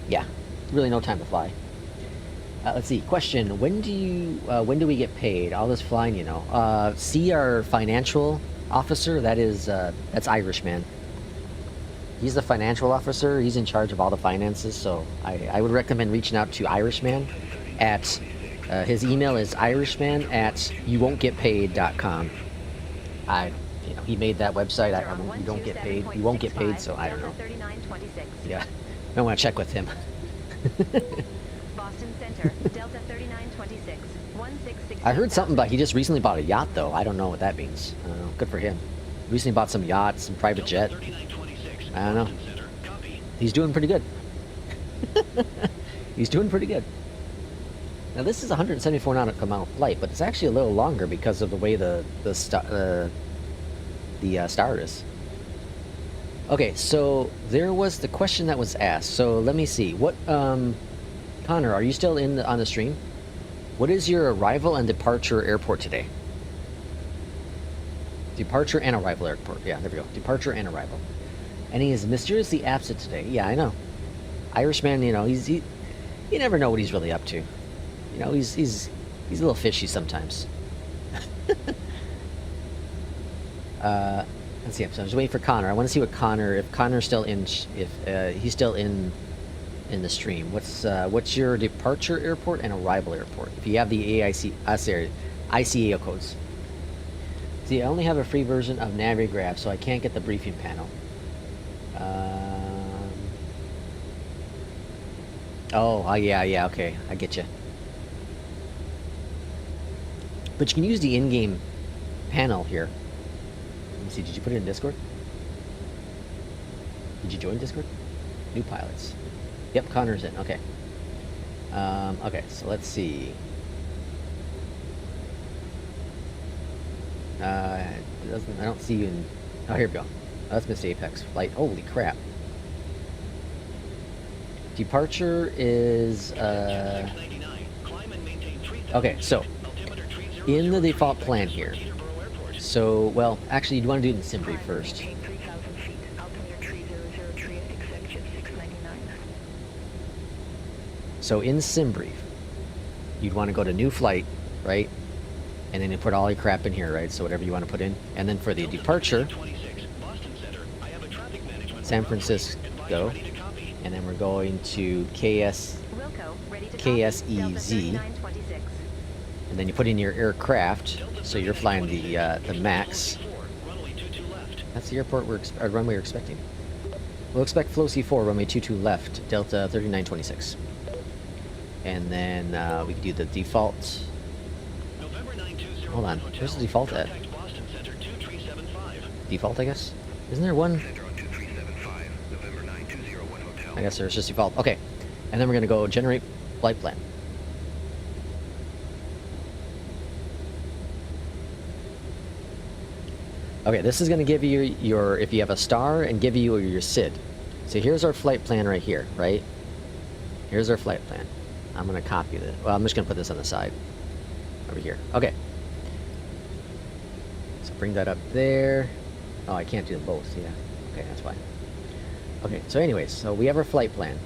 Yeah, really no time to fly. Let's see, question, when do we get paid? All this flying, you know. See our financial officer, that's Irishman. He's the financial officer, he's in charge of all the finances, so I would recommend reaching out to Irishman at, his email is irishman@youwon'tgetpaid.com. He made that website. You don't get paid. You won't get paid, so I don't know. Yeah, I want to check with him. Boston Center, Delta 3926, 1666. I heard something about he just recently bought a yacht, though. I don't know what that means. I don't know. Good for him. Recently bought some yacht, some private jet. I don't know. He's doing pretty good. He's doing pretty good. Now this is a 174 nautical mile flight, but it's actually a little longer because of the way the star is. Okay, so there was the question that was asked. So let me see. What, Connor, are you still on the stream? What is your arrival and departure airport today? Departure and arrival airport. Yeah, there we go. Departure and arrival. And he is mysteriously absent today. Yeah, I know. Irishman, you know, you never know what he's really up to. You know, he's a little fishy sometimes. Let's see. So I'm just waiting for Connor. I want to see what Connor, if Connor's still in, if he's still in the stream. What's your departure airport and arrival airport? If you have the ICAO codes. See, I only have a free version of Navigraph, so I can't get the briefing panel. Oh, yeah, okay, I get you. But you can use the in-game panel here. Let me see, did you put it in Discord? Did you join Discord? New pilots. Yep, Connor's in, okay. Okay, so let's see. I don't see you in... Oh, here we go. Oh, that's Missed Apex flight. Holy crap. Departure is... Okay, so... In the default plan here. So, well, actually, you'd want to do it in SimBrief first. 3,000 feet. Altimeter tree 003, exec jet 699. So in SimBrief, you'd want to go to new flight, right? And then you put all your crap in here, right? So whatever you want to put in. And then for the departure, San Francisco. And then we're going to Wilco, ready to copy. Delta KSEZ. 3926. And then you put in your aircraft. So you're flying the MAX. That's the airport or runway we're expecting. We'll expect flow C4, runway 22 left, Delta 3926. And then we can do the default. Hold on, where's the default at? Default, I guess? Isn't there one? I guess there's just default. Okay. And then we're going to go generate flight plan. Okay, this is going to give you your, if you have a star, and give you your SID. So here's our flight plan right here, right? Here's our flight plan. I'm going to copy this. Well, I'm just going to put this on the side. Over here. Okay. So bring that up there. Oh, I can't do them both. Yeah. Okay, that's fine. Okay, so anyways, so we have our flight plan.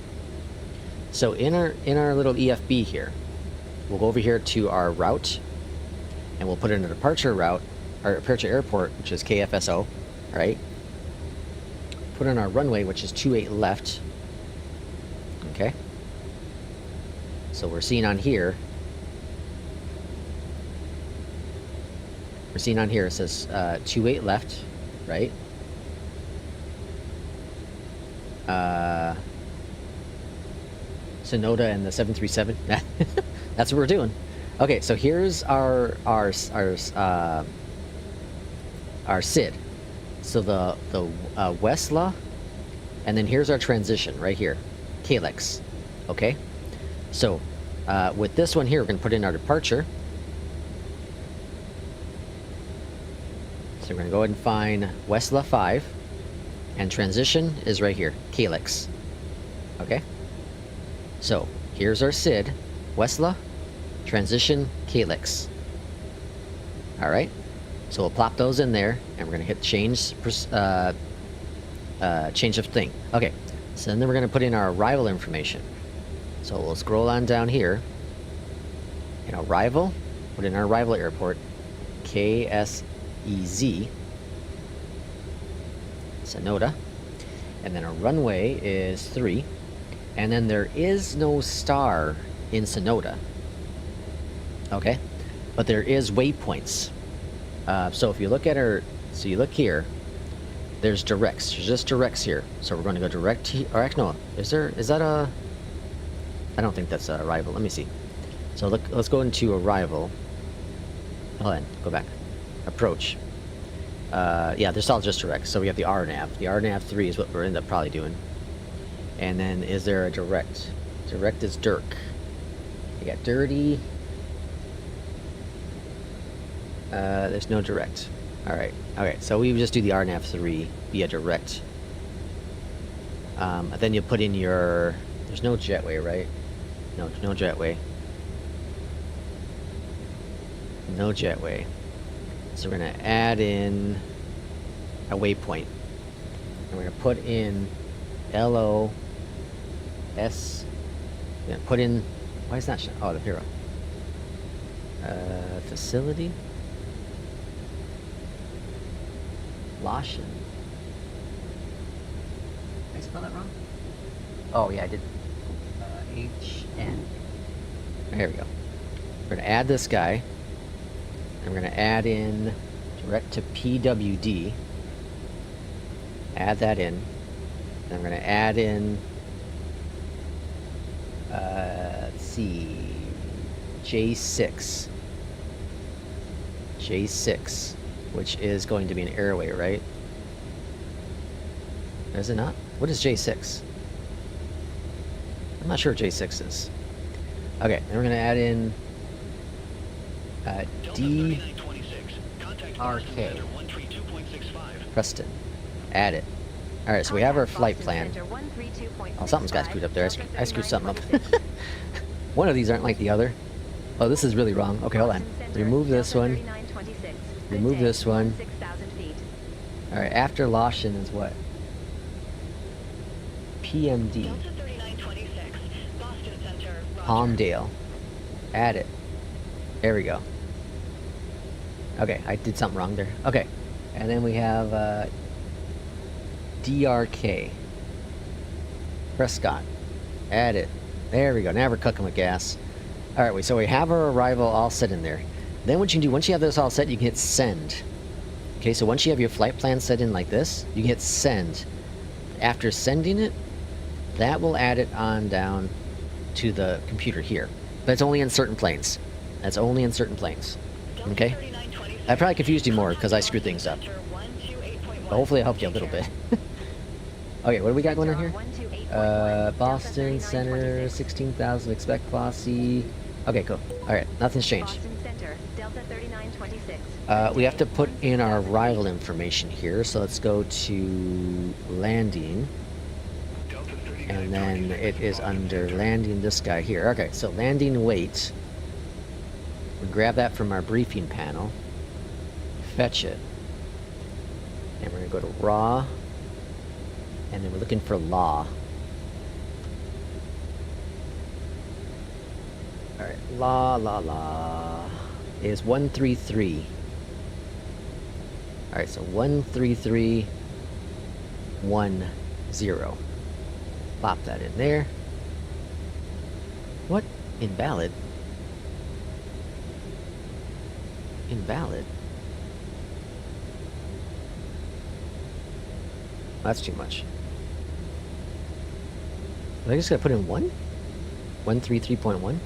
So in our little EFB here, we'll go over here to our route, and we'll put in a departure route, our departure airport, which is KFSO, right? Put in our runway, which is 28 left. Okay. So we're seeing on here. We're seeing on here it says 28 left, right? Sonoda and the 737. That's what we're doing. Okay, so here's our SID. So the Westla, and then here's our transition right here, Calyx. Okay, so with this one here, we're gonna put in our departure. So we're gonna go ahead and find Westla 5, and transition is right here, Calyx. Okay. So here's our SID, Westla, transition, Calyx. All right. So we'll plop those in there, and we're gonna hit change change of thing. Okay. So then we're gonna put in our arrival information. So we'll scroll on down here. In arrival, put in our arrival airport, KSEZ, Sonoda, and then our runway is 3. And then there is no star in Sonoda. Okay? But there is waypoints. So if you look at our... So you look here. There's directs. There's just directs here. So we're going to go direct here. Or actually, no. Is that a... I don't think that's a arrival. Let me see. So look, let's go into arrival. Hold on. Go back. Approach. Yeah, there's all just directs. So we have the RNAV. The RNAV 3 is what we're end up probably doing. And then, is there a direct? Direct is Dirk. You got Dirty. There's no direct. Alright. Okay, so we just do the RNAV 3 via direct. Then you put in your... There's no jetway, right? No jetway. No jetway. So we're going to add in a waypoint. And we're going to put in LOS. We're going to put in... Why is that... Oh, the hero. Facility? Lawson. Did I spell that wrong? Oh yeah, I did. HN. There we go. We're gonna add this guy. And we're gonna add in direct to PWD. Add that in. And I'm gonna add in let's see, J6, which is going to be an airway, right? Is it not? What is J6? I'm not sure what J6 is. Okay, and we're gonna add in DRK, Preston. Add it. Alright, so we have our flight plan. Oh, something's got screwed up there. I screwed something up. One of these aren't like the other. Oh, this is really wrong. Okay, hold on. Remove this one. Remove this one. Alright, after Lawson is what? PMD. Palmdale. Add it. There we go. Okay, I did something wrong there. Okay, and then we have DRK. Prescott. Add it. There we go. Now we're cooking with gas. Alright, so we have our arrival all set in there. Then what you can do, once you have this all set, you can hit send. Okay, so once you have your flight plan set in like this, you can hit send. After sending it, that will add it on down to the computer here. But it's only in certain planes. That's only in certain planes. Okay? I probably confused you more because I screwed things up. But hopefully I helped you a little bit. Okay, what do we got going on here? Boston Center, 16,000, expect Classy. Okay, cool. Alright, nothing's changed. We have to put in our arrival information here, so let's go to landing. And then it is under landing this guy here. Okay, so landing weight. We grab that from our briefing panel. Fetch it. And we're going to go to raw. And then we're looking for law. Alright, law is 133. Alright, so 13310. Plop that in there. What? Invalid? Invalid? That's too much. I just gotta put in 1? 133.1?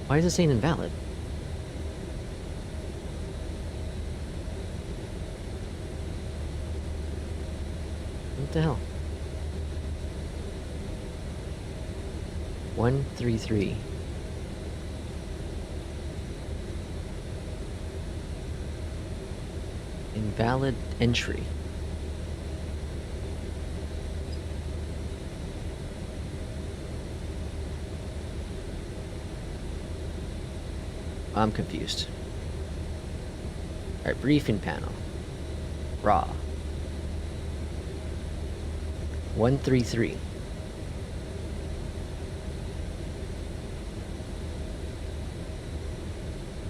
Why is it saying invalid? What the hell? 133. Invalid entry. I'm confused. Alright, briefing panel. Raw. 133.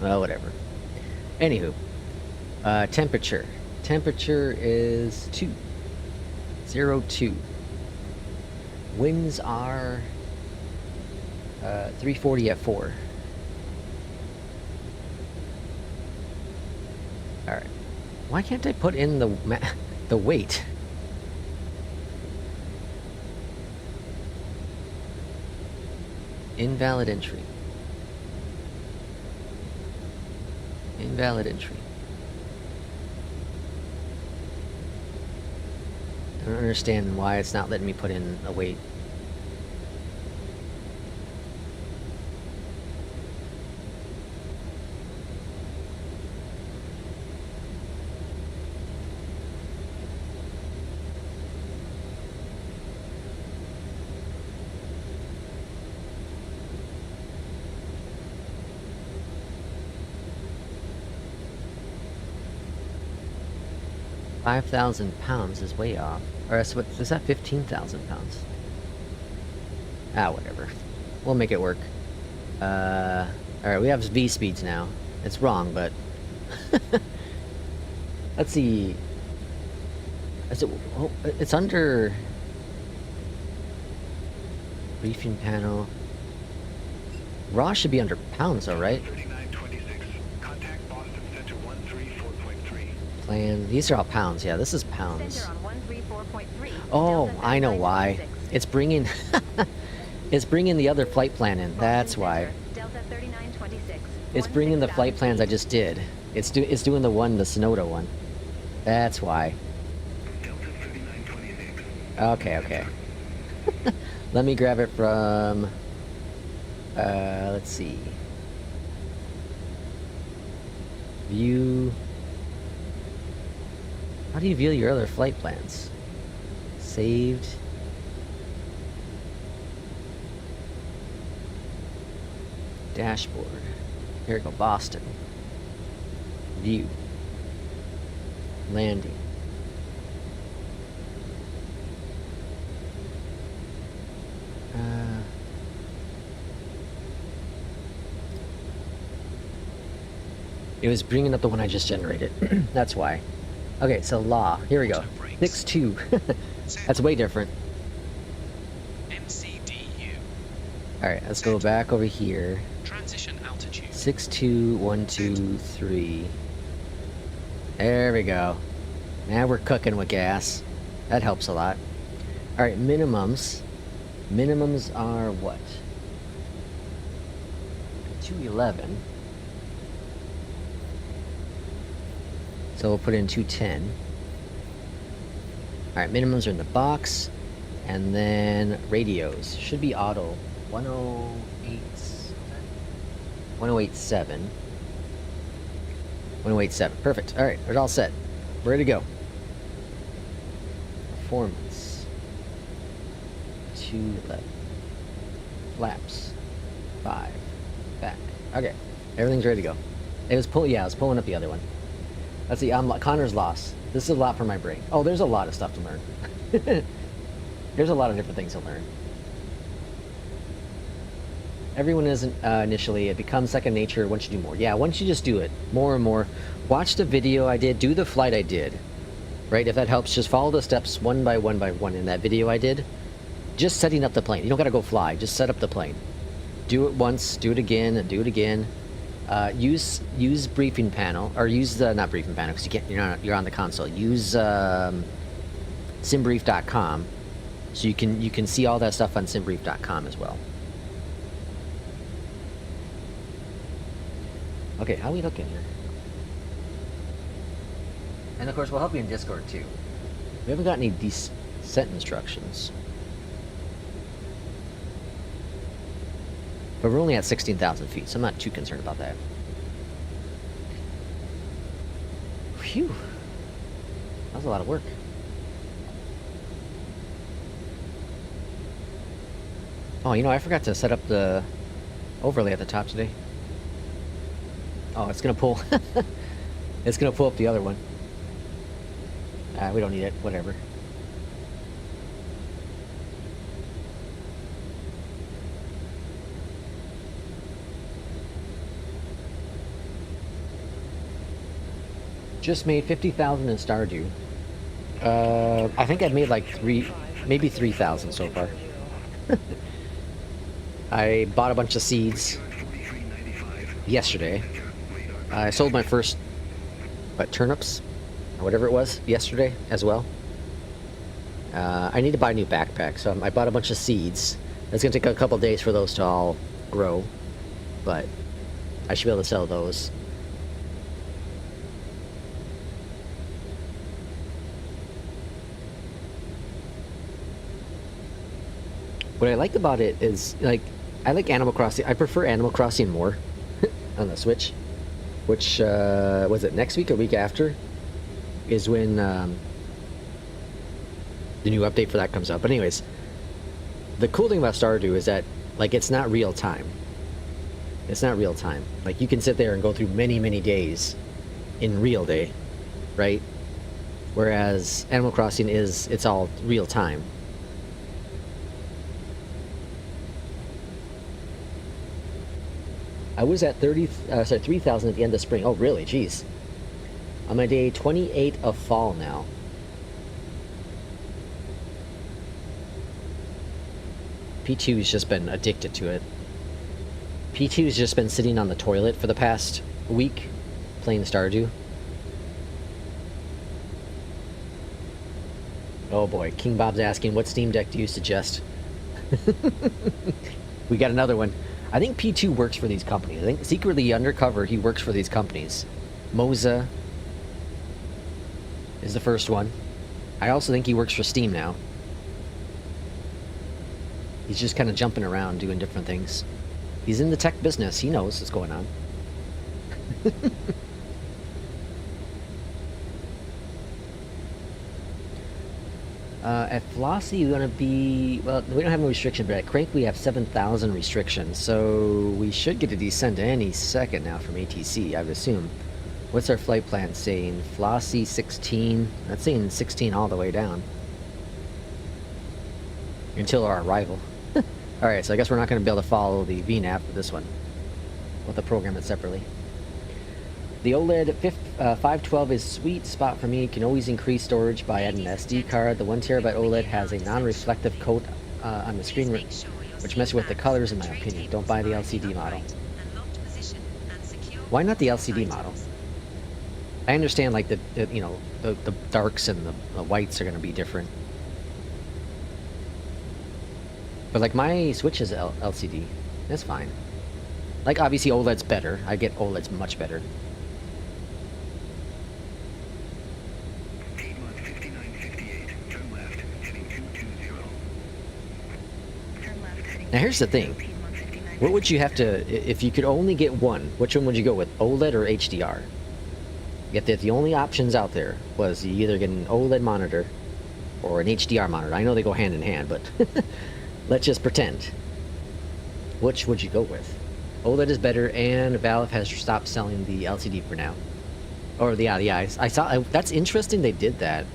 Well, whatever. Anywho. Temperature. Temperature is 202. Winds are 340 at 4. Alright. Why can't I put in the weight? Invalid entry. Invalid entry. I don't understand why it's not letting me put in a weight. £5,000 is way off. Or is that 15,000 pounds? Ah, whatever. We'll make it work. Alright, we have V speeds now. It's wrong, but... Let's see. Is it? Oh, it's under briefing panel. Raw should be under pounds, though, right? 3926. Contact Boston Center 134.3. Plan. These are all pounds. Yeah, this is pounds. Center on 134.3. Oh, Delta I know why. 3926. It's bringing. It's bringing the other flight plan in. That's Boston why. Center, Delta 3926. It's bringing the flight 16,000 plans I feet. just did. It's doing the Sonoda one. That's why. Delta 3926. Okay, okay. Let me grab it from. Let's see. View. How do you view your other flight plans? Saved. Dashboard. Here we go, Boston. View. Landing. It was bringing up the one I just generated. That's why. Okay, so law. Here we go. Auto brakes. 6.2. That's way different. MCDU. Alright, let's go back over here. Transition altitude. 62123. There we go. Now we're cooking with gas. That helps a lot. Alright, minimums. Minimums are what? 211. So we'll put in 210. Alright, minimums are in the box. And then radios. Should be auto. 1087. 1087. Perfect. Alright, we're all set. We're ready to go. Performance. 211. Flaps. 5. Back. Okay. Everything's ready to go. It was pulling, yeah, I was pulling up the other one. Let's see, Connor's lost. This is a lot for my brain. Oh, there's a lot of stuff to learn. There's a lot of different things to learn. Everyone isn't initially. It becomes second nature once you do more. Yeah, once you just do it more and more. Watch the video I did. Do the flight I did. Right? If that helps, just follow the steps one by one in that video I did. Just setting up the plane. You don't got to go fly. Just set up the plane. Do it once. Do it again. And do it again. Use briefing panel, or use the not briefing panel because you can't. You're on the console. Use SimBrief.com, so you can see all that stuff on SimBrief.com as well. Okay, how are we looking here? And of course, we'll help you in Discord too. We haven't got any descent instructions, but we're only at 16,000 feet, so I'm not too concerned about that. Phew. That was a lot of work. Oh, I forgot to set up the overlay at the top today. Oh, it's gonna pull. It's gonna pull up the other one. We don't need it. Whatever. Just made 50,000 in Stardew. I think I've made like maybe 3,000 so far. I bought a bunch of seeds yesterday. I sold my first, turnips, or whatever it was, yesterday as well. I need to buy a new backpack, so I bought a bunch of seeds. It's gonna take a couple days for those to all grow, but I should be able to sell those. What I like about it is, I like Animal Crossing. I prefer Animal Crossing more on the Switch. Which, was it next week or week after? Is when the new update for that comes out. But anyways, the cool thing about Stardew is that, it's not real time. It's not real time. You can sit there and go through many, many days in real day, right? Whereas Animal Crossing it's all real time. I was at 3,000 at the end of spring. Oh, really? Jeez. I'm on day 28 of fall now. P2's just been addicted to it. P2's just been sitting on the toilet for the past week playing Stardew. Oh boy, King Bob's asking, what Steam Deck do you suggest? We got another one. I think P2 works for these companies. I think secretly undercover he works for these companies. Moza is the first one. I also think he works for Steam now. He's just kind of jumping around doing different things. He's in the tech business. He knows what's going on. At Flossie, we're going to be... Well, we don't have no restriction, but at Crank we have 7,000 restrictions. So we should get a descent any second now from ATC, I would assume. What's our flight plan saying? Flossie 16. That's saying 16 all the way down. Until our arrival. Alright, so I guess we're not going to be able to follow the VNAV for this one. We'll have to program it separately. The OLED 512 is sweet spot for me. You can always increase storage by adding an SD card. The 1TB OLED has a non-reflective coat on the screen which messes with the colors in my opinion. Don't buy the LCD model. Why not the LCD model? I understand like the you know, the darks and the whites are going to be different. But like my Switch is LCD. That's fine. Like obviously OLED's better. I get OLED's much better. Piedmont 5958, turn left, heading 220. Turn left, heading Now here's the thing. Piedmont 59. What would you have to, if you could only get one, which one would you go with? OLED or HDR? Yet the only options out there was you either get an OLED monitor or an HDR monitor. I know they go hand in hand, but let's just pretend. Which would you go with? OLED is better, and Valve has stopped selling the LCD for now. Or the eyes. I saw that's interesting. They did that.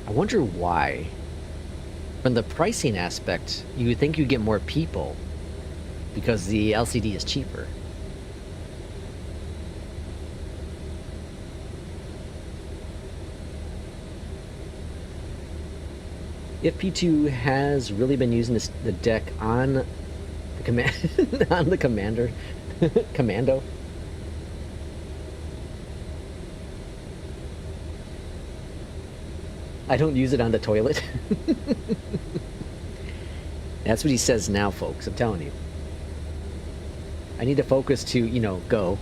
I wonder why. From the pricing aspect, you would think you'd get more people because the LCD is cheaper. If P2 has really been using the deck on the on the commander commando. I don't use it on the toilet. That's what he says now, folks. I'm telling you. I need to focus to, you know, go.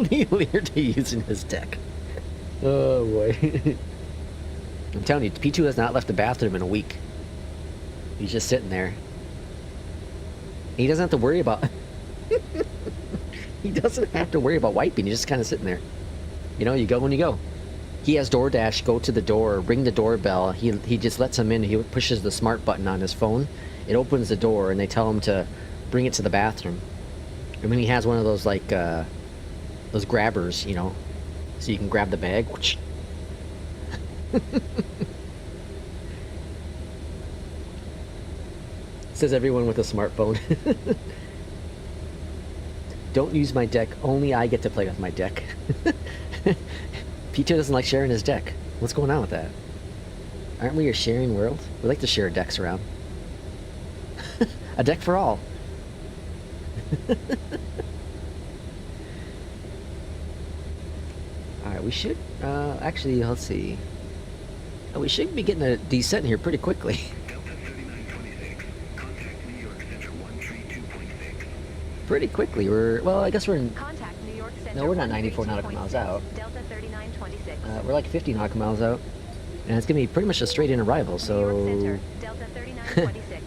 Be weird to using his deck. Oh boy. I'm telling you, P2 has not left the bathroom in a week. He's just sitting there. He doesn't have to worry about... He doesn't have to worry about wiping. He's just kind of sitting there. You know, you go when you go. He has DoorDash go to the door, ring the doorbell. He just lets him in. He pushes the smart button on his phone. It opens the door, and they tell him to bring it to the bathroom. I mean, he has one of those, like, those grabbers, you know, so you can grab the bag. Says everyone with a smartphone. Don't use my deck. Only I get to play with my deck. P2 doesn't like sharing his deck. What's going on with that? Aren't we a sharing world? We like to share decks around. A deck for all. Alright, we should, actually, let's see. Oh, we should be getting a descent here pretty quickly. Delta 3926, contact New York Center 132.6. Pretty quickly. Well, I guess we're in, Contact New York Center. no, we're not 94 nautical miles out. Delta 3926. We're like 50 nautical miles out. And it's gonna be pretty much a straight in arrival, New York so... Center. Delta 3926.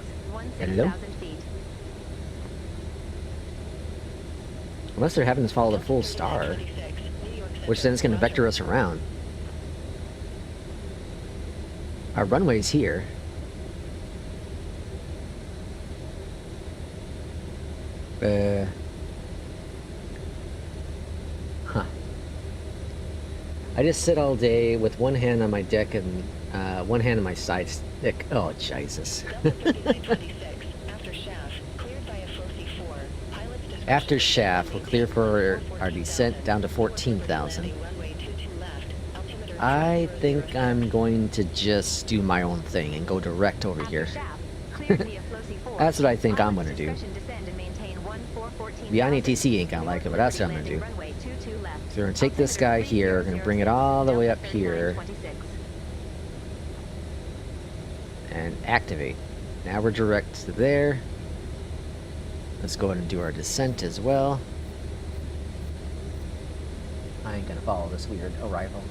Hello? 16,000 feet. Unless they're having us follow the full star, which then it's gonna vector us around. Our runway's here. Huh. I just sit all day with one hand on my deck and one hand on my side stick. Oh, Jesus. Delta 3926, after shaft, cleared by After shaft, we'll clear for our descent down to 14,000. I think I'm going to just do my own thing and go direct over here. That's what I think I'm gonna do. Beyondatc ain't gonna like it, but that's what I'm gonna do. So we're gonna take this guy here, we're gonna bring it all the way up here, and activate. Now we're direct to there. Let's go ahead and do our descent as well. I ain't gonna follow this weird arrival.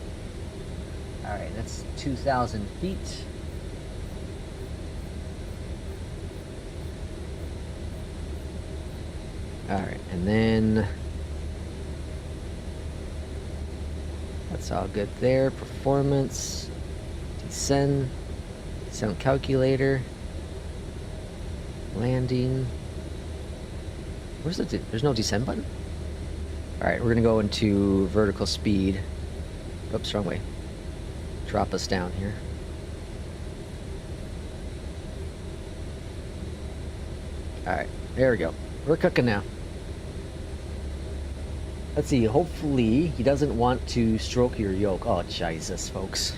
Alright, that's 2,000 feet. Alright, and then that's all good there. Performance, descend calculator, landing. Where's the there's no descend button? Alright, we're gonna go into vertical speed. Oops, wrong way. Drop us down here. Alright, there we go. We're cooking now. Let's see, hopefully he doesn't want to stroke your yoke. Oh, Jesus, folks.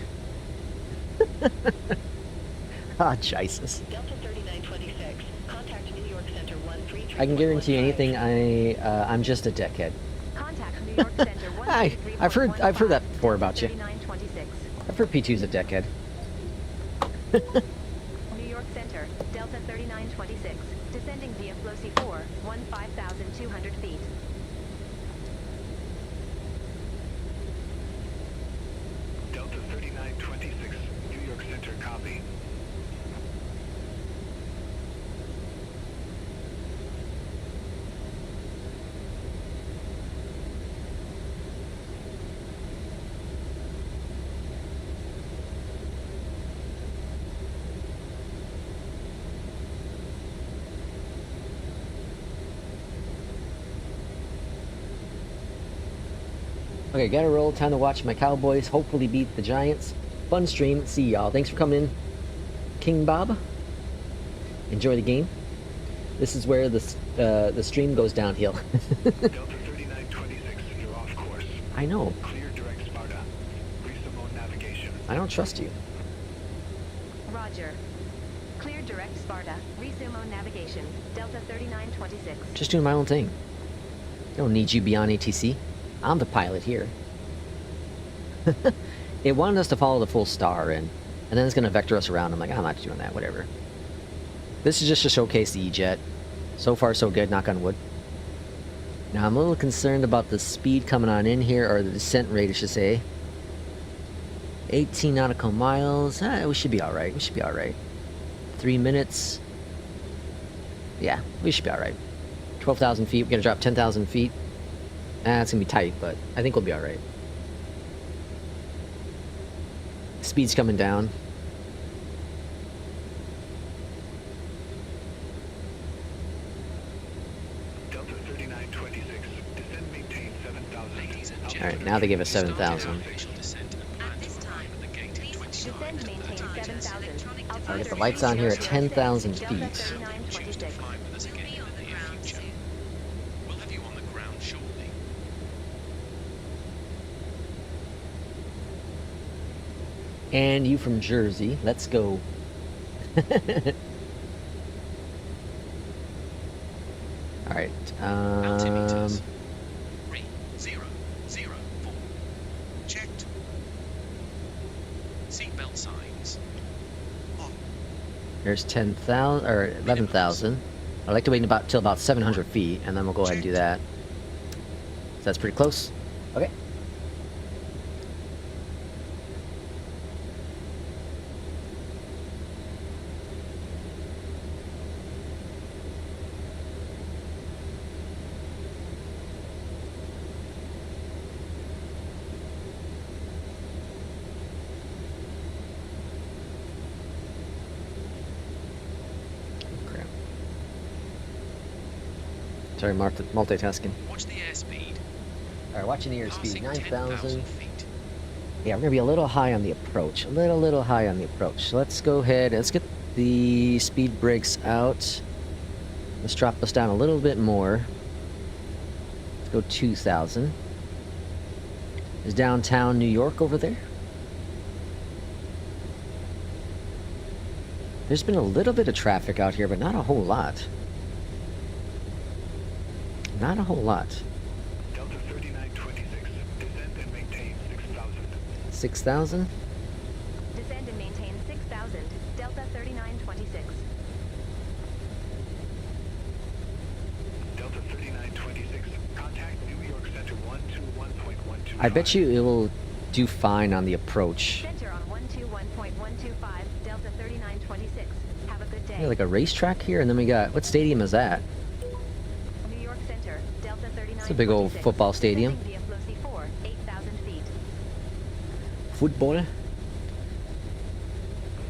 Ah, Jesus. Delta 3926, contact New York Center 13. I can guarantee anything. I'm just a deckhead. Contact New York Center I've heard that before about you. I've heard P2's a deckhead. New York Center, Delta 3926, descending via flow C4, 15,200 feet. Delta 3926, New York Center, copy. Okay, gotta roll. Time to watch my Cowboys hopefully beat the Giants. Fun stream. See y'all. Thanks for coming in, King Bob. Enjoy the game. This is where the stream goes downhill. Delta 3926, you're off course. I know. Clear direct Sparta. Resume navigation. I don't trust you. Roger. Clear direct Sparta. Resume on navigation. Delta 3926. Just doing my own thing. I don't need you beyond ATC. I'm the pilot here. It wanted us to follow the full star and then it's gonna vector us around. I'm like, I'm not doing that, whatever. This is just to showcase the EJET. So far so good, knock on wood. Now I'm a little concerned about the speed coming on in here, or the descent rate I should say. 18 nautical miles, we should be alright, we should be alright. 3 minutes. Yeah, we should be alright. 12,000 feet, we're gonna drop 10,000 feet. It's gonna be tight, but I think we'll be alright. Speed's coming down. Delta 3926, descend maintain 7,000. Ladies and gentlemen, Alright, now they give us 7,000. official descent and At plan this to time, arrive at the gate in please 29 Descend maintain 7,000. I'll get the lights on here at 10,000 feet. Choose to fly with us again Be on in the the near ground future. soon. We'll have you on the ground shortly. And you from Jersey. Let's go. Alright. Altimeters. 3004. Checked. Seatbelt signs. There's 10,000 or 11,000. I'd like to wait till about 700 feet, and then we'll go ahead and do that. So that's pretty close. Okay. Crap. Sorry, multitasking. Watch the airspeed. Alright, watching the Passing airspeed, 9,000. 10,000 feet. Yeah, we're gonna be a little high on the approach. A little high on the approach. So let's go ahead. Let's get the speed brakes out. Let's drop us down a little bit more. Go 2,000. Is downtown New York over there? There's been a little bit of traffic out here, but not a whole lot. Not a whole lot. Delta 3926, descend and maintain 6,000. 6,000? Descend and maintain 6,000. Delta 3926. Delta 3926, contact New York Center 121.125. I bet you it will do fine on the approach. Center on 121.125. Delta 3926. Have a good day. Yeah, like a racetrack here, and then we got, what stadium is that? New York Center. Delta 3926. It's a big old football stadium. Descending via Flosi 4, 8,000 feet. Football? Is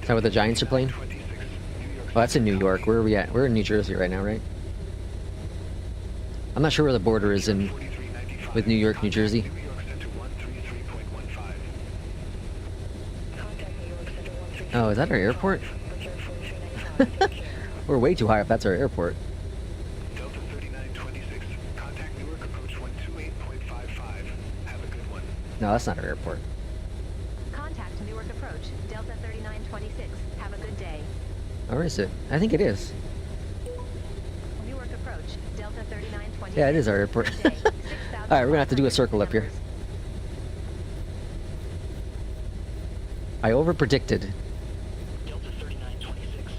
that what the Giants are playing? Oh, that's in New York. Where are we at? We're in New Jersey right now, right? I'm not sure where the border is in with New York, New Jersey. New York Center 133.15. Contact New York Center 133. Oh, is that our airport? Reserve 4395. We're way too high if that's our airport. Delta 3926, contact Newark approach 128.55. Have a good one. No, that's not our airport. Contact Newark approach. Delta 3926. Have a good day. Or is it? I think it is. Newark approach. Delta 3926. Yeah, it is our airport. Good day. 6,000 Alright, we're gonna have to do a circle up here. numbers. I over-predicted. Delta 3926,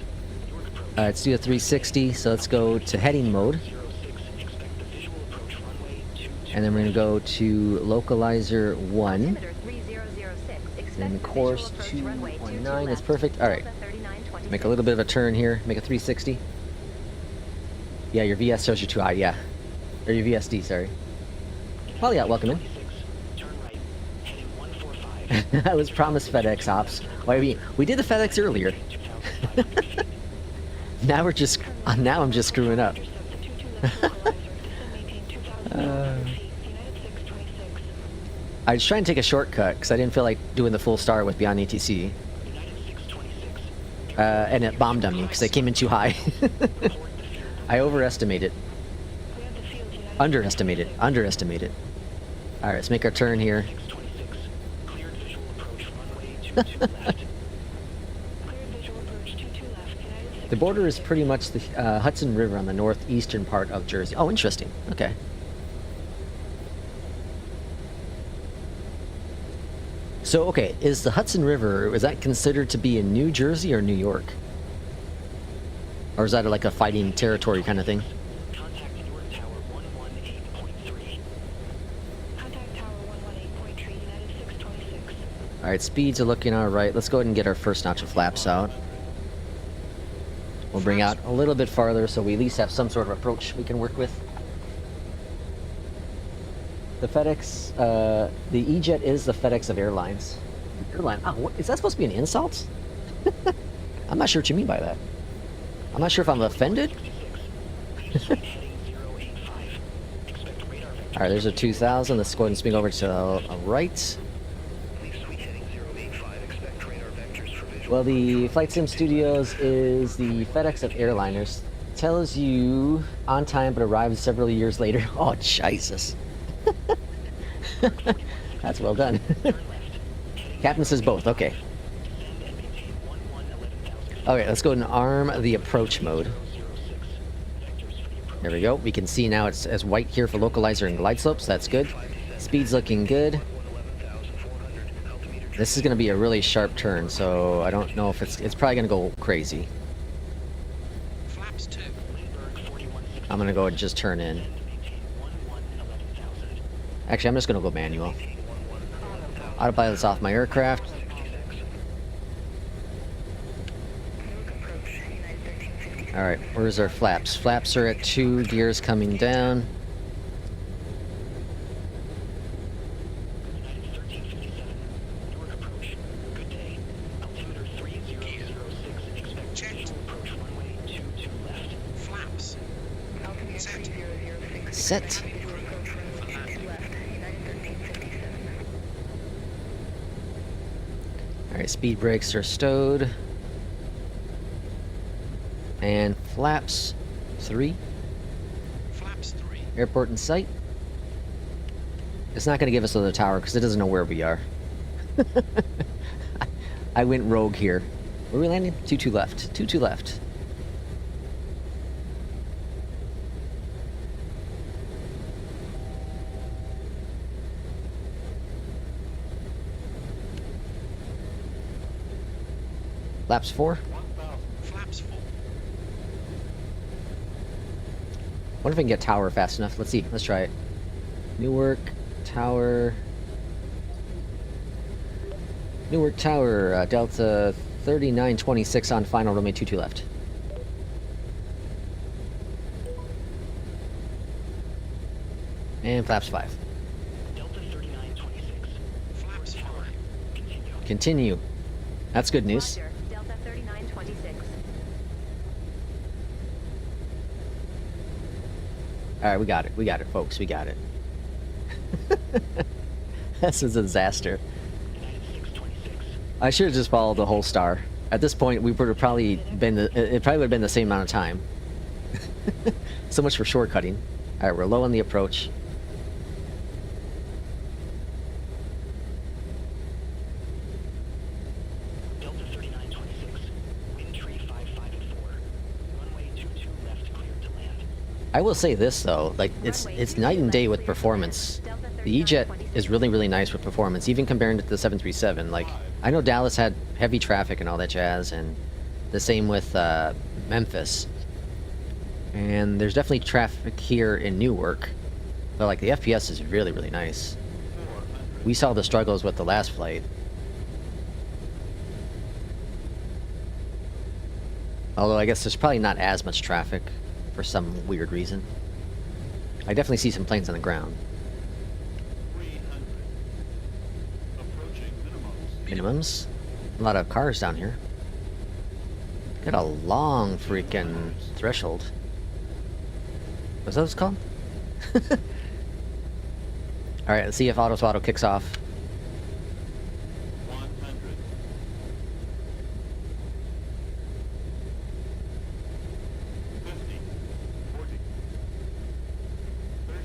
Newark approach. Let's do a 360, so let's go to heading mode. 06, expect the visual approach runway 22. And then we're gonna go to localizer 1. Altimeter 3006. Expect And the course visual approach runway 22 219 is left. perfect. Alright. Delta 3926. Make a little bit of a turn here. Make a 360. Yeah, your VS shows you too high, yeah. Or your VSD, sorry. Well, yeah, welcome in. 26, turn right, heading 145. I was promised FedEx ops. Why we did the FedEx earlier. 2,500 feet. Now we're just now I'm just screwing up. Intercept the 22 left localizer. Descend maintain 2,000 feet. United 626. I was trying to take a shortcut because I didn't feel like doing the full star with Beyond ATC. United 626, And it bombed on me because they came in too high. report the field. I overestimated. We have the field United Underestimated. Underestimated. Alright, let's make our turn here. 626, cleared visual approach runway 22 left. Cleared visual approach 22 left. United The border is pretty much the Hudson River on the northeastern part of Jersey. Oh, interesting. Okay. So, okay, is the Hudson River, is that considered to be in New Jersey or New York? Or is that like a fighting territory kind of thing? Contact Newark Tower 118.3. Contact Tower 118.3, United 626. Alright, speeds are looking alright. Let's go ahead and get our first notch of flaps out. We'll bring out a little bit farther so we at least have some sort of approach we can work with. The FedEx, the EJET is the FedEx of airlines. Airline, oh, what, is that supposed to be an insult? I'm not sure what you mean by that. I'm not sure if I'm offended. Heading 085. Expect radar vector. Alright, there's a 2000. Let's go ahead and swing over to the right. Leave suite heading 085, expect radar vectors for visual Well, the Flight Sim Studios is the FedEx of airliners. Tells you on time but arrives several years later. Oh, Jesus. That's well done. Captain says both. Okay. Descend and maintain 11,000 feet. Okay, let's go and arm the approach mode. 06. Vectors for the approach. There we go. We can see now it's as white here for localizer and glide slopes. That's good. Speed's looking good. 11,400, altimeter This is going to be a really sharp turn, so I don't know if it's probably going to go crazy. Flaps 2. Lindbergh 4160. I'm going to go and just turn in. Descend and maintain 11,000. Actually, I'm just going to go manual. Autopilot's off my aircraft. Newark approach. United 1350. Alright, where's our flaps? Flaps are at 2, gears coming down. United 1357. Newark approach. Good day. Altimeter 3006. Expect Jet. visual approach runway 22 left. Flaps. Altimeter Set. 3006. Set. Expect visual approach runway 22 left. United 1357. Alright, speed brakes are stowed. And flaps 3. Flaps 3. Airport in sight. It's not going to give us another tower because it doesn't know where we are. I went rogue here. Where are we landing? 2-2 left. 2-2 left. Laps 4. 1,000. Flaps 4. Wonder if I can get tower fast enough. Let's see. Let's try it. Newark Tower. Newark Tower. Delta 3926 on final. Runway 22 left. And flaps 5. Delta 3926. Flaps 5. Continue. Continue. That's good news. Roger, Delta 3926. Alright, we got it. We got it, folks. We got it. This is a disaster. United 626. I should have just followed the whole star. At this point, we would have probably been it probably would have been the same amount of time. So much for shortcutting. Alright, we're low on the approach. Delta 3926. Wind tree 55 and 4. Runway 22 left cleared to land. I will say this though, like it's night and day with performance. The EJET is really, really nice with performance, even comparing to the 737. Like, I know Dallas had heavy traffic and all that jazz, and the same with Memphis. And there's definitely traffic here in Newark, but like the FPS is really, really nice. We saw the struggles with the last flight. Although I guess there's probably not as much traffic for some weird reason. I definitely see some planes on the ground. 300. Approaching minimums. Minimums. A lot of cars down here. Got a long freaking threshold. What's that called? Alright, let's see if auto throttle kicks off. 100. 50. 40. 30.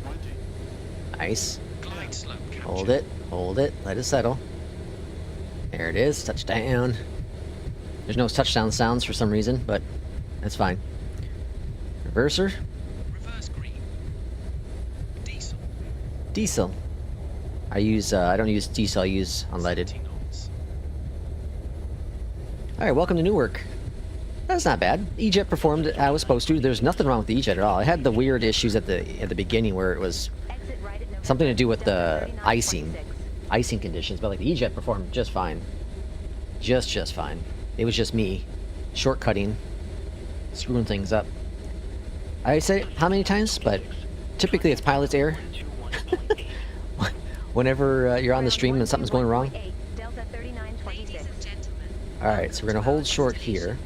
20. Nice. Glide slope capture. Hold it. Hold it. Let it settle. There it is. Touchdown. There's no touchdown sounds for some reason, but that's fine. Reverser. Reverse green. Diesel. Diesel. I don't use diesel, I use unleaded. 70 knots. Alright, welcome to Newark. That's not bad. EJET performed how it was supposed to. There's nothing wrong with the EJET at all. It had the weird issues at the beginning where it was Exit right at November, something to do with Delta the icing 3926. conditions, but like the EJET performed just fine. Just fine. It was just me shortcutting, screwing things up. I say how many times, but typically it's pilot's error. Whenever you're on the stream and something's going wrong. Delta 3926. Ladies and gentlemen, Alright, so we're gonna hold short here.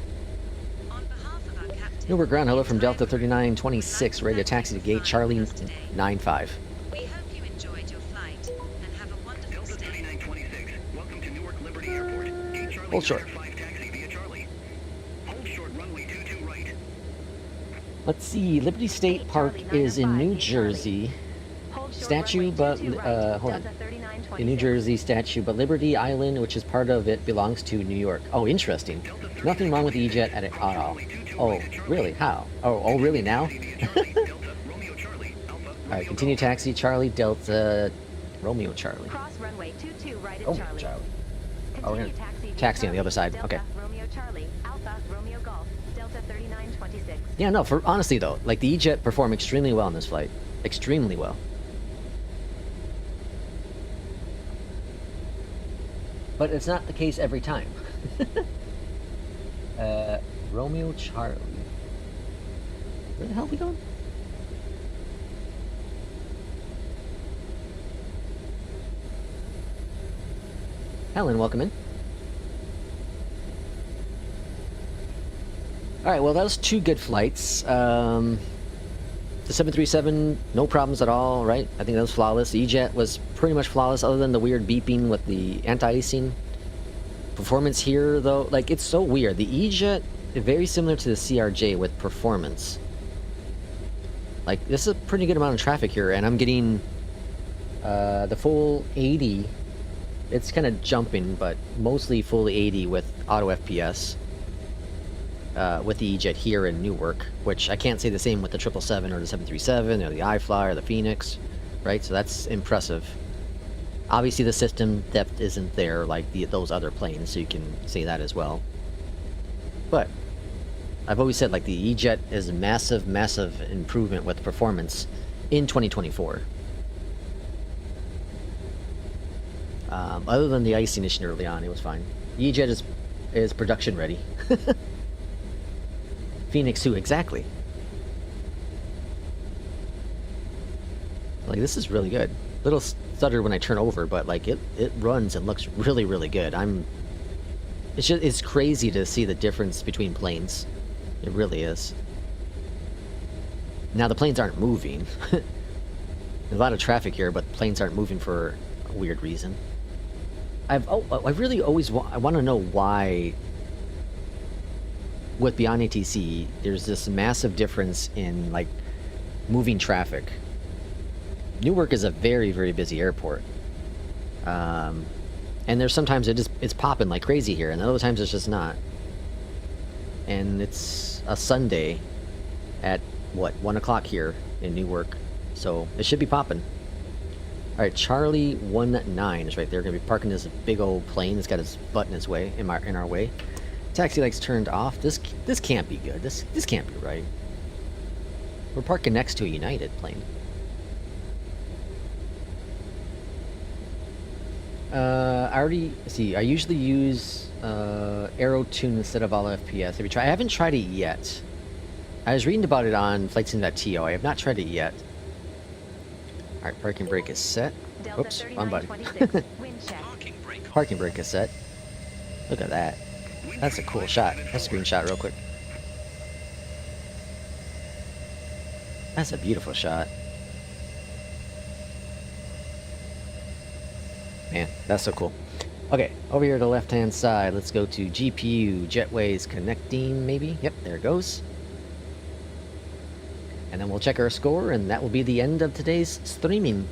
on behalf of our captain, Newark ground, hello from Delta 3926, ready to taxi to gate Charlie 95. we hope you enjoyed your flight and have a wonderful Delta stay. 3926. Welcome to Newark Liberty Airport. Gate Charlie Hold short. 5 taxi via Charlie. Hold short runway 22 right. Let's see, Liberty State Park is in New Jersey. Hold short Statue, runway but 22 right, hold on. Delta 3926. In New Jersey statue, but Liberty Island, which is part of it, belongs to New York. Oh, interesting. Nothing wrong with the EJET at all. Oh, really? How? Oh, really now? Alright, continue taxi, Charlie, Delta, Romeo, Charlie. Cross runway 22 right at Oh, Charlie. Charlie. Continue Oh, we're gonna taxi via taxi on the Charlie, other side. Delta, Okay. Romeo Charlie, Alpha Romeo Golf, Delta 3926. Yeah, no, for honestly though, like the EJET performed extremely well in this flight. Extremely well. But it's not the case every time. Romeo Charlie. Where the hell are we going? Helen, welcome in. Alright, well that was 2 good flights. The 737, no problems at all, right? I think that was flawless. The EJET was pretty much flawless other than the weird beeping with the anti-icing. Performance here, though, like, it's so weird. The EJET is very similar to the CRJ with performance. Like, this is a pretty good amount of traffic here, and I'm getting the full 80. It's kind of jumping, but mostly full 80 with auto FPS with the EJET here in Newark, which I can't say the same with the 777 or the 737 or the iFly or the FENIX, right? So that's impressive. Obviously, the system depth isn't there like those other planes, so you can say that as well. But I've always said, like, the EJET is a massive, massive improvement with performance in 2024. Other than the icing issue early on, it was fine. EJET is production ready. FENIX 2, exactly. Like, this is really good. Little stutter when I turn over, but like it runs and looks really, really good. It's crazy to see the difference between planes. It really is. Now the planes aren't moving. There's a lot of traffic here, but planes aren't moving for a weird reason. I really always I want to know why with Beyondatc there's this massive difference in like moving traffic. Newark is a very, very busy airport. And there's sometimes it's popping like crazy here, and other times it's just not. And it's a Sunday at, what, 1 o'clock here in Newark. So it should be popping. Alright, Charlie 19 is right there. Gonna be parking this big old plane. It's got his butt in his way, in our way. Taxi lights turned off. This can't be good. This can't be right. We're parking next to a United plane. I usually use Aero Tune instead of all FPS. Have you tried? I haven't tried it yet. I was reading about it on FlightSim.to. I have not tried it yet. Alright, parking brake is set. Oops, wrong button. Parking brake is set. Look at that. That's a cool shot. Let's screenshot real quick. That's a beautiful shot. Man, that's so cool. Okay, over here to the left-hand side, let's go to GPU. Jetway's connecting, maybe? Yep, there it goes. And then we'll check our score, and that will be the end of today's streaming.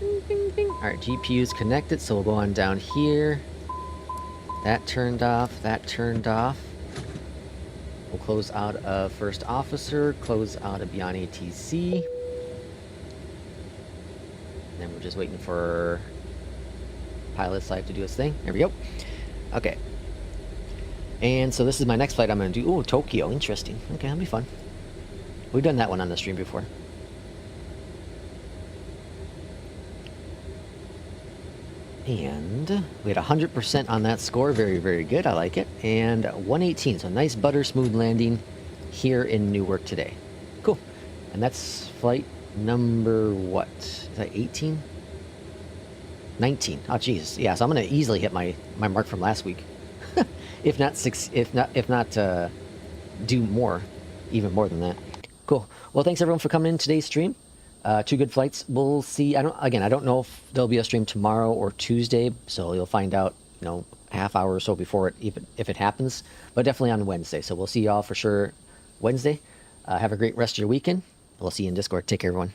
Alright, GPU's connected, so we'll go on down here. That turned off, that turned off. We'll close out of First Officer, close out of Beyondatc. And we're just waiting for Pilot's Life to do its thing. There we go. Okay. And so this is my next flight I'm going to do. Oh, Tokyo. Interesting. Okay, that'll be fun. We've done that one on the stream before. And we had 100% on that score. Very, very good. I like it. And 118. So nice butter smooth landing here in Newark today. Cool. And that's flight number what? Is that 18? 19. Oh, jeez. Yeah, so I'm going to easily hit my mark from last week. If not do more, even more than that. Cool. Well, thanks everyone for coming in today's stream. 2 good flights. We'll see. I don't know if there'll be a stream tomorrow or Tuesday, so you'll find out, a half hour or so before it, even if it happens, but definitely on Wednesday. So we'll see y'all for sure Wednesday. Have a great rest of your weekend. We'll see you in Discord. Take care, everyone.